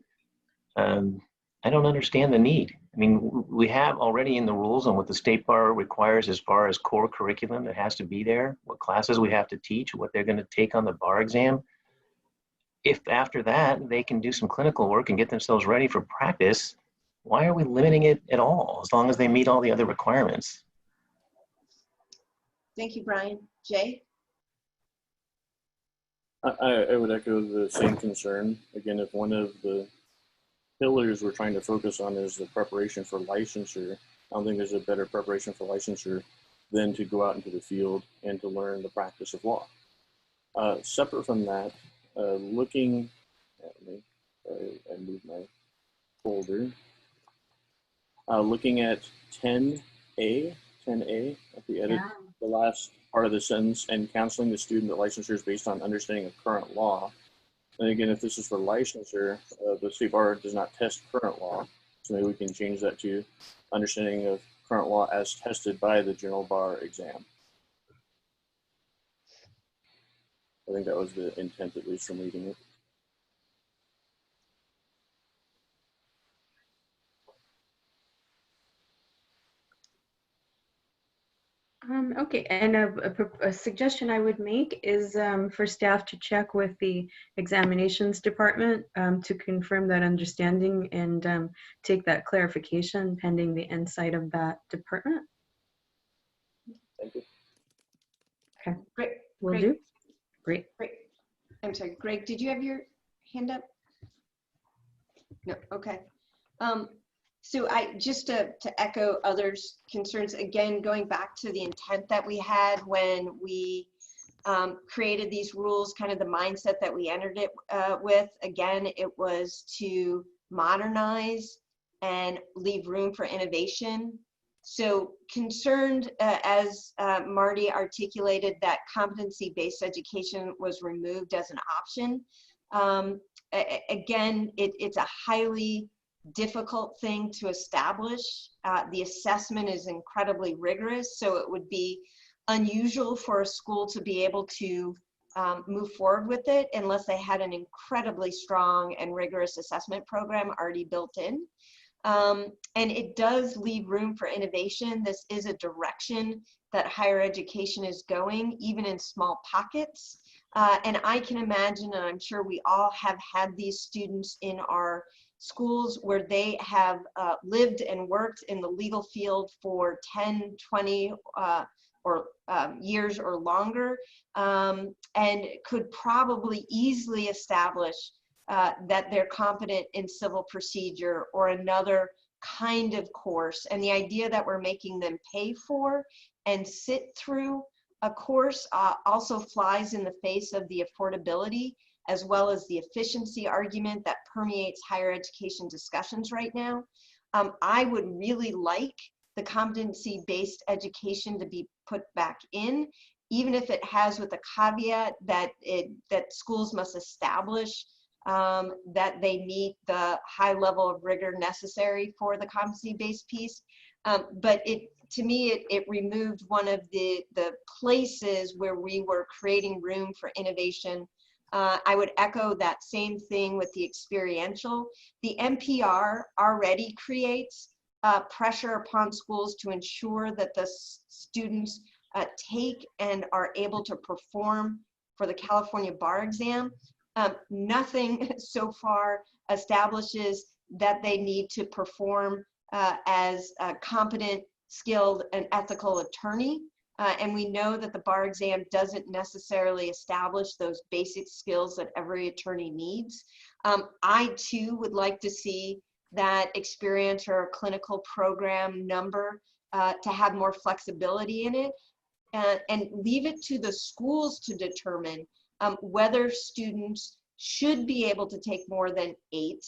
I don't understand the need. I mean, we have already in the rules on what the State Bar requires as far as core curriculum that has to be there, what classes we have to teach, what they're going to take on the bar exam. If after that they can do some clinical work and get themselves ready for practice, why are we limiting it at all as long as they meet all the other requirements? Thank you, Brian. Jay? I would echo the same concern. Again, if one of the pillars we're trying to focus on is the preparation for licensure, I don't think there's a better preparation for licensure than to go out into the field and to learn the practice of law. Separate from that, looking at me, I moved my folder. Looking at 10A at the edit, the last part of the sentence, and counseling the student that licensure is based on understanding of current law. And again, if this is for licensure, the State Bar does not test current law. So maybe we can change that to understanding of current law as tested by the General Bar exam. I think that was the intent, at least from reading it. Okay, and a suggestion I would make is for staff to check with the examinations department to confirm that understanding and take that clarification pending the insight of that department. Thank you. Okay, Great. will Great. do. Great. Great. I'm sorry, Greg, did you have your hand up? No, okay. So I just to echo others' concerns, again, going back to the intent that we had when we created these rules, kind of the mindset that we entered it with, again, it was to modernize and leave room for innovation. So concerned, as Marty articulated, that competency-based education was removed as an option. Again, it's a highly difficult thing to establish. The assessment is incredibly rigorous, so it would be unusual for a school to be able to move forward with it unless they had an incredibly strong and rigorous assessment program already built in. And it does leave room for innovation. This is a direction that higher education is going, even in small pockets. And I can imagine, and I'm sure we all have had these students in our schools where they have lived and worked in the legal field for 10, 20 years or longer, and could probably easily establish that they're competent in civil procedure or another kind of course. And the idea that we're making them pay for and sit through a course also flies in the face of the affordability as well as the efficiency argument that permeates higher education discussions right now. I would really like the competency-based education to be put back in, even if it has with a caveat that that schools must establish that they meet the high level of rigor necessary for the competency-based piece. But to me, it removed one of the places where we were creating room for innovation. I would echo that same thing with the experiential. The NPR already creates pressure upon schools to ensure that the students take and are able to perform for the California bar exam. Nothing so far establishes that they need to perform as a competent, skilled, and ethical attorney. And we know that the bar exam doesn't necessarily establish those basic skills that every attorney needs. I too would like to see that experience or clinical program number to have more flexibility in it, and leave it to the schools to determine whether students should be able to take more than 8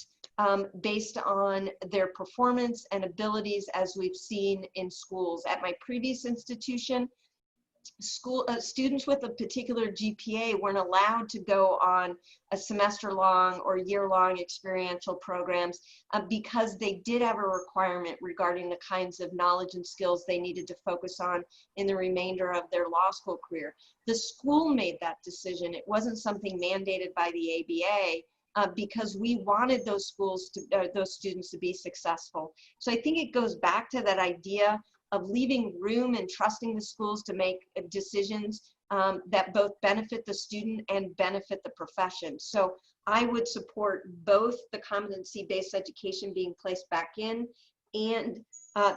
based on their performance and abilities, as we've seen in schools. At my previous institution, students with a particular GPA weren't allowed to go on a semester-long or year-long experiential programs because they did have a requirement regarding the kinds of knowledge and skills they needed to focus on in the remainder of their law school career. The school made that decision. It wasn't something mandated by the ABA because we wanted those schools to, those students to be successful. So I think it goes back to that idea of leaving room and trusting the schools to make decisions that both benefit the student and benefit the profession. So I would support both the competency-based education being placed back in and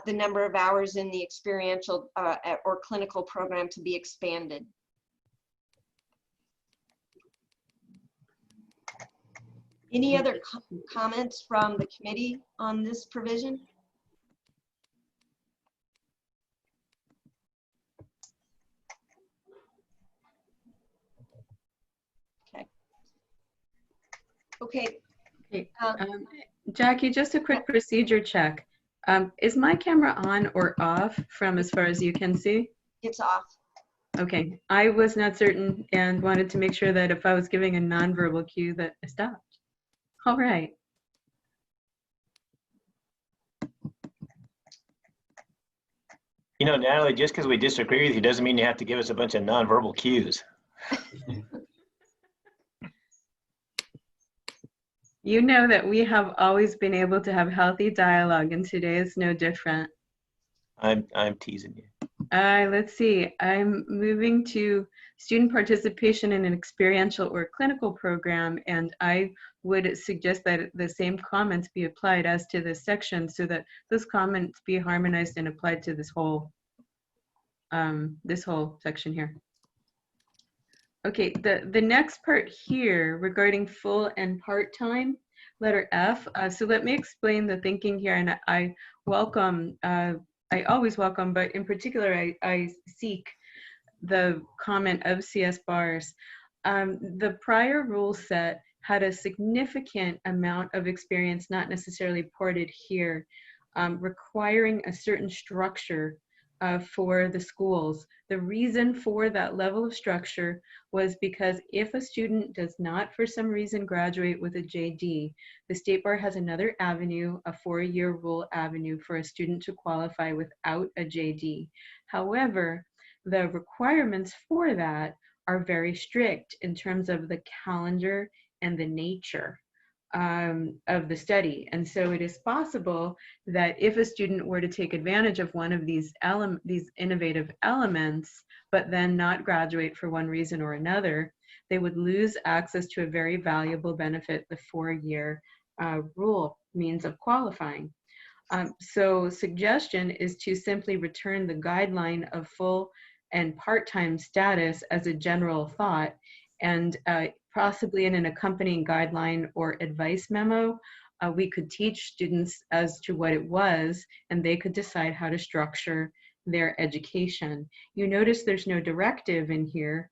the number of hours in the experiential or clinical program to be expanded. Any other comments from the committee on this provision? Okay. Jackie, just a quick procedure check. Is my camera on or off from as far as you can see? It's off. Okay, I was not certain and wanted to make sure that if I was giving a nonverbal cue that I stopped. All right. You know, Natalie, just because we disagree with you doesn't mean you have to give us a bunch of nonverbal cues. You know that we have always been able to have healthy dialogue, and today is no different. I'm teasing you. Let's see. I'm moving to student participation in an experiential or clinical program, and I would suggest that the same comments be applied as to this section so that those comments be harmonized and applied to this whole section here. Okay, the next part here regarding full and part-time, letter F. So let me explain the thinking here, and I welcome, I always welcome, but in particular, I seek the comment of CSBARS. The prior rule set had a significant amount of experience, not necessarily ported here, requiring a certain structure for the schools. The reason for that level of structure was because if a student does not, for some reason, graduate with a JD, the State Bar has another avenue, a 4-year rule avenue for a student to qualify without a JD. However, the requirements for that are very strict in terms of the calendar and the nature of the study. And so it is possible that if a student were to take advantage of one of these innovative elements, but then not graduate for one reason or another, they would lose access to a very valuable benefit, the 4-year rule means of qualifying. So suggestion is to simply return the guideline of full and part-time status as a general thought, and possibly in an accompanying guideline or advice memo, we could teach students as to what it was, and they could decide how to structure their education. You notice there's no directive in here.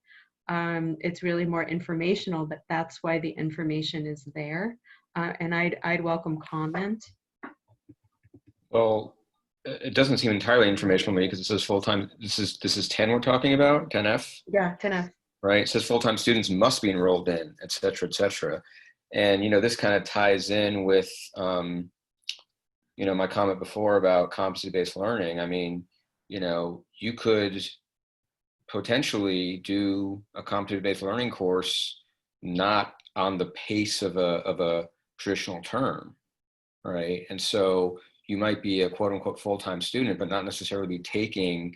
It's really more informational, but that's why the information is there. And I'd welcome comment. Well, it doesn't seem entirely informational to me because it says full-time. This is 10 we're talking about, 10F? Yeah, 10F. Right, it says full-time students must be enrolled in, et cetera, et cetera. And, this kind of ties in with, my comment before about competency-based learning. I mean, you could potentially do a competency-based learning course not on the pace of a traditional term, right? And so you might be a quote-unquote full-time student, but not necessarily be taking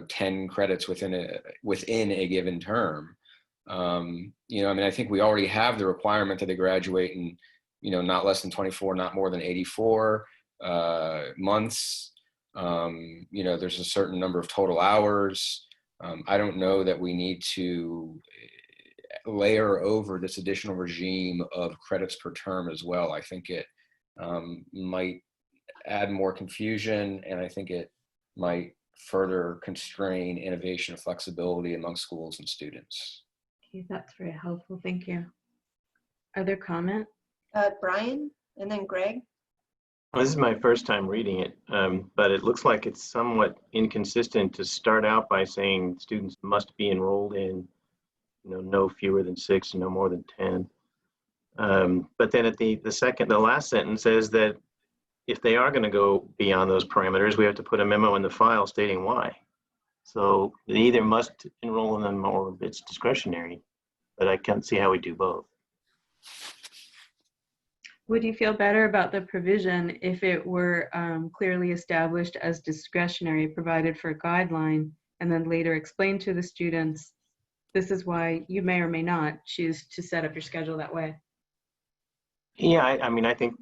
10 credits within a given term. I mean, I think we already have the requirement that they graduate in, not less than 24, not more than 84 months. There's a certain number of total hours. I don't know that we need to layer over this additional regime of credits per term as well. I think it might add more confusion, and I think it might further constrain innovation and flexibility among schools and students. Okay, that's very helpful. Thank you. Other comment? Brian, and then Greg. Well, this is my first time reading it, but it looks like it's somewhat inconsistent to start out by saying students must be enrolled in, no fewer than 6 and no more than 10. But then at the last sentence says that if they are going to go beyond those parameters, we have to put a memo in the file stating why. So they either must enroll in them or it's discretionary, but I can't see how we do both. Would you feel better about the provision if it were clearly established as discretionary, provided for a guideline, and then later explained to the students, this is why you may or may not choose to set up your schedule that way? Yeah, I mean, I think,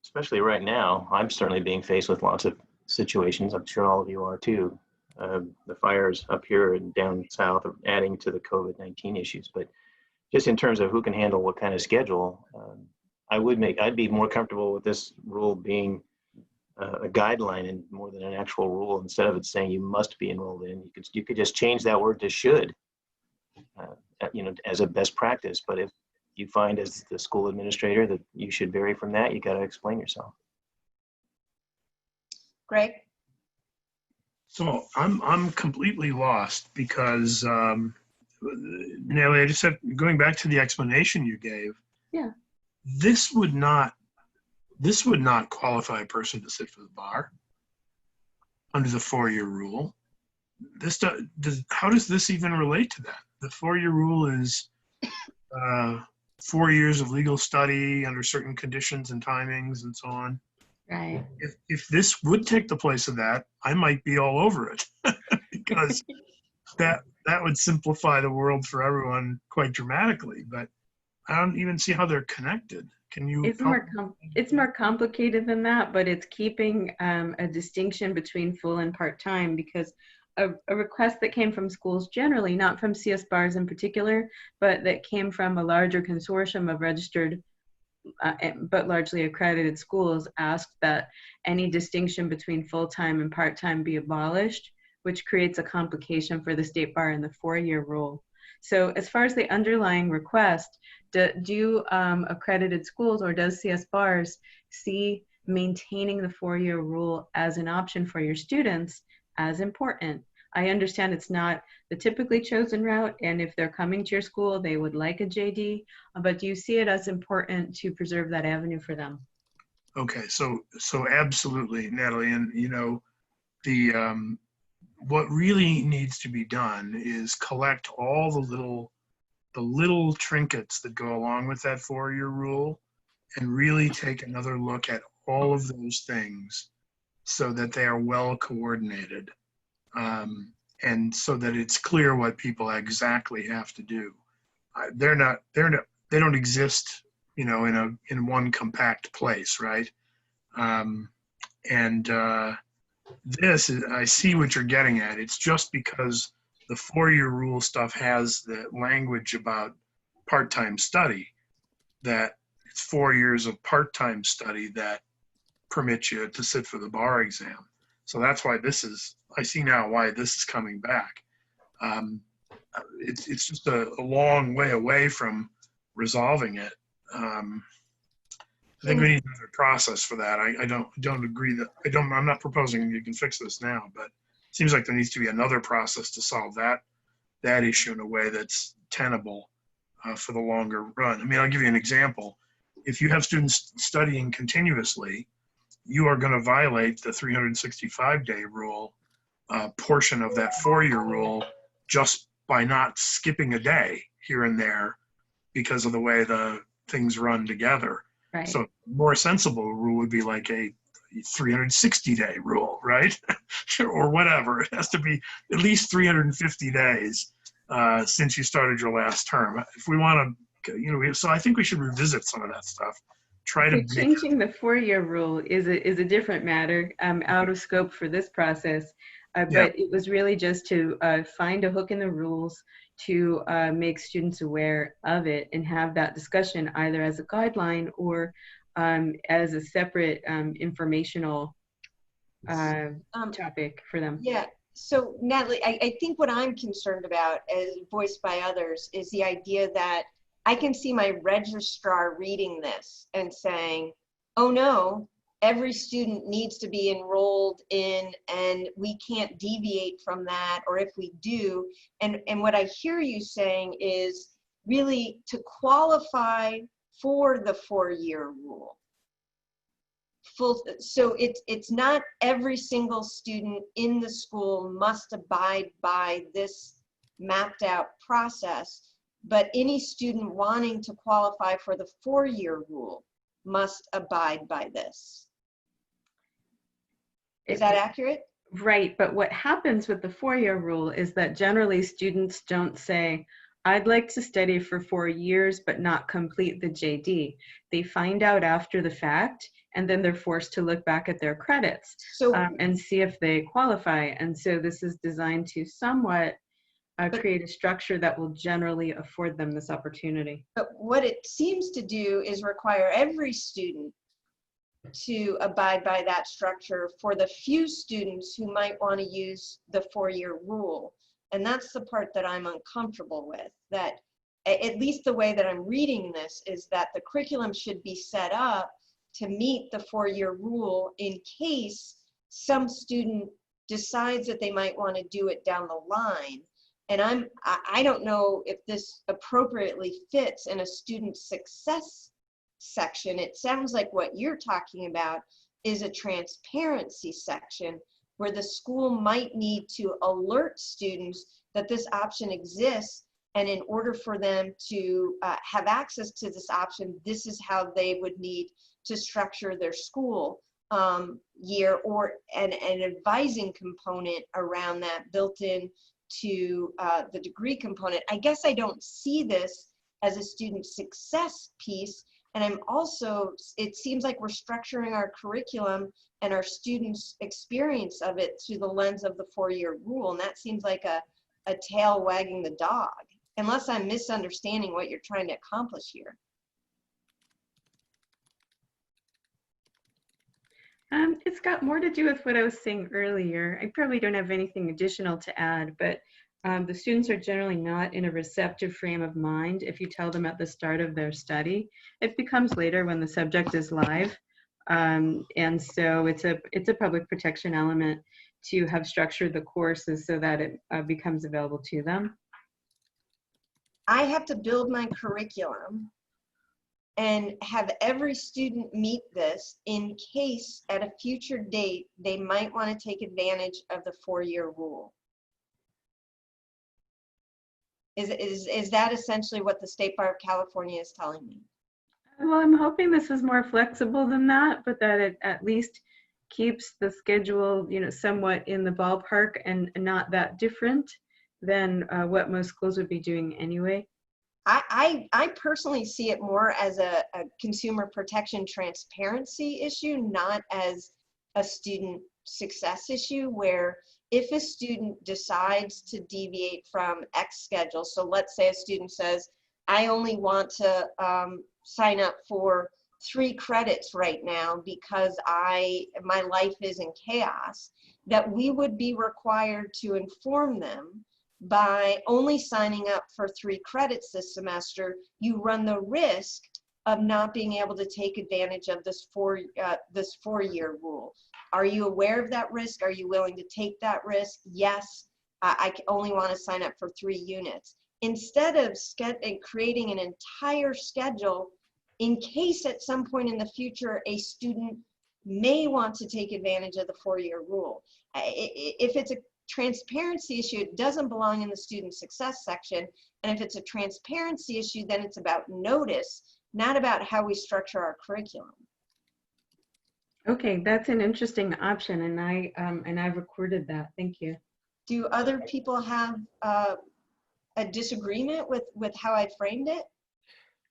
especially right now, I'm certainly being faced with lots of situations. I'm sure all of you are too. The fires up here and down south are adding to the COVID-19 issues. But just in terms of who can handle what kind of schedule, I'd be more comfortable with this rule being a guideline and more than an actual rule. Instead of it saying you must be enrolled in, you could just change that word to should, as a best practice. But if you find as the school administrator that you should vary from that, you got to explain yourself. Greg? So I'm completely lost because, Nellie, I just have, going back to the explanation you gave. Yeah. This would not qualify a person to sit for the bar under the 4-year rule. How does this even relate to that? The 4-year rule is 4 years of legal study under certain conditions and timings and so on. Right. If this would take the place of that, I might be all over it. because that would simplify the world for everyone quite dramatically. But I don't even see how they're connected. Can you? It's more complicated than that, but it's keeping a distinction between full and part-time, because a request that came from schools generally, not from CSBARS in particular, but that came from a larger consortium of registered but largely accredited schools, asked that any distinction between full-time and part-time be abolished, which creates a complication for the state bar in the 4-year rule. So as far as the underlying request, do accredited schools, or does CSBARS see maintaining the 4-year rule as an option for your students as important? I understand it's not the typically chosen route, and if they're coming to your school, they would like a JD, but do you see it as important to preserve that avenue for them? Okay, so absolutely, Natalie, and you know, what really needs to be done is collect all the little trinkets that go along with that 4-year rule, and really take another look at all of those things so that they are well coordinated. And so that it's clear what people exactly have to do. They don't exist, you know, in one compact place, right? This is, I see what you're getting at. It's just because the 4-year rule stuff has the language about part-time study, that it's 4 years of part-time study that permit you to sit for the bar exam. So that's why this is, I see now why this is coming back. It's just a long way away from resolving it. I think we need another process for that. I don't agree that, I'm not proposing you can fix this now, but it seems like there needs to be another process to solve that issue in a way that's tenable for the longer run. I mean, I'll give you an example. If you have students studying continuously, you are going to violate the 365-day rule portion of that 4-year rule just by not skipping a day here and there because of the way the things run together. Right. So more sensible rule would be like a 360-day rule, right? Or whatever. It has to be at least 350 days since you started your last term. If we want to, you know, so I think we should revisit some of that stuff. Try to changing the 4-year rule is a different matter, out of scope for this process. But it was really just to find a hook in the rules to make students aware of it and have that discussion either as a guideline or as a separate informational topic for them. Yeah. So Natalie, I think what I'm concerned about, as voiced by others, is the idea that I can see my registrar reading this and saying, oh no, every student needs to be enrolled in, and we can't deviate from that, or if we do. And what I hear you saying is really to qualify for the 4-year rule. So it's not every single student in the school must abide by this mapped out process, but any student wanting to qualify for the 4-year rule must abide by this. Is that accurate? Right, but what happens with the 4-year rule is that generally students don't say, I'd like to study for 4 years but not complete the JD. They find out after the fact, and then they're forced to look back at their credits and see if they qualify. And so this is designed to somewhat create a structure that will generally afford them this opportunity. But what it seems to do is require every student to abide by that structure for the few students who might want to use the 4-year rule. And that's the part that I'm uncomfortable with, that at least the way that I'm reading this is that the curriculum should be set up to meet the 4-year rule in case some student decides that they might want to do it down the line. And I don't know if this appropriately fits in a student success section. It sounds like what you're talking about is a transparency section where the school might need to alert students that this option exists, and in order for them to have access to this option, this is how they would need to structure their school. year, or an advising component around that built in to the degree component. I guess I don't see this as a student success piece. And I'm also, it seems like we're structuring our curriculum and our students' experience of it through the lens of the 4-year rule. And that seems like a tail wagging the dog, unless I'm misunderstanding what you're trying to accomplish here. It's got more to do with what I was saying earlier. I probably don't have anything additional to add, but the students are generally not in a receptive frame of mind if you tell them at the start of their study. It becomes later when the subject is live. And so it's a public protection element to have structured the courses so that it becomes available to them. I have to build my curriculum and have every student meet this in case at a future date they might want to take advantage of the 4-year rule. Is that essentially what the State Bar of California is telling me? Well, I'm hoping this is more flexible than that, but that it at least keeps the schedule, somewhat in the ballpark and not that different than what most schools would be doing anyway. I personally see it more as a consumer protection transparency issue, not as a student success issue, where if a student decides to deviate from X schedule, so let's say a student says, I only want to sign up for 3 credits right now because my life is in chaos, that we would be required to inform them by only signing up for 3 credits this semester, you run the risk of not being able to take advantage of this 4-year rule. Are you aware of that risk? Are you willing to take that risk? Yes, I only want to sign up for 3 units. Instead of creating an entire schedule in case at some point in the future a student may want to take advantage of the 4-year rule. If it's a transparency issue, it doesn't belong in the student success section. And if it's a transparency issue, then it's about notice, not about how we structure our curriculum. Okay, that's an interesting option, and I've recorded that. Thank you. Do other people have a disagreement with how I framed it?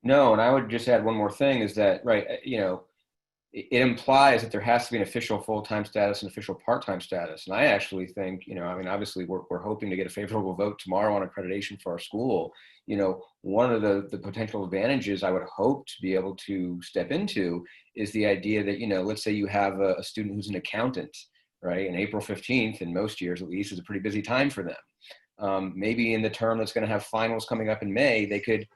No, and I would just add one more thing is that, right, it implies that there has to be an official full-time status and official part-time status. And I actually think, obviously we're hoping to get a favorable vote tomorrow on accreditation for our school. One of the potential advantages I would hope to be able to step into is the idea that, let's say you have a student who's an accountant, right? And April 15th, in most years at least, is a pretty busy time for them. Maybe in the term that's going to have finals coming up in May, they could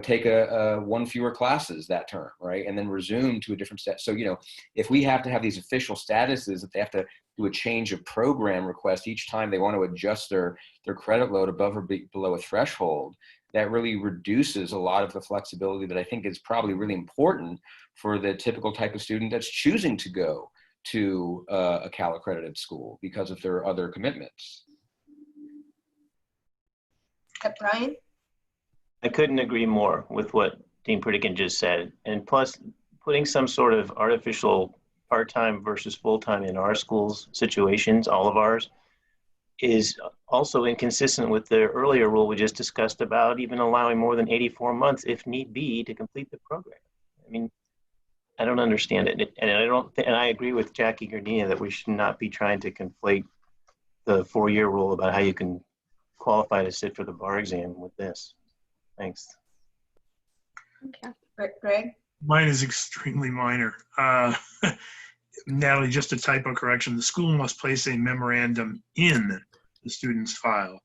take one fewer classes that term, right? And then resume to a different set. So, if we have to have these official statuses that they have to do a change of program request each time they want to adjust their credit load above or below a threshold, that really reduces a lot of the flexibility that I think is probably really important for the typical type of student that's choosing to go to a Cal accredited school because of their other commitments. Brian? I couldn't agree more with what Dean Pritikin just said. And plus, putting some sort of artificial part-time versus full-time in our schools situations, all of ours, is also inconsistent with the earlier rule we just discussed about even allowing more than 84 months, if need be, to complete the program. I mean, I don't understand it. And I agree with Jackie Gardenia that we should not be trying to conflate the 4-year rule about how you can qualify to sit for the bar exam with this. Thanks. Okay. Greg? Mine is extremely minor. Natalie, just a typo correction. The school must place a memorandum in the student's file.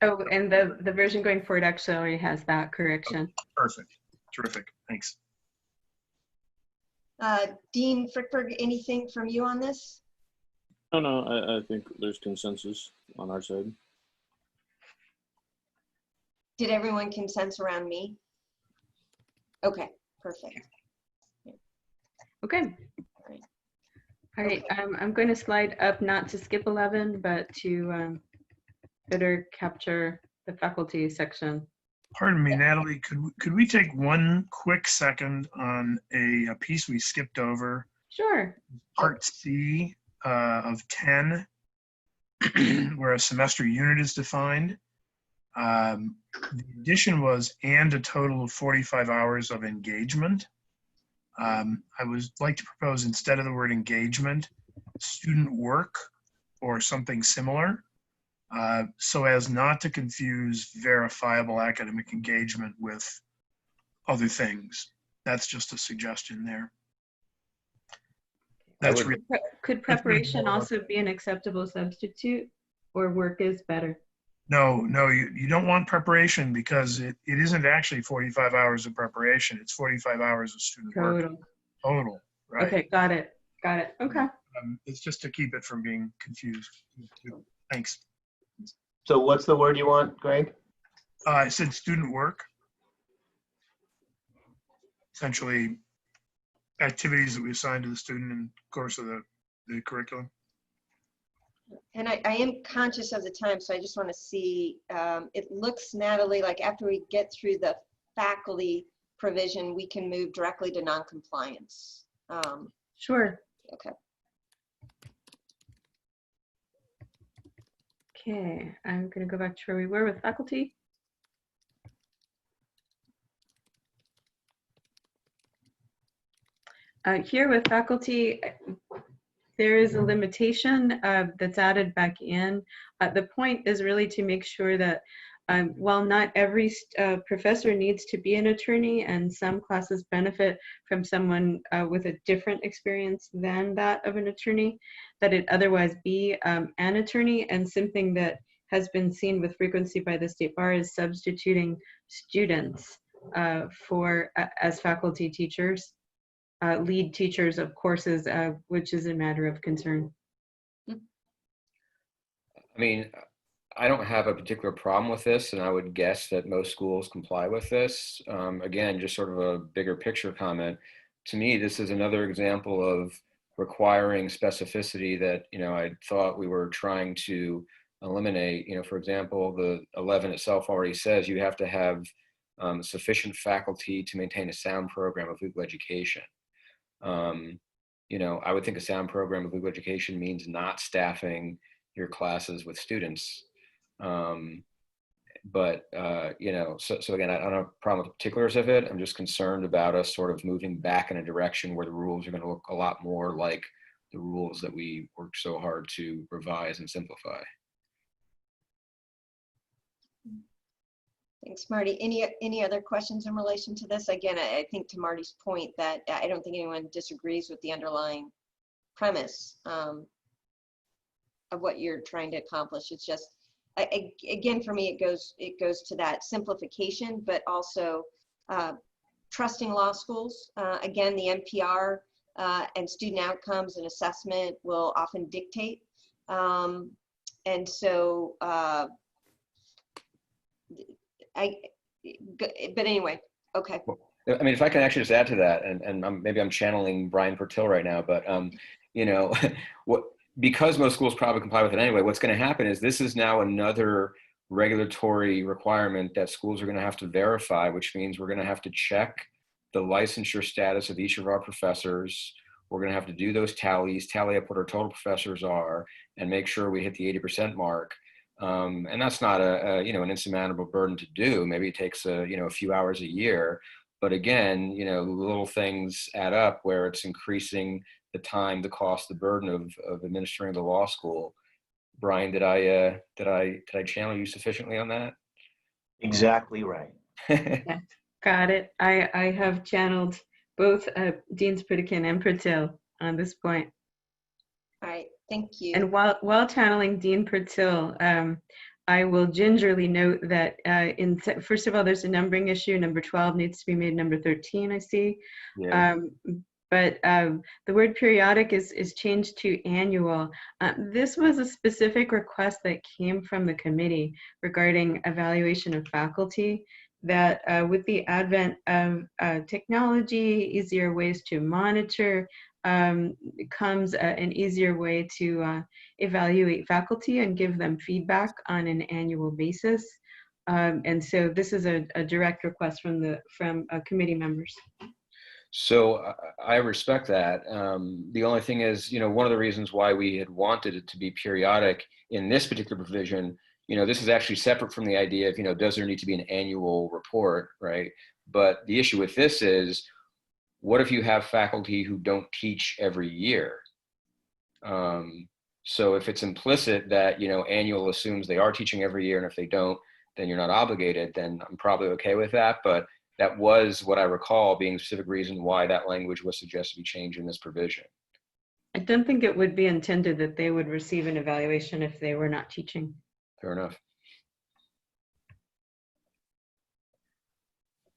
And the version going forward actually already has that correction. Perfect. Terrific. Thanks. Dean Frickberg, anything from you on this? No, I think there's consensus on our side. Did everyone consent around me? Okay, perfect. Okay. All right, I'm going to slide up, not to skip 11, but to better capture the faculty section. Pardon me, Natalie, could we take one quick second on a piece we skipped over? Sure. Part C of 10, where a semester unit is defined. The addition was and a total of 45 hours of engagement. I would like to propose, instead of the word engagement, student work or something similar, so as not to confuse verifiable academic engagement with other things. That's just a suggestion there. That's really, Could preparation also be an acceptable substitute, or work is better? no, you don't want preparation, because it isn't actually 45 hours of preparation. It's 45 hours of student work total, right? Okay, got it. Okay. It's just to keep it from being confused. Thanks. So what's the word you want, Greg? I said student work. Essentially, activities that we assign to the student in the course of the curriculum. And I am conscious of the time, so I just want to see, it looks, Natalie, like after we get through the faculty provision, we can move directly to non-compliance. Sure. Okay. Okay, I'm going to go back to where we were with faculty. Here with faculty, there is a limitation that's added back in. The point is really to make sure that while not every professor needs to be an attorney, and some classes benefit from someone with a different experience than that of an attorney, that it otherwise be an attorney. And something that has been seen with frequency by the State Bar is substituting students as faculty teachers. Lead teachers of courses, which is a matter of concern. I mean, I don't have a particular problem with this, and I would guess that most schools comply with this. Again, just sort of a bigger picture comment. To me, this is another example of requiring specificity that, I thought we were trying to eliminate. For example, the 11 itself already says you have to have sufficient faculty to maintain a sound program of legal education. I would think a sound program of legal education means not staffing your classes with students. So again, I don't have a problem with the particulars of it. I'm just concerned about us sort of moving back in a direction where the rules are going to look a lot more like the rules that we worked so hard to revise and simplify. Thanks, Marty. Any other questions in relation to this? Again, I think to Marty's point that I don't think anyone disagrees with the underlying premise of what you're trying to accomplish. It's just, again, for me, it goes to that simplification, but also trusting law schools. Again, the NPR and student outcomes and assessment will often dictate. And so, but anyway, okay. I mean, if I can actually just add to that, and maybe I'm channeling Brian Pertil right now, but because most schools probably comply with it anyway, what's going to happen is this is now another regulatory requirement that schools are going to have to verify, which means we're going to have to check the licensure status of each of our professors. We're going to have to do those tallies, tally up what our total professors are, and make sure we hit the 80% mark. And that's not an insurmountable burden to do. Maybe it takes a few hours a year, but again, little things add up where it's increasing the time, the cost, the burden of administering the law school. Brian, did I channel you sufficiently on that? Exactly right. Yeah, got it. I have channeled both Deans Pritikin and Pertil on this point. All right, thank you. And while channeling Dean Pertil, I will gingerly note that first of all, there's a numbering issue. Number 12 needs to be made number 13, I see. Yeah. But the word periodic is changed to annual. This was a specific request that came from the committee regarding evaluation of faculty, that with the advent of technology, easier ways to monitor, comes an easier way to evaluate faculty and give them feedback on an annual basis. And so this is a direct request from committee members. So I respect that. The only thing is, one of the reasons why we had wanted it to be periodic in this particular provision, this is actually separate from the idea of, does there need to be an annual report, right? But the issue with this is, what if you have faculty who don't teach every year? So if it's implicit that, annual assumes they are teaching every year, and if they don't, then you're not obligated, then I'm probably okay with that. But that was what I recall being a specific reason why that language was suggested to be changed in this provision. I don't think it would be intended that they would receive an evaluation if they were not teaching. Fair enough.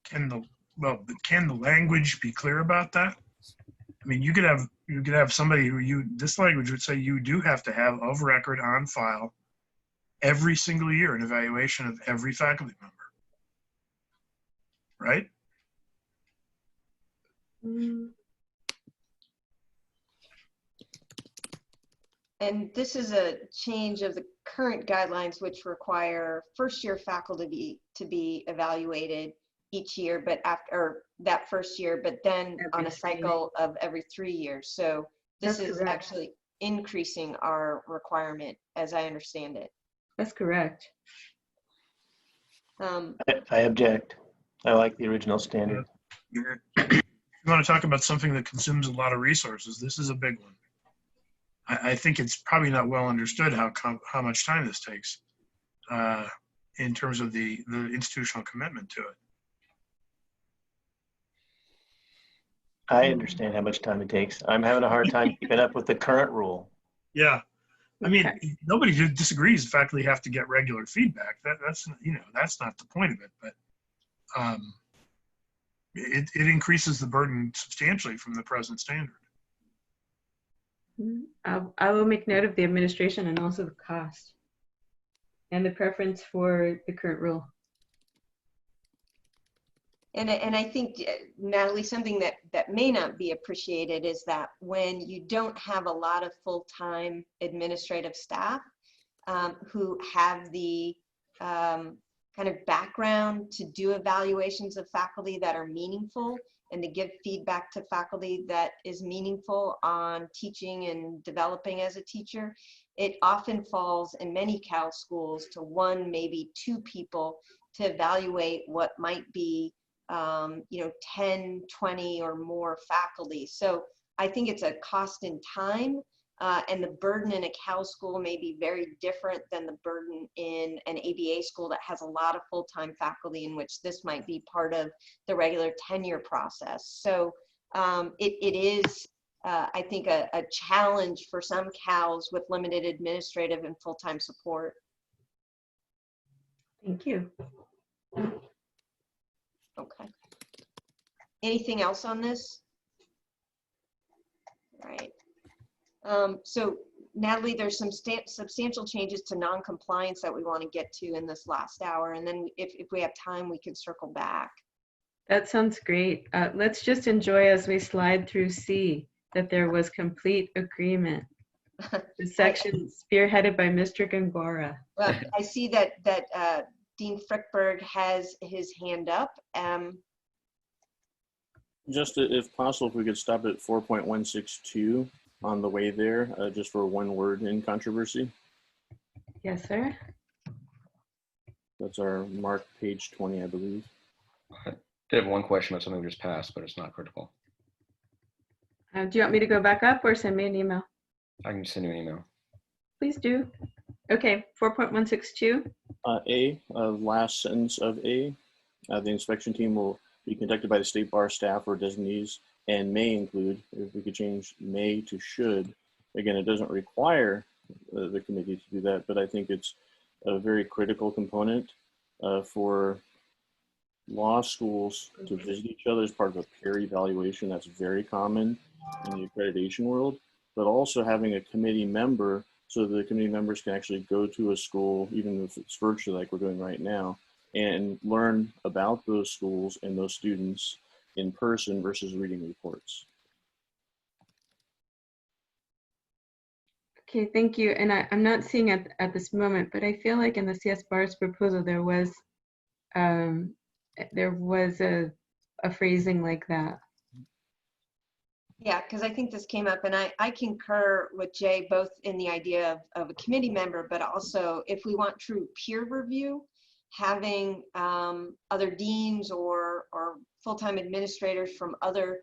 Can the language be clear about that? I mean, you could have somebody who this language would say you do have to have of record on file every single year an evaluation of every faculty member, right? And this is a change of the current guidelines, which require first-year faculty to be evaluated each year, but after that first year, but then on a cycle of every 3 years. So this is actually increasing our requirement, as I understand it. That's correct. I object. I like the original standard. If you want to talk about something that consumes a lot of resources, this is a big one. I think it's probably not well understood how much time this takes in terms of the institutional commitment to it. I understand how much time it takes. I'm having a hard time keeping up with the current rule. Yeah. I mean, nobody disagrees. Faculty have to get regular feedback. That's not the point of it. But it increases the burden substantially from the present standard. I will make note of the administration and also the cost and the preference for the current rule. And I think, Natalie, something that may not be appreciated is that when you don't have a lot of full-time administrative staff who have the kind of background to do evaluations of faculty that are meaningful and to give feedback to faculty that is meaningful on teaching and developing as a teacher, it often falls in many Cal schools to one, maybe two people to evaluate what might be 10, 20 or more faculty. So I think it's a cost in time, and the burden in a Cal school may be very different than the burden in an ABA school that has a lot of full-time faculty, in which this might be part of the regular tenure process. So it is, I think, a challenge for some Cals with limited administrative and full-time support. Thank you. Okay. Anything else on this? All right. So Natalie, there's some substantial changes to non-compliance that we want to get to in this last hour. And then if we have time, we can circle back. That sounds great. Let's just enjoy as we slide through C that there was complete agreement. The section spearheaded by Mr. Gongora. Well, I see that Dean Frickberg has his hand up. Just if possible, if we could stop at 4.162 on the way there, just for one word in controversy. Yes, sir. That's our mark page 20, I believe. I did have one question about something we just passed, but it's not critical. Do you want me to go back up or send me an email? I can send you an email. Please do. Okay, 4.162. Last sentence of A, the inspection team will be conducted by the state bar staff or designees and may include, if we could change may to should. Again, it doesn't require the committee to do that, but I think it's a very critical component for law schools to visit each other as part of a peer evaluation. That's very common in the accreditation world, but also having a committee member so the committee members can actually go to a school, even if it's virtually like we're doing right now, and learn about those schools and those students in person versus reading reports. Okay, thank you. And I'm not seeing it at this moment, but I feel like in the CSBARS proposal there was a phrasing like that. Yeah, because I think this came up, and I concur with Jay, both in the idea of a committee member, but also if we want true peer review, having other deans or full-time administrators from other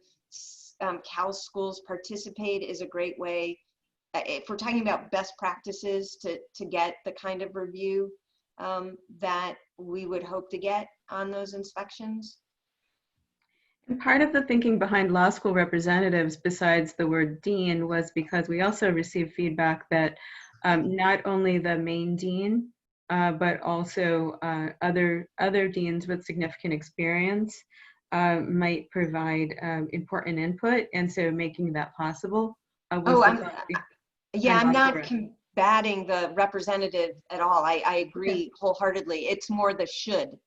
Cal schools participate is a great way. If we're talking about best practices to get the kind of review that we would hope to get on those inspections. And part of the thinking behind law school representatives, besides the word dean, was because we also received feedback that not only the main dean, but also other deans with significant experience might provide important input, and so making that possible. I'm not combating the representative at all. I agree wholeheartedly. It's more the should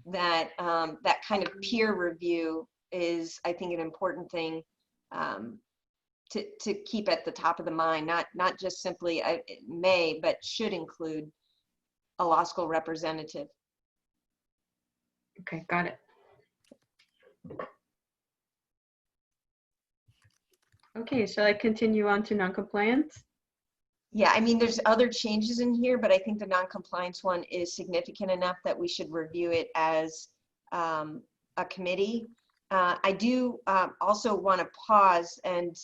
that that kind of peer review is, I think, an important thing to keep at the top of the mind, not just simply may, but should include a law school representative. Okay, got it. Okay, shall I continue on to noncompliance? Yeah, I mean, there's other changes in here, but I think the noncompliance one is significant enough that we should review it as a committee. I do also want to pause and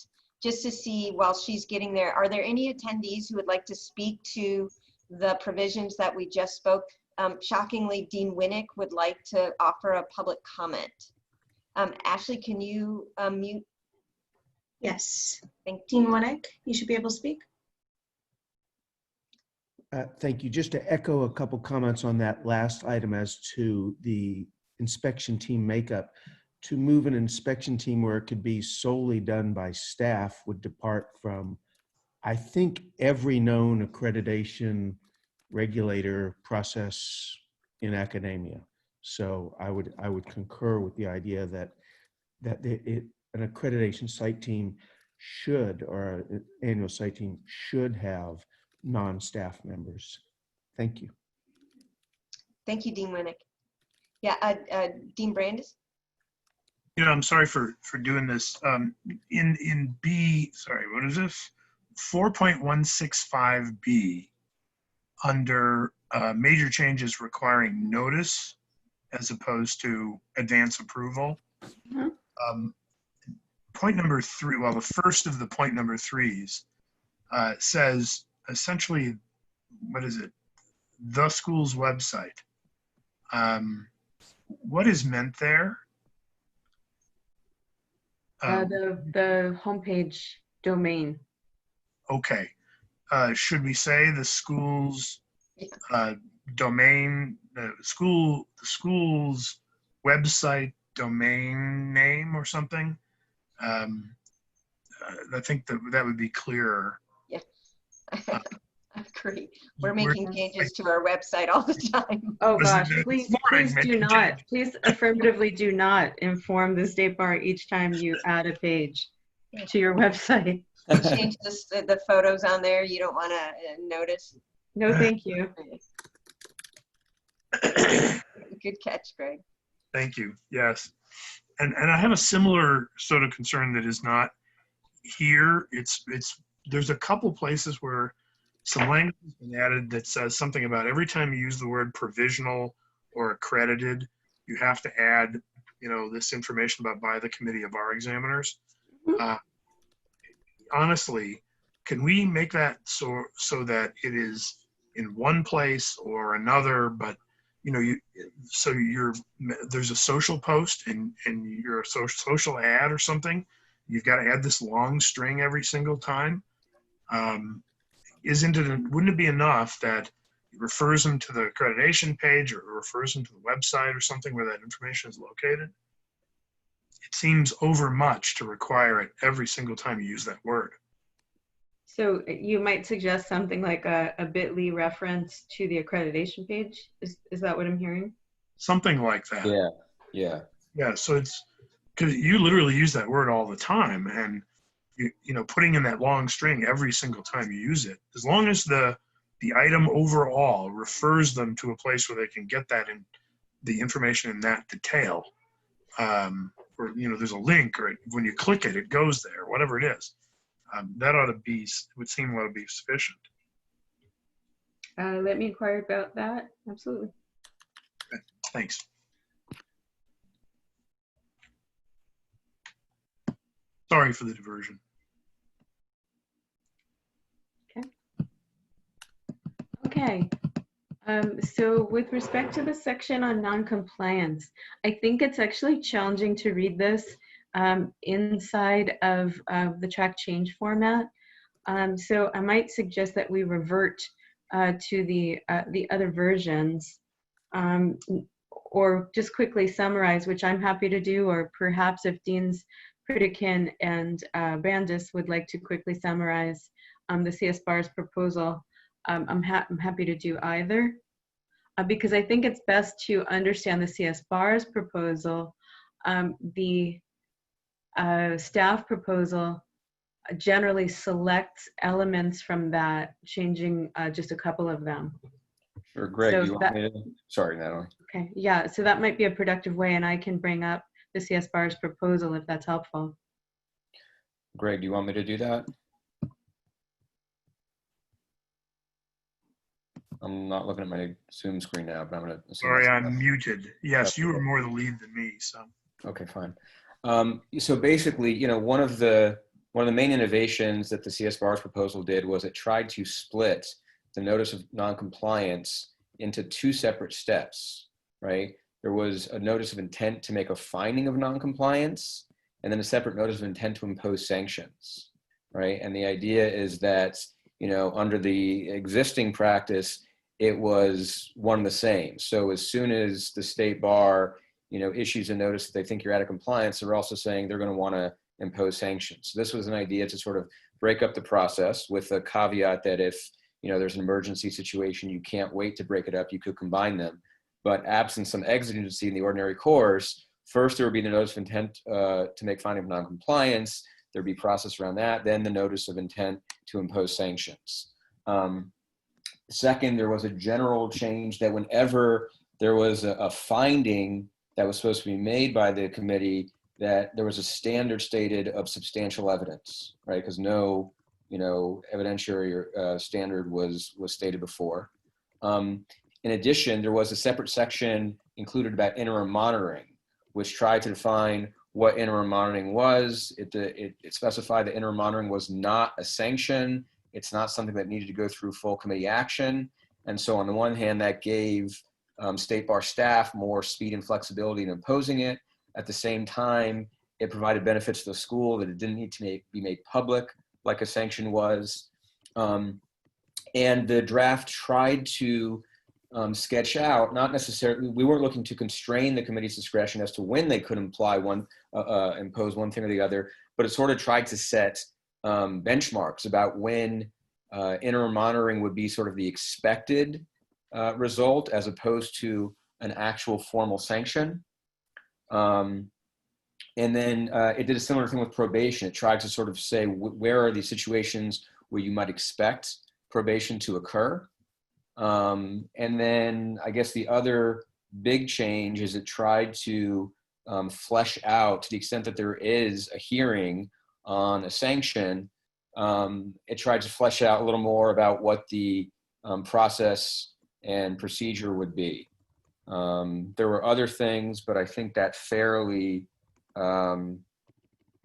just to see, while she's getting there, are there any attendees who would like to speak to the provisions that we just spoke? Shockingly, Dean Winnick would like to offer a public comment. Ashley, can you mute? Yes. Thank you. Dean Winnick, you should be able to speak. Thank you. Just to echo a couple comments on that last item as to the inspection team makeup, to move an inspection team where it could be solely done by staff would depart from, I think, every known accreditation regulator process in academia. So I would concur with the idea that an accreditation site team should, or an annual site team should have non-staff members. Thank you. Thank you, Dean Winnick. Yeah, Dean Brandis. You know, I'm sorry for doing this. In B, sorry, what is this? 4.165B, under major changes requiring notice as opposed to advance approval. Mm-hmm. Point number 3, well, the first of the point number 3s says essentially, what is it? The school's website. What is meant there? The homepage domain. Okay. Should we say the school's domain, the school's website domain name or something? I think that would be clearer. Yeah. I agree. We're making changes to our website all the time. Oh gosh, please do not. Please affirmatively do not inform the State Bar each time you add a page to your website. You change the photos on there. You don't want to notice. No, thank you. Good catch, Greg. Thank you. Yes. And I have a similar sort of concern that is not here. There's a couple places where some language has been added that says something about every time you use the word provisional or accredited, you have to add, this information about by the committee of bar examiners. Honestly, can we make that so that it is in one place or another, but there's a social post and you're a social ad or something, you've got to add this long string every single time. Wouldn't it be enough that it refers them to the accreditation page or refers them to the website or something where that information is located? It seems overmuch to require it every single time you use that word. So you might suggest something like a bit.ly reference to the accreditation page? Is that what I'm hearing? Something like that. Yeah. Yeah, so it's, because you literally use that word all the time, and putting in that long string every single time you use it, as long as the item overall refers them to a place where they can get that in the information in that detail, or there's a link, or when you click it, it goes there, whatever it is. That ought to be, it would seem ought to be sufficient. Let me inquire about that. Absolutely. Okay, thanks. Sorry for the diversion. Okay. So with respect to the section on non-compliance, I think it's actually challenging to read this inside of the track change format. So I might suggest that we revert to the other versions, or just quickly summarize, which I'm happy to do, or perhaps if Deans Pritikin and Brandis would like to quickly summarize the CSBARS proposal. I'm happy to do either, because I think it's best to understand the CSBARS proposal. The staff proposal generally selects elements from that, changing just a couple of them. Sure, Greg, So do you want me to? Sorry, Natalie. Okay, yeah, so that might be a productive way, and I can bring up the CSBARS proposal if that's helpful. Greg, do you want me to do that? I'm not looking at my Zoom screen now, but I'm going to. Sorry, I'm muted. Yes, you were more the lead than me, so. Okay, fine. So basically, one of the main innovations that the CSBARS proposal did was it tried to split the notice of noncompliance into two separate steps, right? There was a notice of intent to make a finding of noncompliance, and then a separate notice of intent to impose sanctions, right? And the idea is that, under the existing practice, it was one and the same. So as soon as the state bar, issues a notice that they think you're out of compliance, they're also saying they're going to want to impose sanctions. So this was an idea to sort of break up the process, with a caveat that if there's an emergency situation, you can't wait to break it up, you could combine them. But absent some exigency in the ordinary course, first there would be the notice of intent to make finding of noncompliance, there'd be process around that, then the notice of intent to impose sanctions. Second, there was a general change that whenever there was a finding that was supposed to be made by the committee, that there was a standard stated of substantial evidence, right? Because no, evidentiary standard was stated before. In addition, there was a separate section included about interim monitoring, which tried to define what interim monitoring was. It specified that interim monitoring was not a sanction. It's not something that needed to go through full committee action. And so on the one hand, that gave state bar staff more speed and flexibility in imposing it. At the same time, it provided benefits to the school that it didn't need to be made public like a sanction was. And the draft tried to sketch out, not necessarily, we weren't looking to constrain the committee's discretion as to when they could impose one thing or the other, but it sort of tried to set benchmarks about when interim monitoring would be sort of the expected result as opposed to an actual formal sanction. And then it did a similar thing with probation. It tried to sort of say, where are the situations where you might expect probation to occur? And then I guess the other big change is it tried to flesh out, to the extent that there is a hearing on a sanction, it tried to flesh out a little more about what the process and procedure would be. There were other things, but I think that fairly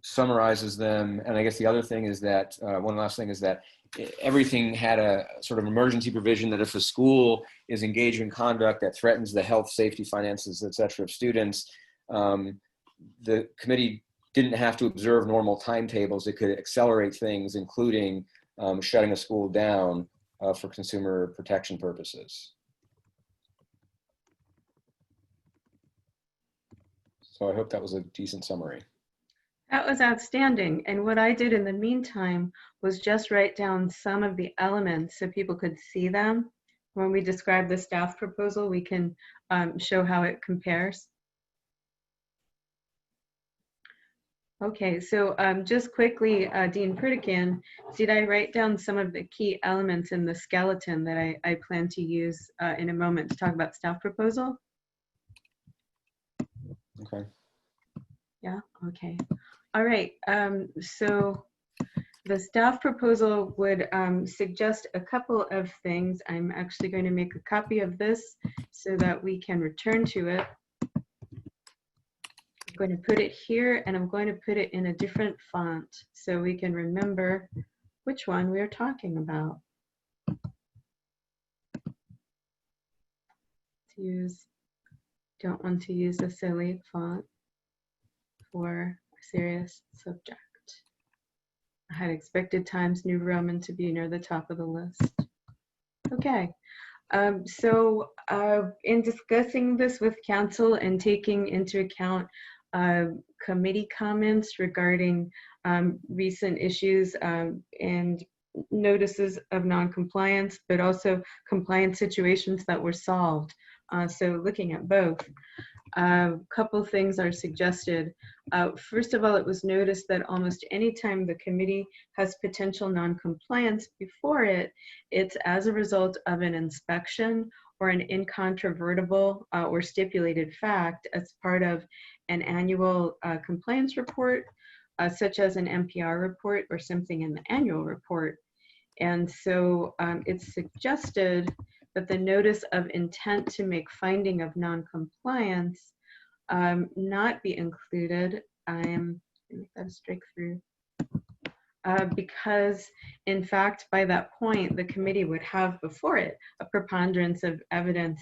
summarizes them. And I guess the other thing is that, one last thing is that everything had a sort of emergency provision that if a school is engaged in conduct that threatens the health, safety, finances, et cetera, of students, the committee didn't have to observe normal timetables. It could accelerate things, including shutting a school down for consumer protection purposes. So I hope that was a decent summary. That was outstanding. And what I did in the meantime was just write down some of the elements so people could see them. When we describe the staff proposal, we can show how it compares. Okay, so just quickly, Dean Pritikin, did I write down some of the key elements in the skeleton that I plan to use in a moment to talk about staff proposal? Okay. Yeah, okay. All right, so the staff proposal would suggest a couple of things. I'm actually going to make a copy of this so that we can return to it. I'm going to put it here, and I'm going to put it in a different font so we can remember which one we're talking about. Don't want to use a silly font for a serious subject. I had expected Times New Roman to be near the top of the list. Okay, so in discussing this with council and taking into account committee comments regarding recent issues and notices of non-compliance, but also compliance situations that were solved. So looking at both, a couple things are suggested. First of all, it was noticed that almost any time the committee has potential non-compliance before it, it's as a result of an inspection or an incontrovertible or stipulated fact as part of an annual compliance report, such as an NPR report or something in the annual report. And so it's suggested that the notice of intent to make finding of non-compliance not be included. Make that a strike through. Because in fact, by that point, the committee would have before it a preponderance of evidence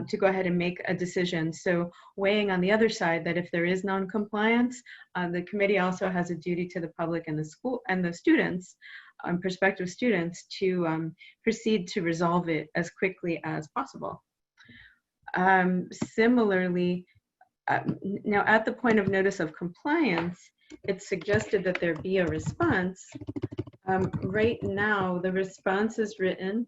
to go ahead and make a decision. So weighing on the other side that if there is non-compliance, the committee also has a duty to the public and the school and the students, prospective students, to proceed to resolve it as quickly as possible. Similarly, now at the point of notice of compliance, it's suggested that there be a response. Right now, the response is written.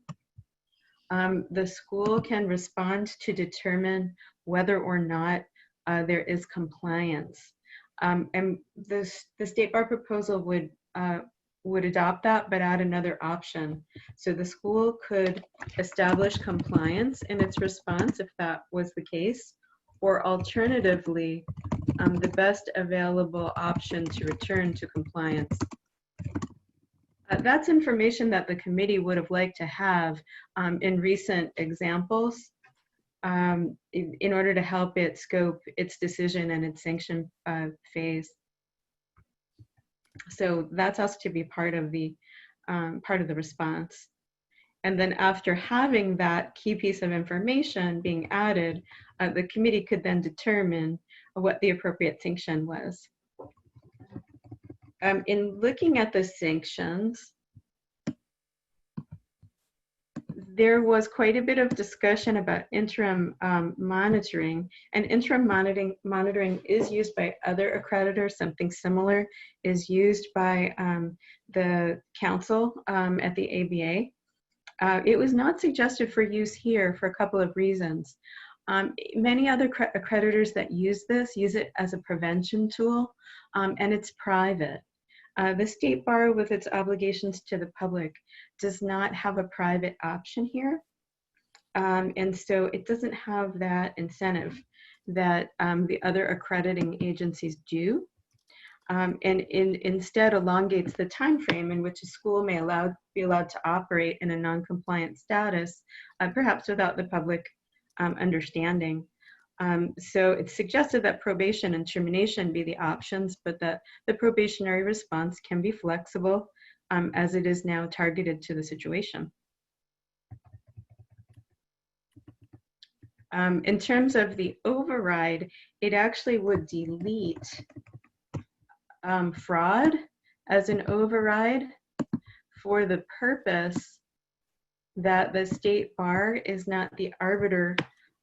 The school can respond to determine whether or not there is compliance. And the State Bar proposal would adopt that, but add another option. So the school could establish compliance in its response if that was the case, or alternatively, the best available option to return to compliance. That's information that the committee would have liked to have in recent examples in order to help it scope its decision and its sanction phase. So that's us to be part of the response. And then after having that key piece of information being added, the committee could then determine what the appropriate sanction was. In looking at the sanctions, there was quite a bit of discussion about interim monitoring, and interim monitoring is used by other accreditors. Something similar is used by the council at the ABA. It was not suggested for use here for a couple of reasons. Many other accreditors that use this use it as a prevention tool, and it's private. The State Bar, with its obligations to the public, does not have a private option here. And so it doesn't have that incentive that the other accrediting agencies do. And instead elongates the time frame in which a school may be allowed to operate in a non-compliant status, perhaps without the public understanding. So it's suggested that probation and termination be the options, but that the probationary response can be flexible as it is now targeted to the situation. In terms of the override, it actually would delete fraud as an override for the purpose that the State Bar is not the arbiter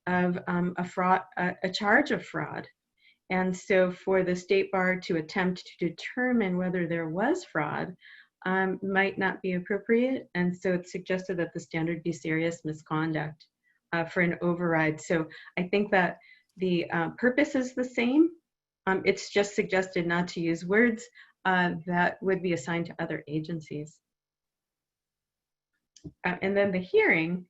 of a charge of fraud. And so for the State Bar to attempt to determine whether there was fraud might not be appropriate. And so it's suggested that the standard be serious misconduct for an override. So I think that the purpose is the same. It's just suggested not to use words that would be assigned to other agencies. And then the hearing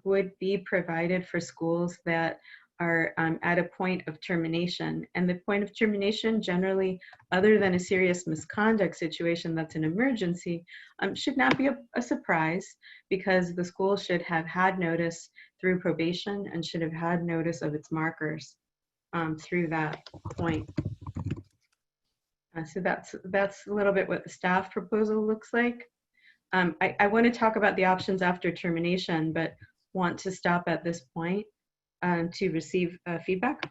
would be provided for schools that are at a point of termination. And the point of termination generally, other than a serious misconduct situation that's an emergency, should not be a surprise, because the school should have had notice through probation and should have had notice of its markers through that point. So that's a little bit what the staff proposal looks like. I want to talk about the options after termination, but want to stop at this point to receive feedback.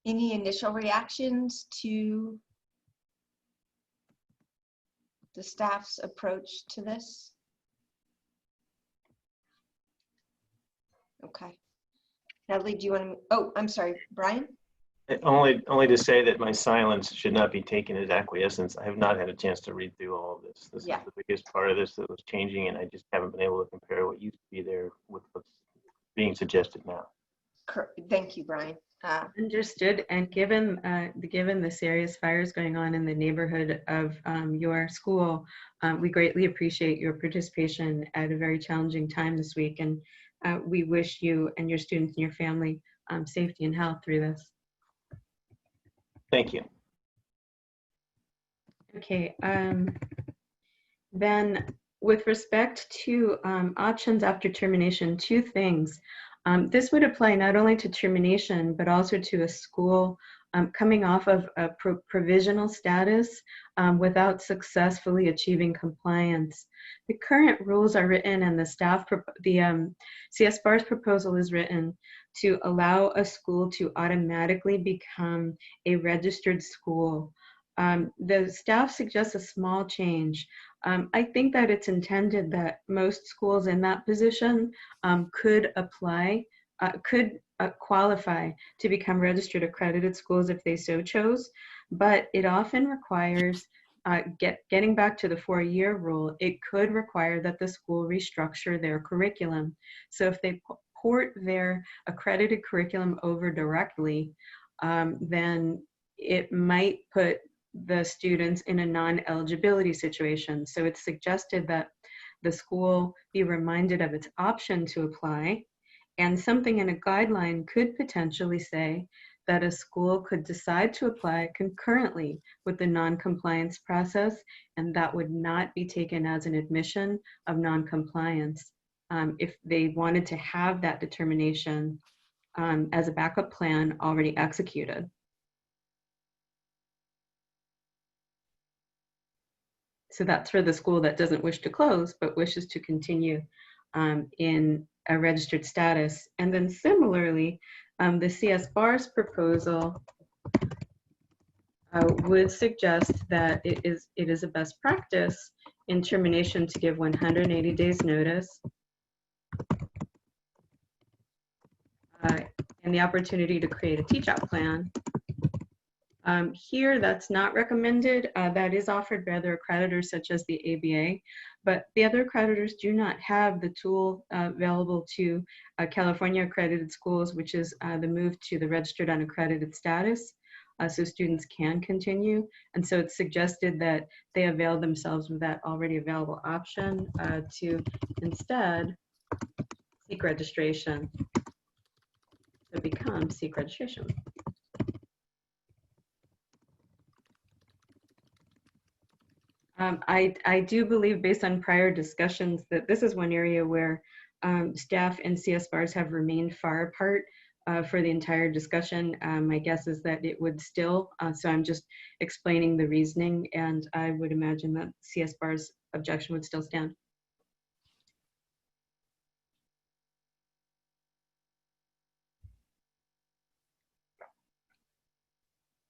Any initial reactions to the staff's approach to this? Okay. Natalie, do you want to, oh, I'm sorry, Brian? Only to say that my silence should not be taken as acquiescence. I have not had a chance to read through all of this. This is the biggest part of this that was changing, and I just haven't been able to compare what used to be there with what's being suggested now. Thank you, Brian. Understood. And given the serious fires going on in the neighborhood of your school, we greatly appreciate your participation at a very challenging time this week, and we wish you and your students and your family safety and health through this. Thank you. Okay, then with respect to options after termination, two things. This would apply not only to termination, but also to a school coming off of a provisional status without successfully achieving compliance. The current rules are written, and the CSBARS proposal is written to allow a school to automatically become a registered school. The staff suggests a small change. I think that it's intended that most schools in that position could apply, could qualify to become registered accredited schools if they so chose, but it often requires, getting back to the 4-year rule, it could require that the school restructure their curriculum. So if they port their accredited curriculum over directly, then it might put the students in a non-eligibility situation. So it's suggested that the school be reminded of its option to apply, and something in a guideline could potentially say that a school could decide to apply concurrently with the non-compliance process, and that would not be taken as an admission of non-compliance if they wanted to have that determination as a backup plan already executed. So that's for the school that doesn't wish to close, but wishes to continue in a registered status. And then similarly, the CSBARS proposal would suggest that it is a best practice in termination to give 180 days notice and the opportunity to create a teach-out plan. Here, that's not recommended. That is offered by other accreditors such as the ABA, but the other accreditors do not have the tool available to California accredited schools, which is the move to the registered unaccredited status, so students can continue. And so it's suggested that they avail themselves of that already available option to instead seek registration, to become seek registration. I do believe, based on prior discussions, that this is one area where staff and CSBARS have remained far apart for the entire discussion. My guess is that it would still, so I'm just explaining the reasoning, and I would imagine that CSBARS objection would still stand.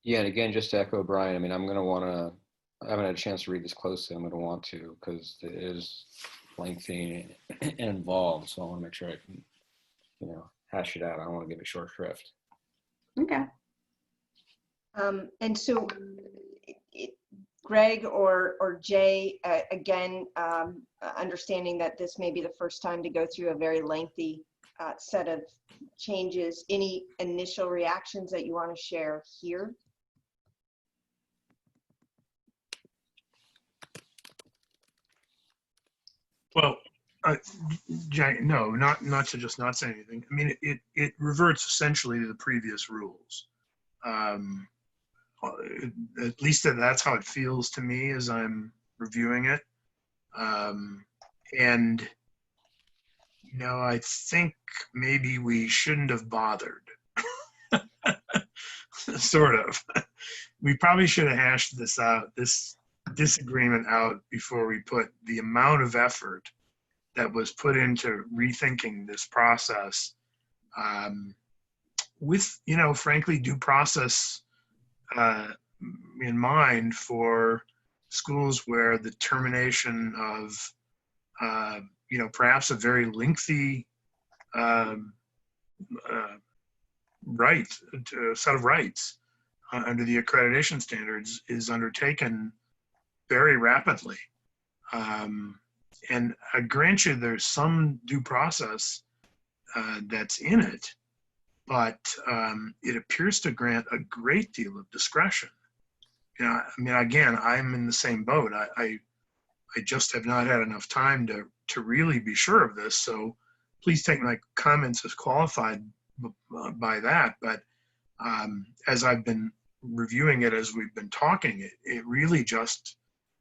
Yeah, and again, just to echo Brian, I mean, I'm going to want to, I haven't had a chance to read this closely. I'm going to want to, because it is lengthy and involved. So I want to make sure I can, you know, hash it out. I don't want to give it short shrift. Okay. And so Greg or Jay, again, understanding that this may be the first time to go through a very lengthy set of changes, any initial reactions that you want to share here? Well, no, not to just not say anything. I mean, it reverts essentially to the previous rules. At least that's how it feels to me as I'm reviewing it. And, you know, I think maybe we shouldn't have bothered. Sort of. We probably should have hashed this out, this disagreement out, before we put the amount of effort that was put into rethinking this process with, you know, frankly, due process in mind for schools where the termination of, you know, perhaps a very lengthy set of rights under the accreditation standards is undertaken very rapidly. And I grant you there's some due process that's in it, but it appears to grant a great deal of discretion. You know, I mean, again, I'm in the same boat. I just have not had enough time to really be sure of this. So please take my comments as qualified by that. But as I've been reviewing it, as we've been talking, it really just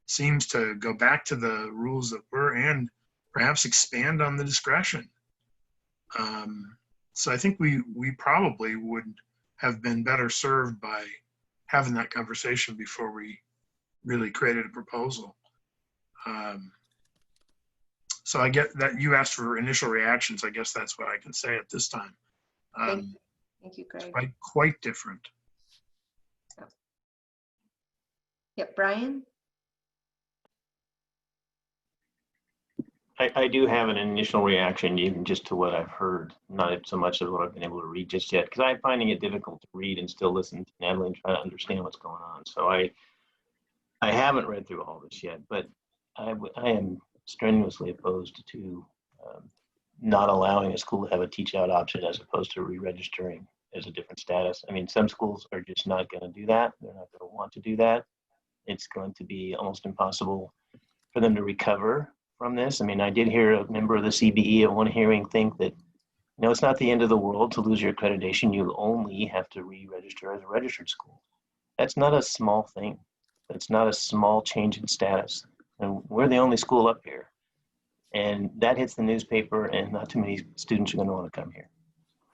seems to go back to the rules that were and perhaps expand on the discretion. So I think we probably would have been better served by having that conversation before we really created a proposal. So I get that you asked for initial reactions. I guess that's what I can say at this time. Thank you, Greg. It's quite different. Yep, Brian? I do have an initial reaction, even just to what I've heard, not so much as what I've been able to read just yet, because I'm finding it difficult to read and still listen to Natalie and try to understand what's going on. So I haven't read through all this yet, but I am strenuously opposed to not allowing a school to have a teach out option as opposed to re-registering as a different status. I mean, some schools are just not going to do that. They're not going to want to do that. It's going to be almost impossible for them to recover from this. I mean, I did hear a member of the CBE at one hearing think that, you know, it's not the end of the world to lose your accreditation. You only have to re-register as a registered school. That's not a small thing. That's not a small change in status. And we're the only school up here. And that hits the newspaper, and not too many students are going to want to come here.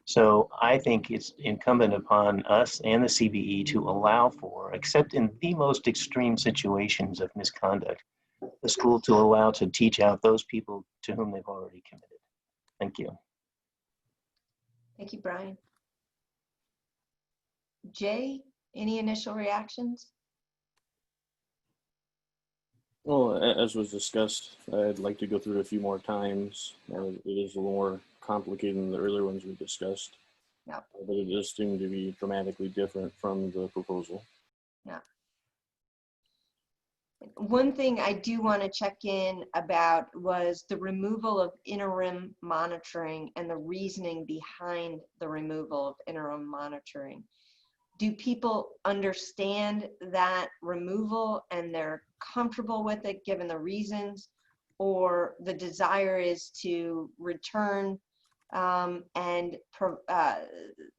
So I think it's incumbent upon us and the CBE to allow for, except in the most extreme situations of misconduct, the school to allow to teach out those people to whom they've already committed. Thank you. Thank you, Brian. Jay, any initial reactions? Well, as was discussed, I'd like to go through it a few more times. It is a little more complicated than the earlier ones we discussed. Yeah. But it does seem to be dramatically different from the proposal. Yeah. One thing I do want to check in about was the removal of interim monitoring and the reasoning behind the removal of interim monitoring. Do people understand that removal and they're comfortable with it given the reasons, or the desire is to return and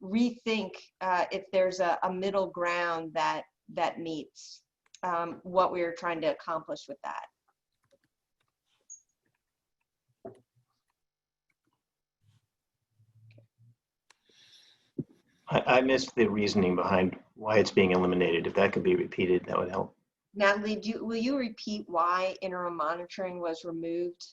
rethink if there's a middle ground that meets what we were trying to accomplish with that? I missed the reasoning behind why it's being eliminated. If that could be repeated, that would help. Natalie, will you repeat why interim monitoring was removed?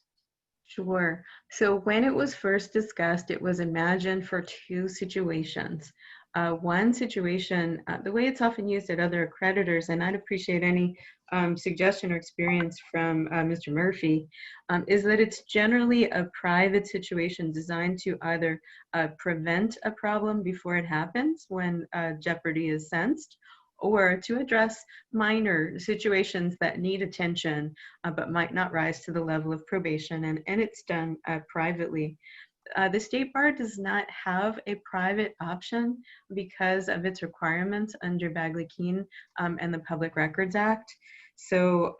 Sure. So when it was first discussed, it was imagined for two situations. One situation, the way it's often used at other accreditors, and I'd appreciate any suggestion or experience from Mr. Murphy, is that it's generally a private situation designed to either prevent a problem before it happens when jeopardy is sensed, or to address minor situations that need attention but might not rise to the level of probation, and it's done privately. The State Bar does not have a private option because of its requirements under Bagley-Keene and the Public Records Act. So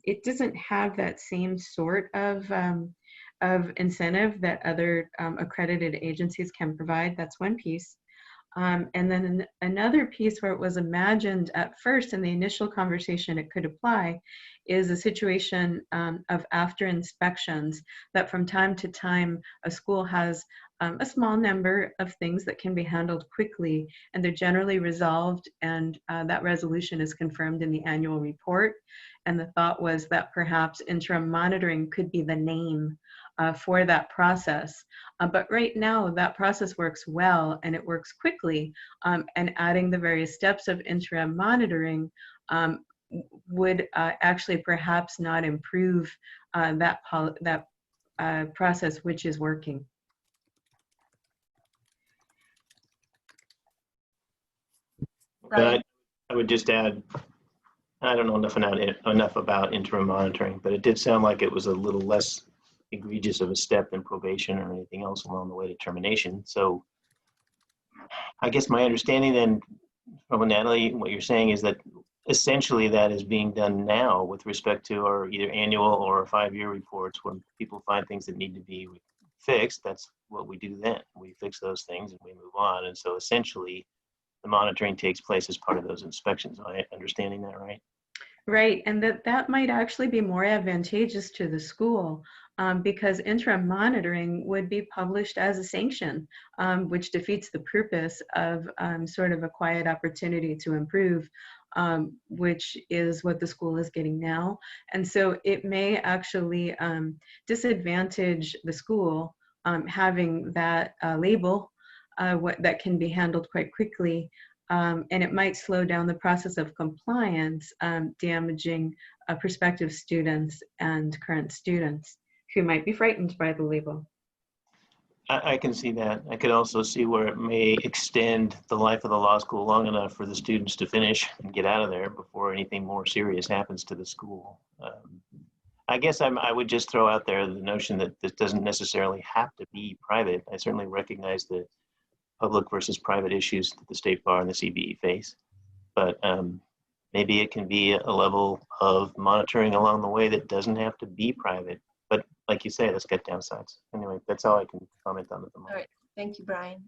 it doesn't have that same sort of incentive that other accredited agencies can provide. That's one piece. And then another piece where it was imagined at first in the initial conversation it could apply is a situation of after inspections, that from time to time a school has a small number of things that can be handled quickly, and they're generally resolved, and that resolution is confirmed in the annual report. And the thought was that perhaps interim monitoring could be the name for that process. But right now, that process works well and it works quickly. And adding the various steps of interim monitoring would actually perhaps not improve that process, which is working. But I would just add, I don't know enough about interim monitoring, but it did sound like it was a little less egregious of a step than probation or anything else along the way to termination. So I guess my understanding then from Natalie, what you're saying is that essentially that is being done now with respect to our either annual or 5-year reports. When people find things that need to be fixed, that's what we do then. We fix those things and we move on. And so essentially the monitoring takes place as part of those inspections. Am I understanding that right? Right, and that might actually be more advantageous to the school because interim monitoring would be published as a sanction, which defeats the purpose of sort of a quiet opportunity to improve, which is what the school is getting now. And so it may actually disadvantage the school having that label that can be handled quite quickly. And it might slow down the process of compliance, damaging prospective students and current students who might be frightened by the label. I can see that. I could also see where it may extend the life of the law school long enough for the students to finish and get out of there before anything more serious happens to the school. I guess I would just throw out there the notion that this doesn't necessarily have to be private. I certainly recognize the public versus private issues that the State Bar and the CBE face. But maybe it can be a level of monitoring along the way that doesn't have to be private. But like you say, let's get downsides. Anyway, that's all I can comment on at the moment. All right, thank you, Brian.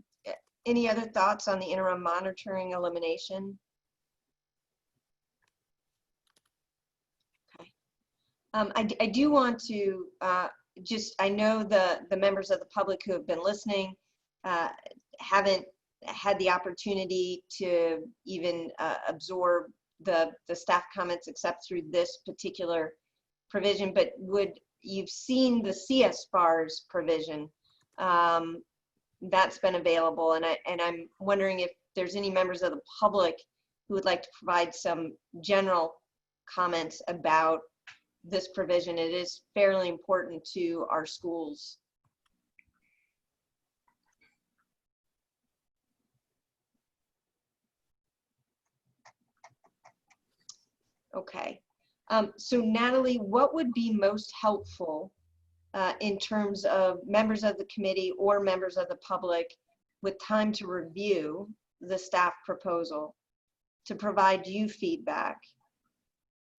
Any other thoughts on the interim monitoring elimination? Okay. I do want to I know the members of the public who have been listening haven't had the opportunity to even absorb the staff comments except through this particular provision, but you've seen the CSBARS provision that's been available, and I'm wondering if there's any members of the public who would like to provide some general comments about this provision. It is fairly important to our schools. Okay, so Natalie, what would be most helpful in terms of members of the committee or members of the public with time to review the staff proposal to provide you feedback?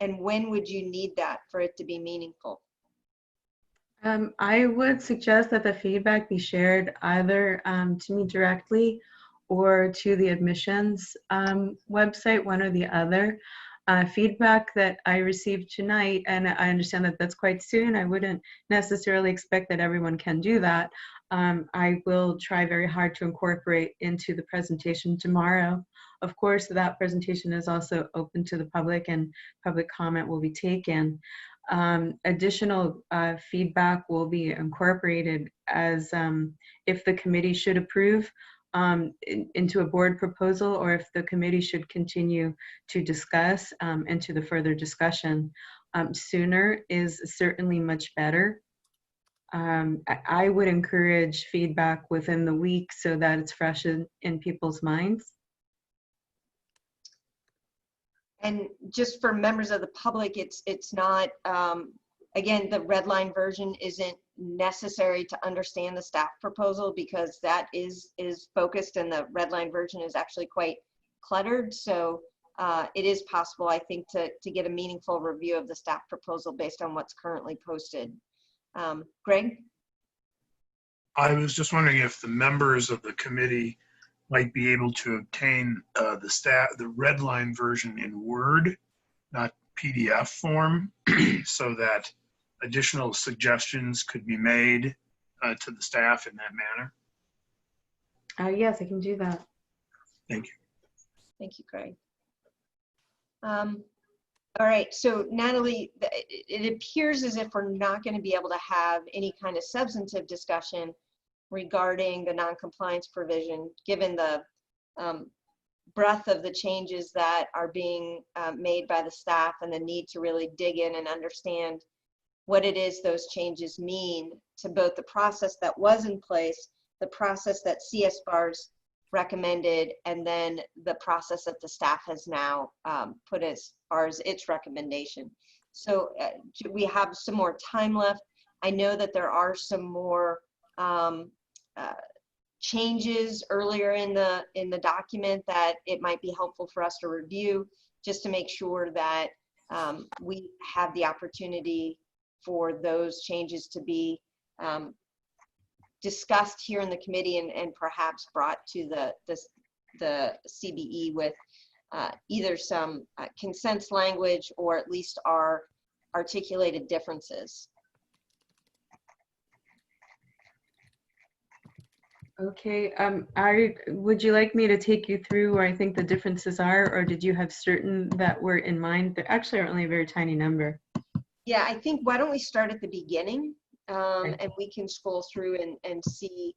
And when would you need that for it to be meaningful? I would suggest that the feedback be shared either to me directly or to the admissions website, one or the other. Feedback that I received tonight, and I understand that that's quite soon. I wouldn't necessarily expect that everyone can do that. I will try very hard to incorporate into the presentation tomorrow. Of course, that presentation is also open to the public and public comment will be taken. Additional feedback will be incorporated as if the committee should approve into a board proposal, or if the committee should continue to discuss into the further discussion. Sooner is certainly much better. I would encourage feedback within the week so that it's fresh in people's minds. And just for members of the public, it's not, again, the red line version isn't necessary to understand the staff proposal, because that is focused, and the red line version is actually quite cluttered. So it is possible, I think, to get a meaningful review of the staff proposal based on what's currently posted. Greg? I was just wondering if the members of the committee might be able to obtain the red line version in Word, not PDF form, so that additional suggestions could be made to the staff in that manner. Yes, I can do that. Thank you. Thank you, Greg. All right, so Natalie, it appears as if we're not going to be able to have any kind of substantive discussion regarding the non-compliance provision, given the breadth of the changes that are being made by the staff and the need to really dig in and understand what it is those changes mean to both the process that was in place, the process that CSBARS recommended, and then the process that the staff has now put as far as its recommendation. So we have some more time left. I know that there are some more changes earlier in the document that it might be helpful for us to review, just to make sure that we have the opportunity for those changes to be discussed here in the committee and perhaps brought to the CBE with either some consent language or at least our articulated differences. Okay, would you like me to take you through where I think the differences are, or did you have certain that were in mind? There actually are only a very tiny number. Yeah, I think, why don't we start at the beginning, and we can scroll through and see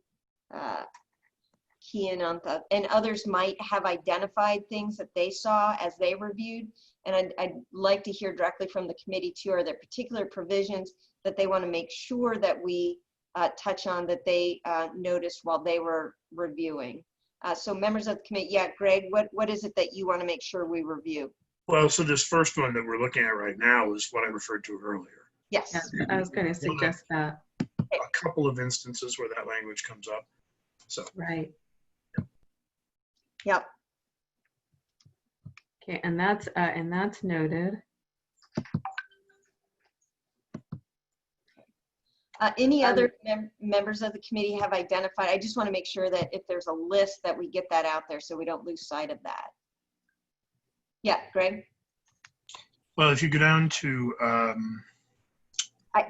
key in on that. And others might have identified things that they saw as they reviewed. And I'd like to hear directly from the committee too, are there particular provisions that they want to make sure that we touch on that they noticed while they were reviewing? So members of the committee, yeah, Greg, what is it that you want to make sure we review? Well, so this first one that we're looking at right now is what I referred to earlier. Yes. Yeah, I was going to suggest that. A couple of instances where that language comes up. So. Right. Yep. Okay, and that's noted. Any other members of the committee have identified? I just want to make sure that if there's a list that we get that out there so we don't lose sight of that. Yeah, Greg? Well, if you go down to...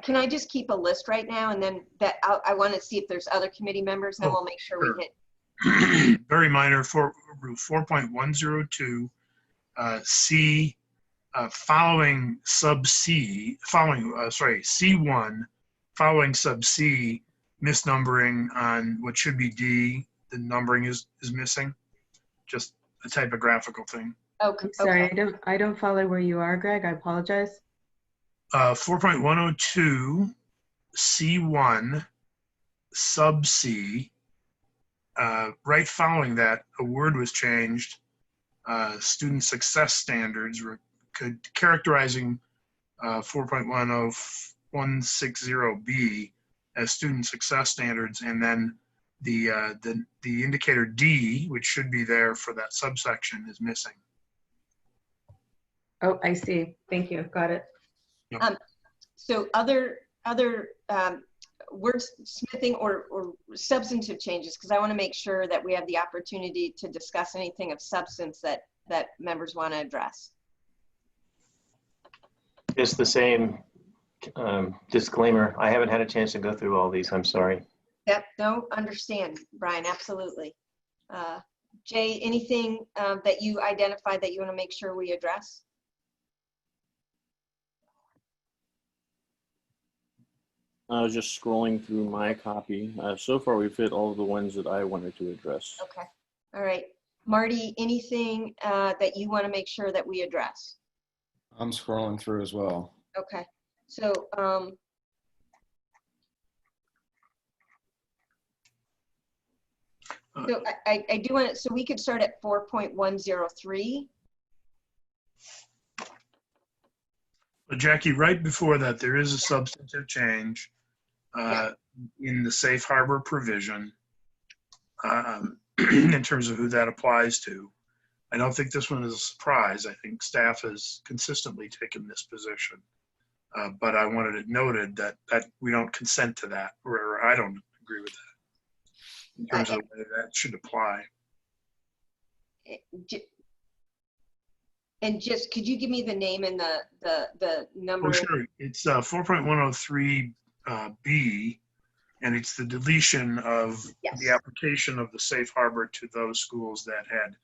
can I just keep a list right now, and then that I want to see if there's other committee members, and we'll make sure we hit. Very minor, for rule 4.102, C, following sub C, C1, following sub C, misnumbering on what should be D, the numbering is missing. Just a typographical thing. Okay. Sorry, okay. I don't follow where you are, Greg. I apologize. 4.102, C1, sub C, right following that, a word was changed. Student success standards were characterizing 4.10160B as student success standards, and then the indicator D, which should be there for that subsection, is missing. Oh, I see. Thank you. Got it. Yep. So other wordsmithing or substantive changes, because I want to make sure that we have the opportunity to discuss anything of substance that members want to address. Just the same disclaimer. I haven't had a chance to go through all these. I'm sorry. Yep. No, understand, Brian. Absolutely. Jay, anything that you identified that you want to make sure we address? I was just scrolling through my copy. So far, we've hit all of the ones that I wanted to address. Okay. All right. Marty, anything that you want to make sure that we address? I'm scrolling through as well. Okay. So, so I do want to, so we could start at 4.103. But Jackie, right before that, there is a substantive change in the safe harbor provision in terms of who that applies to. I don't think this one is a surprise. I think staff has consistently taken this position. But I wanted it noted that we don't consent to that, or I don't agree with that in terms of the way that should apply. And just, could you give me the name and the number? Oh, sure. It's 4.103 B, and it's the deletion of the application of the safe harbor to those schools that had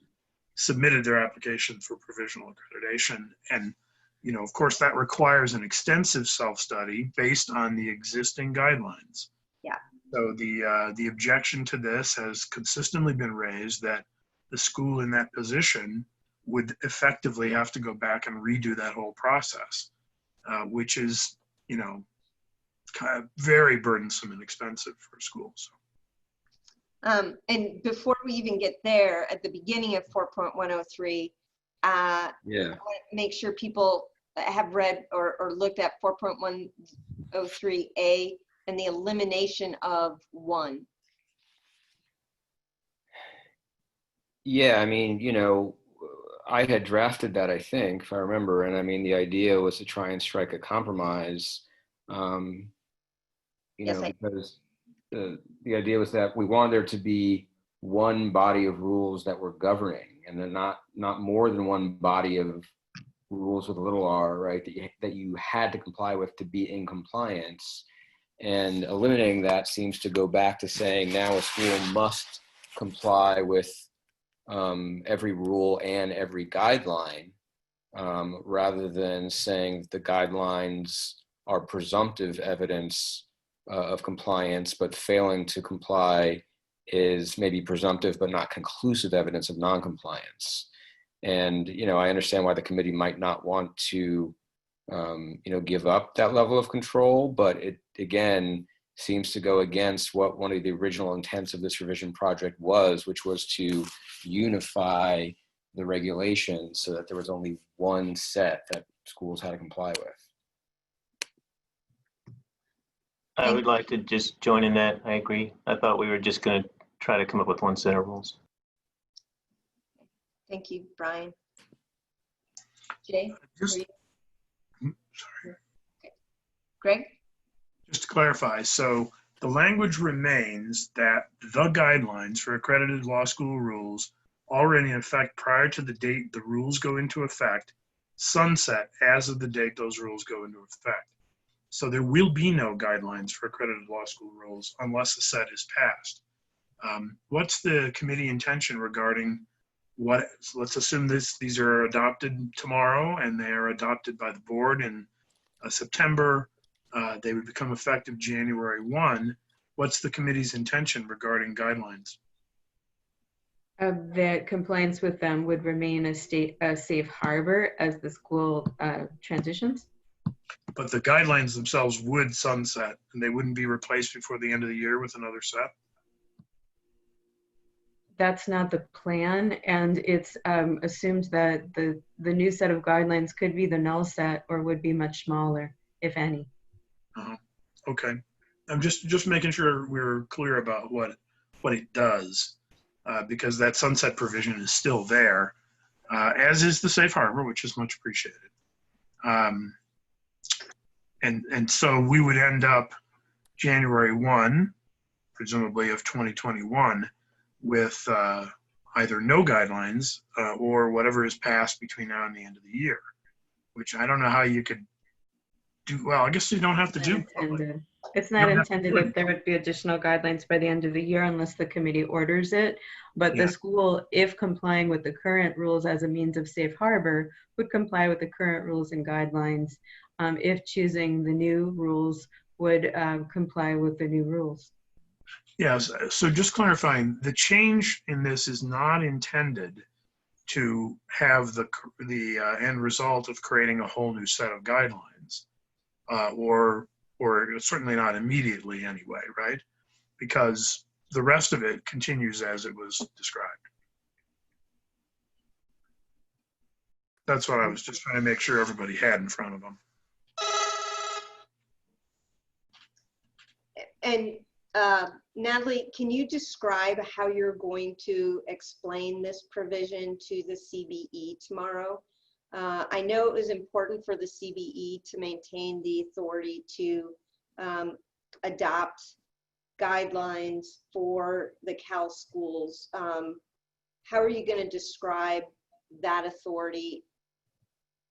submitted their application for provisional accreditation. And, you know, of course, that requires an extensive self-study based on the existing guidelines. Yeah. So the objection to this has consistently been raised that the school in that position would effectively have to go back and redo that whole process, which is, you know, kind of very burdensome and expensive for schools. And before we even get there, at the beginning of 4.103, I want to make sure people have read or looked at 4.103A and the elimination of 1. Yeah, I mean, you know, I had drafted that, I think, if I remember, and I mean, the idea was to try and strike a compromise, you know, because the idea was that we wanted there to be one body of rules that were governing, and then not more than one body of rules with a little r, right, that you had to comply with to be in compliance. And eliminating that seems to go back to saying now a school must comply with every rule and every guideline, rather than saying the guidelines are presumptive evidence of compliance, but failing to comply is maybe presumptive but not conclusive evidence of non-compliance. And, you know, I understand why the committee might not want to, you know, give up that level of control, but it, again, seems to go against what one of the original intents of this revision project was, which was to unify the regulations so that there was only one set that schools had to comply with. I would like to just join in that. I agree. I thought we were just going to try to come up with one set of rules. Thank you, Brian. Jay? Sorry. Okay. Greg? Just to clarify, so the language remains that the guidelines for accredited law school rules already in effect prior to the date the rules go into effect, sunset as of the date those rules go into effect. So there will be no guidelines for accredited law school rules unless the set is passed. What's the committee intention regarding what, let's assume these are adopted tomorrow and they are adopted by the board in September. They would become effective January 1. What's the committee's intention regarding guidelines? That compliance with them would remain a safe harbor as the school transitions. But the guidelines themselves would sunset and they wouldn't be replaced before the end of the year with another set? That's not the plan, and it's assumed that the new set of guidelines could be the null set or would be much smaller, if any. Okay. I'm just making sure we're clear about what it does, because that sunset provision is still there, as is the safe harbor, which is much appreciated. And so we would end up January 1, presumably of 2021, with either no guidelines or whatever is passed between now and the end of the year, which I don't know how you could do. Well, I guess you don't have to do. It's not intended that there would be additional guidelines by the end of the year unless the committee orders it. But the school, if complying with the current rules as a means of safe harbor, would comply with the current rules and guidelines. If choosing the new rules, would comply with the new rules. Yes, so just clarifying, the change in this is not intended to have the end result of creating a whole new set of guidelines, or certainly not immediately anyway, right? Because the rest of it continues as it was described. That's what I was just trying to make sure everybody had in front of them. And Natalie, can you describe how you're going to explain this provision to the CBE tomorrow? I know it was important for the CBE to maintain the authority to adopt guidelines for the Cal schools. How are you going to describe that authority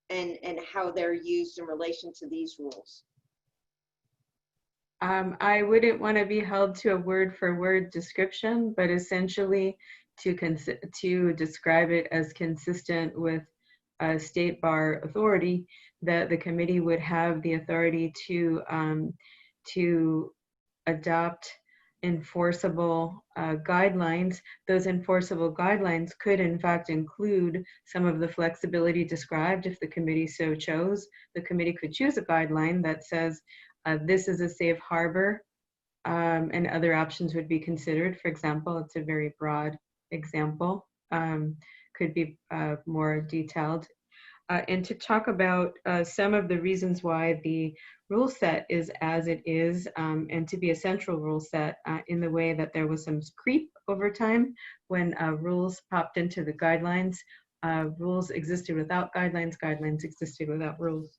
and how they're used in relation to these rules? I wouldn't want to be held to a word-for-word description, but essentially to describe it as consistent with state bar authority, that the committee would have the authority to adopt enforceable guidelines. Those enforceable guidelines could in fact include some of the flexibility described if the committee so chose. The committee could choose a guideline that says this is a safe harbor, and other options would be considered. For example, it's a very broad example, could be more detailed. And to talk about some of the reasons why the rule set is as it is, and to be a central rule set in the way that there was some creep over time when rules popped into the guidelines. Rules existed without guidelines, guidelines existed without rules.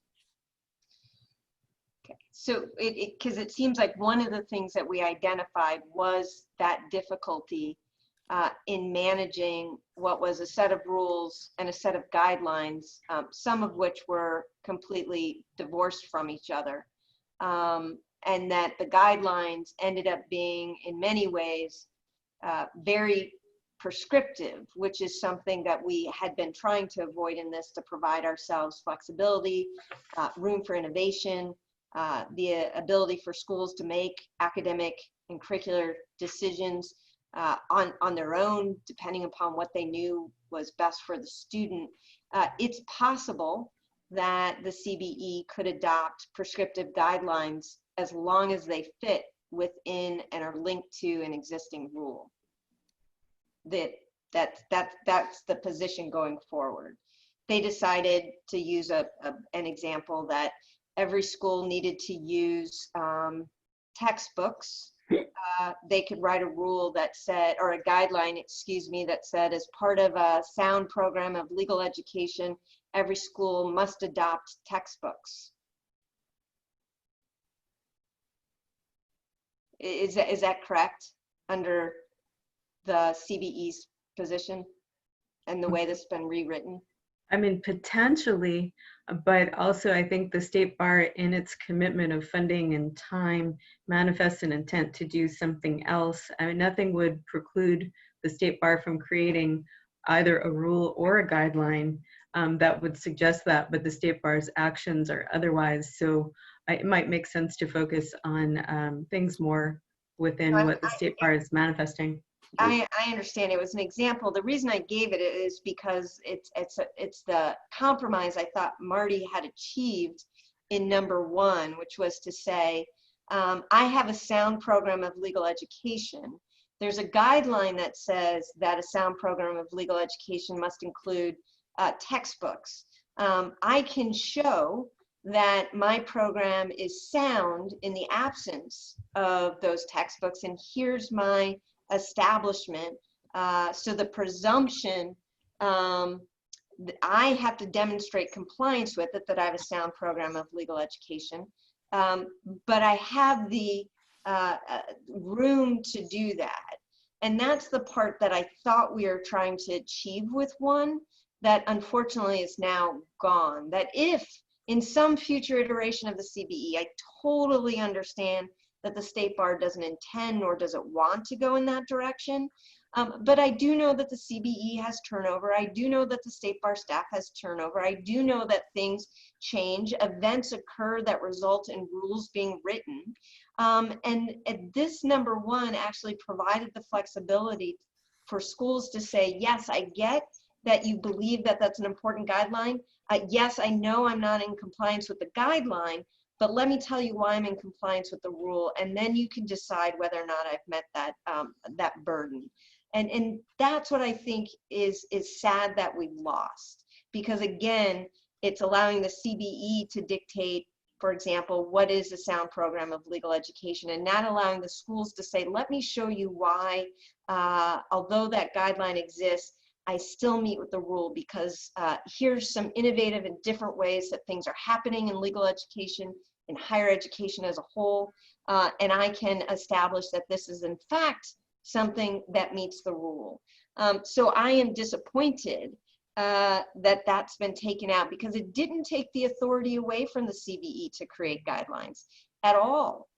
Okay. So because it seems like one of the things that we identified was that difficulty in managing what was a set of rules and a set of guidelines, some of which were completely divorced from each other. And that the guidelines ended up being, in many ways, very prescriptive, which is something that we had been trying to avoid in this, to provide ourselves flexibility, room for innovation, the ability for schools to make academic and curricular decisions on their own, depending upon what they knew was best for the student. It's possible that the CBE could adopt prescriptive guidelines as long as they fit within and are linked to an existing rule. That's the position going forward. They decided to use an example that every school needed to use textbooks. They could write a rule that said, or a guideline, excuse me, that said, as part of a sound program of legal education, every school must adopt textbooks. Is that correct under the CBE's position and the way that's been rewritten? I mean, potentially, but also I think the State Bar, in its commitment of funding and time, manifests an intent to do something else. I mean, nothing would preclude the State Bar from creating either a rule or a guideline that would suggest that, but the State Bar's actions are otherwise. So it might make sense to focus on things more within what the State Bar is manifesting. I understand. It was an example. The reason I gave it is because it's the compromise I thought Marty had achieved in number one, which was to say, I have a sound program of legal education. There's a guideline that says that a sound program of legal education must include textbooks. I can show that my program is sound in the absence of those textbooks, and here's my establishment. So the presumption, I have to demonstrate compliance with it, that I have a sound program of legal education, but I have the room to do that. And that's the part that I thought we were trying to achieve with one that unfortunately is now gone. That if in some future iteration of the CBE, I totally understand that the State Bar doesn't intend nor does it want to go in that direction. But I do know that the CBE has turnover. I do know that the State Bar staff has turnover. I do know that things change, events occur that result in rules being written. And this number one actually provided the flexibility for schools to say, yes, I get that you believe that that's an important guideline. Yes, I know I'm not in compliance with the guideline, but let me tell you why I'm in compliance with the rule, and then you can decide whether or not I've met that that burden. And that's what I think is sad that we've lost, because again, it's allowing the CBE to dictate for example, what is the sound program of legal education, and not allowing the schools to say, let me show you why, although that guideline exists, I still meet with the rule because here's some innovative and different ways that things are happening in legal education, in higher education as a whole, and I can establish that this is in fact something that meets the rule. So I am disappointed that that's been taken out because it didn't take the authority away from the CBE to create guidelines at all.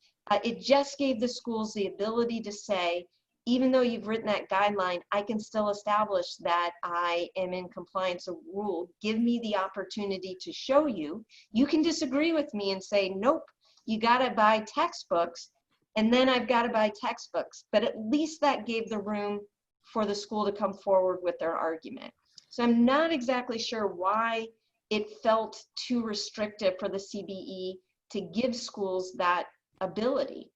It just gave the schools the ability to say, even though you've written that guideline, I can still establish that I am in compliance with rule. Give me the opportunity to show you. You can disagree with me and say, nope, you gotta buy textbooks, and then I've gotta buy textbooks. But at least that gave the room for the school to come forward with their argument. So I'm not exactly sure why it felt too restrictive for the CBE to give schools that ability.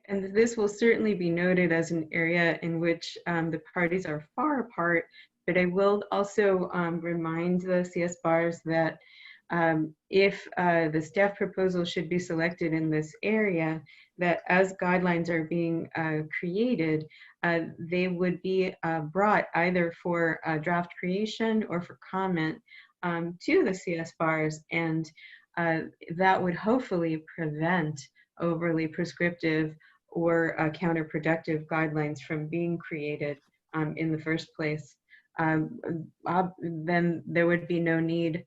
And this will certainly be noted as an area in which the parties are far apart, but I will also remind the CSBARS that if the staff proposal should be selected in this area, that as guidelines are being created, they would be brought either for draft creation or for comment to the CSBARS, and that would hopefully prevent overly prescriptive or counterproductive guidelines from being created in the first place. Then there would be no need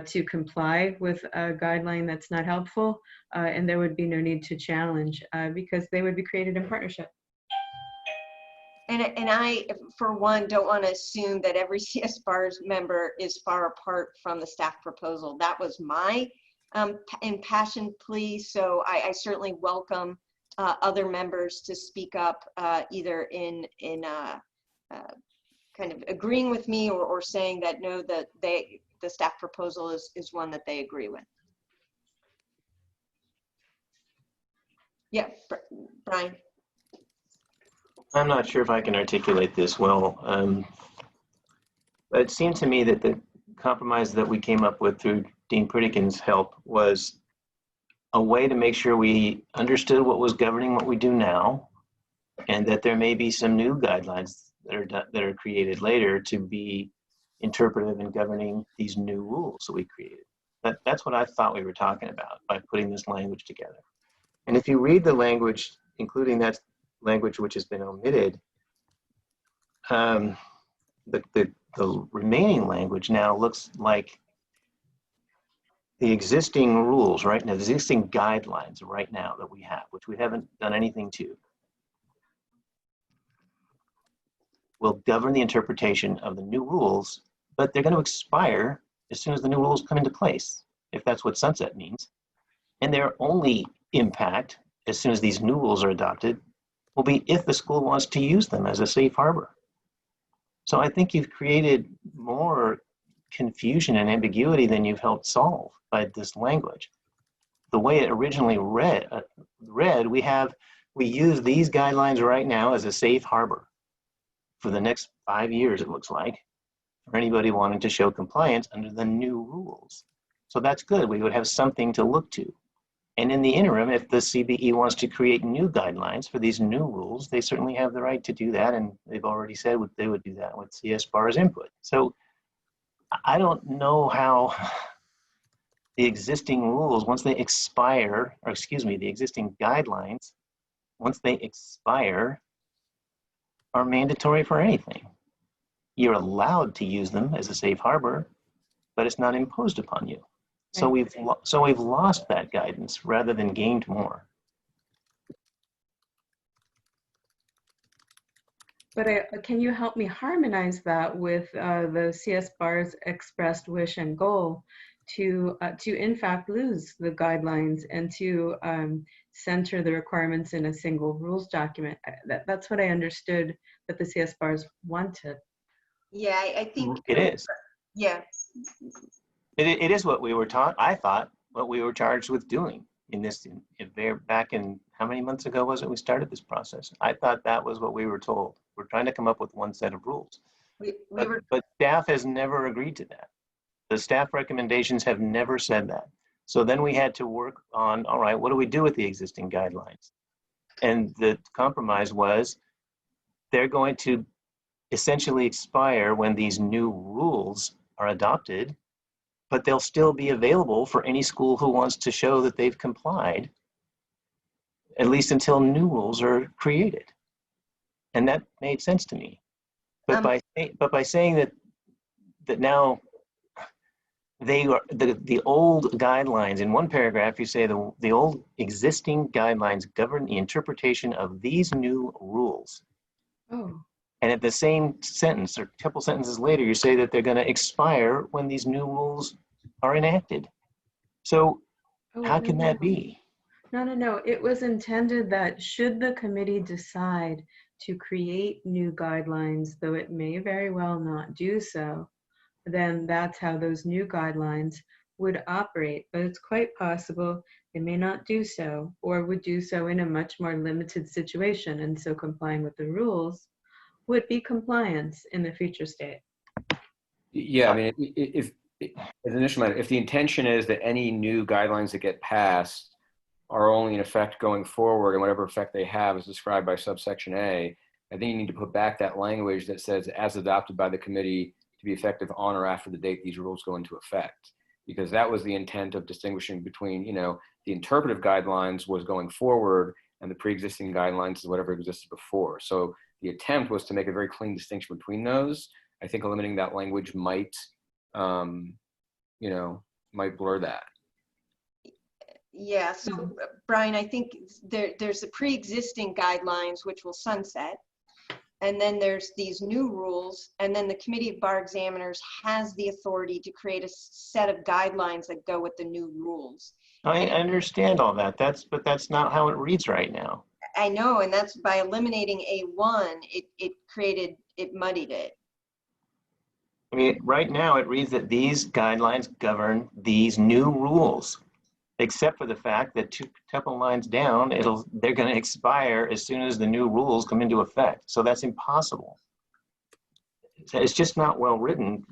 to comply with a guideline that's not helpful, and there would be no need to challenge because they would be created in partnership. And I, for one, don't want to assume that every CSBARS member is far apart from the staff proposal. That was my impassioned plea, so I certainly welcome other members to speak up, either in kind of agreeing with me or saying that no, that the staff proposal is one that they agree with. Yeah, Brian. I'm not sure if I can articulate this well, but it seemed to me that the compromise that we came up with through Dean Pritikin's help was a way to make sure we understood what was governing what we do now, and that there may be some new guidelines that are created later to be interpretive in governing these new rules that we created. That's what I thought we were talking about by putting this language together. And if you read the language, including that language which has been omitted, the remaining language now looks like the existing rules right now, the existing guidelines right now that we have, which we haven't done anything to, will govern the interpretation of the new rules, but they're going to expire as soon as the new rules come into place, if that's what sunset means. And their only impact, as soon as these new rules are adopted, will be if the school wants to use them as a safe harbor. So I think you've created more confusion and ambiguity than you've helped solve by this language. The way it originally read, we use these guidelines right now as a safe harbor for the next 5 years, it looks like, for anybody wanting to show compliance under the new rules. So that's good. We would have something to look to. And in the interim, if the CBE wants to create new guidelines for these new rules, they certainly have the right to do that. And they've already said they would do that with CSBARS input. So I don't know how the existing rules, once they expire, or excuse me, the existing guidelines, once they expire, are mandatory for anything. You're allowed to use them as a safe harbor, but it's not imposed upon you. So we've lost that guidance rather than gained more. But can you help me harmonize that with the CSBAR's expressed wish and goal to in fact lose the guidelines and to center the requirements in a single rules document? That's what I understood that the CSBARS wanted. Yeah, I think it is. Yeah. It is what we were taught. I thought what we were charged with doing in this, back in, how many months ago was it we started this process? I thought that was what we were told. We're trying to come up with one set of rules. But staff has never agreed to that. The staff recommendations have never said that. So then we had to work on, all right, what do we do with the existing guidelines? And the compromise was they're going to essentially expire when these new rules are adopted, but they'll still be available for any school who wants to show that they've complied, at least until new rules are created. And that made sense to me. But by saying that now they are the old guidelines, in one paragraph you say the old existing guidelines govern the interpretation of these new rules. Oh. And at the same sentence or a couple sentences later, you say that they're going to expire when these new rules are enacted. So how can that be? No. It was intended that should the committee decide to create new guidelines, though it may very well not do so, then that's how those new guidelines would operate. But it's quite possible they may not do so, or would do so in a much more limited situation. And so complying with the rules would be compliance in the future state. Yeah, I mean, if as an initial matter, if the intention is that any new guidelines that get passed are only in effect going forward, and whatever effect they have is described by subsection A, I think you need to put back that language that says as adopted by the committee to be effective on or after the date these rules go into effect. Because that was the intent of distinguishing between, you know, the interpretive guidelines was going forward and the pre-existing guidelines is whatever existed before. So the attempt was to make a very clean distinction between those. I think eliminating that language might, you know, might blur that. Yeah, so Brian, I think there's the pre-existing guidelines which will sunset, and then there's these new rules, and then the Committee of Bar Examiners has the authority to create a set of guidelines that go with the new rules. I understand all that. But that's not how it reads right now. I know, and that's by eliminating A1, it muddied it. I mean, right now it reads that these guidelines govern these new rules, except for the fact that two couple lines down, they're going to expire as soon as the new rules come into effect. So that's impossible. It's just not well written.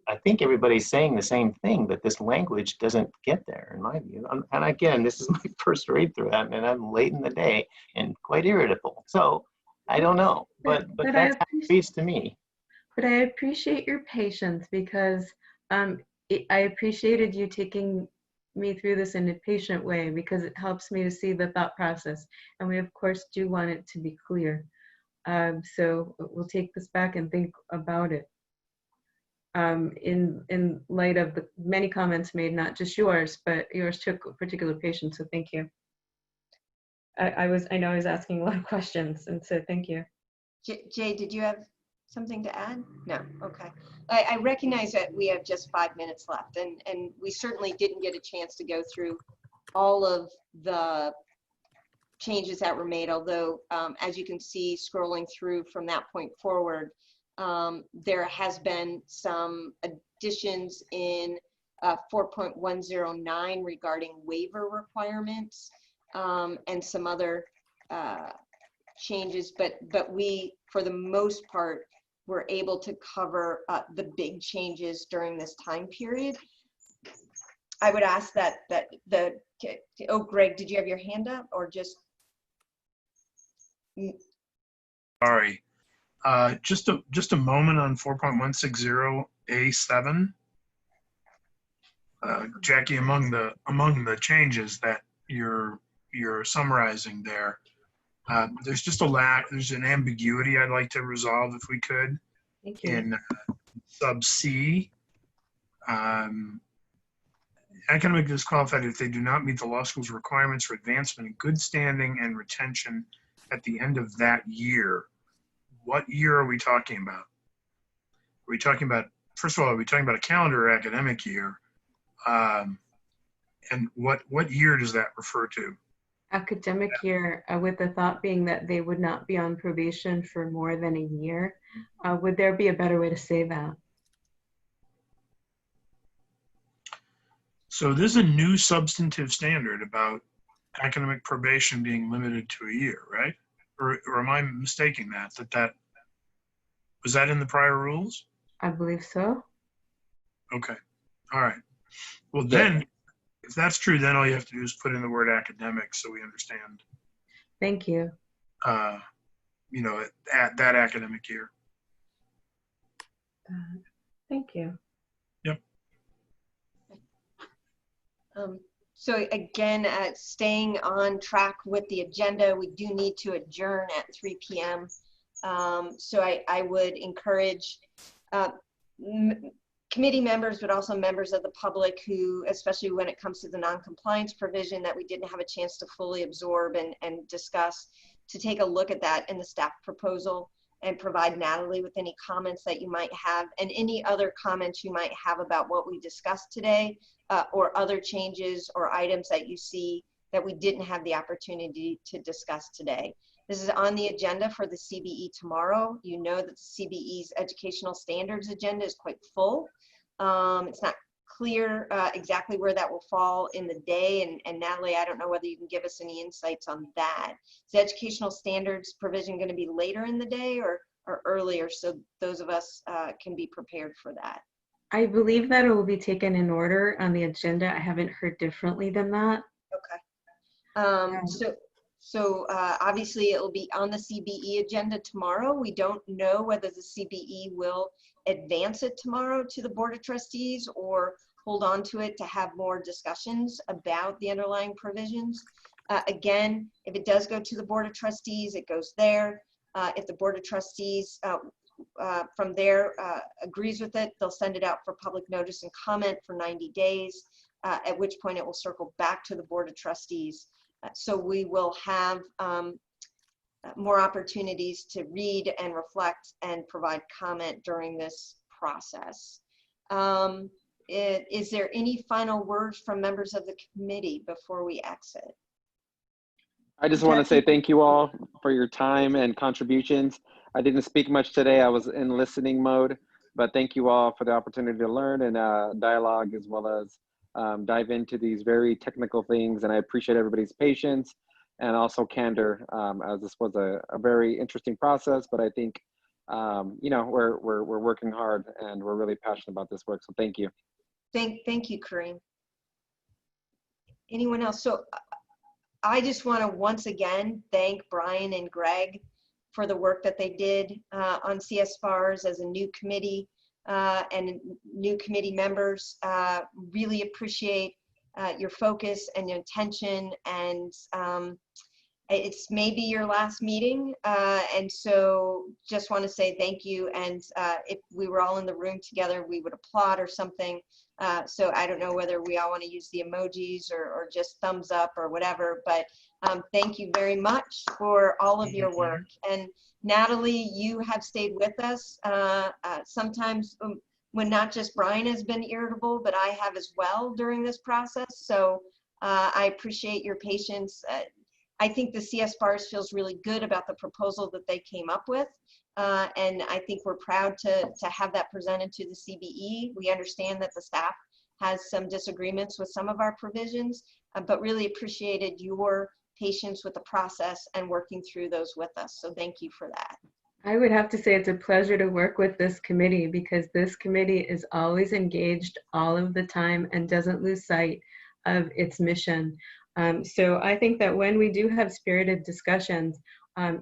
I think everybody's saying the same thing, but this language doesn't get there, in my view. And again, this is my first read through that, and I'm late in the day and quite irritable. So I don't know, but that's how it reads to me. But I appreciate your patience, because I appreciated you taking me through this in a patient way, because it helps me to see the thought process. And we, of course, do want it to be clear. So we'll take this back and think about it. In light of the many comments made, not just yours, but yours took particular patience, so thank you. I know I was asking a lot of questions, and so thank you. Jay, did you have something to add? No, okay. I recognize that we have just 5 minutes left, and we certainly didn't get a chance to go through all of the changes that were made, although as you can see, scrolling through from that point forward, there has been some additions in 4.109 regarding waiver requirements, and some other changes, but we, for the most part, were able to cover the big changes during this time period. I would ask that oh, Greg, did you have your hand up or just? Sorry. Just a moment on 4.160A7. Jackie, among the changes that you're summarizing there, there's just there's an ambiguity I'd like to resolve if we could. Thank you. In sub C, academic disqualified if they do not meet the law school's requirements for advancement in good standing and retention at the end of that year. What year are we talking about? Are we talking about, first of all, are we talking about a calendar or academic year? And what year does that refer to? Academic year, with the thought being that they would not be on probation for more than a year. Would there be a better way to say that? So this is a new substantive standard about academic probation being limited to a year, right? Or am I mistaking that was that in the prior rules? I believe so. Okay. All right. Well, then If that's true, then all you have to do is put in the word academic so we understand, Thank you. you know, at that academic year. Thank you. Yep. So again, staying on track with the agenda, we do need to adjourn at 3 p.m. So I would encourage committee members, but also members of the public who, especially when it comes to the non-compliance provision that we didn't have a chance to fully absorb and discuss, to take a look at that in the staff proposal and provide Natalie with any comments that you might have and any other comments you might have about what we discussed today or other changes or items that you see that we didn't have the opportunity to discuss today. This is on the agenda for the CBE tomorrow. You know that the CBE's educational standards agenda is quite full. It's not clear exactly where that will fall in the day. And Natalie, I don't know whether you can give us any insights on that. Is the educational standards provision going to be later in the day or earlier so those of us can be prepared for that? I believe that it will be taken in order on the agenda. I haven't heard differently than that. Okay. So obviously it will be on the CBE agenda tomorrow. We don't know whether the CBE will advance it tomorrow to the Board of Trustees or hold on to it to have more discussions about the underlying provisions. Again, if it does go to the Board of Trustees, it goes there. If the Board of Trustees from there agrees with it, they'll send it out for public notice and comment for 90 days, at which point it will circle back to the Board of Trustees. So we will have more opportunities to read and reflect and provide comment during this process. Is there any final words from members of the committee before we exit? I just want to say thank you all for your time and contributions. I didn't speak much today. I was in listening mode, but thank you all for the opportunity to learn and dialogue as well as dive into these very technical things. And I appreciate everybody's patience and also candor, as this was a very interesting process, but I think, you know, we're working hard and we're really passionate about this work. So thank you. Thank you, Kareem. Anyone else? So I just want to once again thank Brian and Greg for the work that they did on CSBARS as a new committee and new committee members. Really appreciate your focus and your attention, and it's maybe your last meeting, and so just want to say thank you. And if we were all in the room together, we would applaud or something. So I don't know whether we all want to use the emojis or just thumbs up or whatever, but thank you very much for all of your work. And Natalie, you have stayed with us. Sometimes when not just Brian has been irritable, but I have as well during this process. So I appreciate your patience. I think the CSBARS feels really good about the proposal that they came up with. And I think we're proud to have that presented to the CBE. We understand that the staff has some disagreements with some of our provisions, but really appreciated your patience with the process and working through those with us. So thank you for that. I would have to say it's a pleasure to work with this committee because this committee is always engaged all of the time and doesn't lose sight of its mission. So I think that when we do have spirited discussions,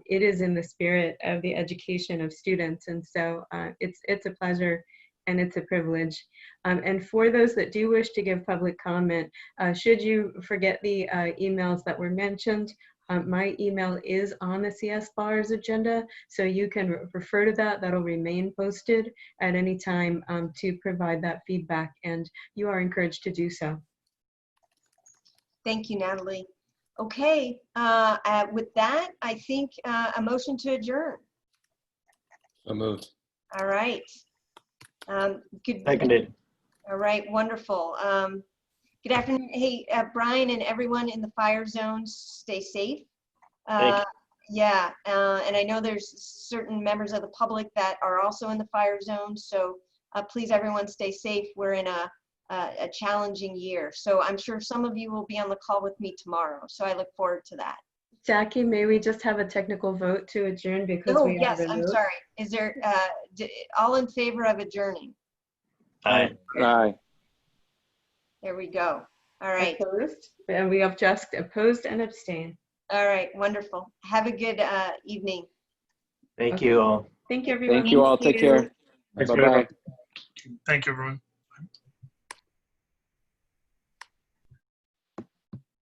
it is in the spirit of the education of students. And so it's a pleasure and it's a privilege. And for those that do wish to give public comment, should you forget the emails that were mentioned, my email is on the CSBARS agenda, so you can refer to that. That'll remain posted at any time to provide that feedback, and you are encouraged to do so. Thank you, Natalie. Okay, with that, I think a motion to adjourn. So moved. All right. Good. Seconded. All right, wonderful. Good afternoon. Hey, Brian and everyone in the fire zones, stay safe. Yeah, and I know there's certain members of the public that are also in the fire zone, so please everyone stay safe. We're in a challenging year. So I'm sure some of you will be on the call with me tomorrow. So I look forward to that. Jackie, may we just have a technical vote to adjourn because oh, we yes, are I'm sorry. Is there all in favor of adjourning? Aye. Aye. There we go. All right. Opposed? And we have just opposed and abstained. All right. Wonderful. Have a good evening. Thank you all. Thank you, everyone. Thank you all. Take care. Thanks, Bye-bye. Thank you, everyone.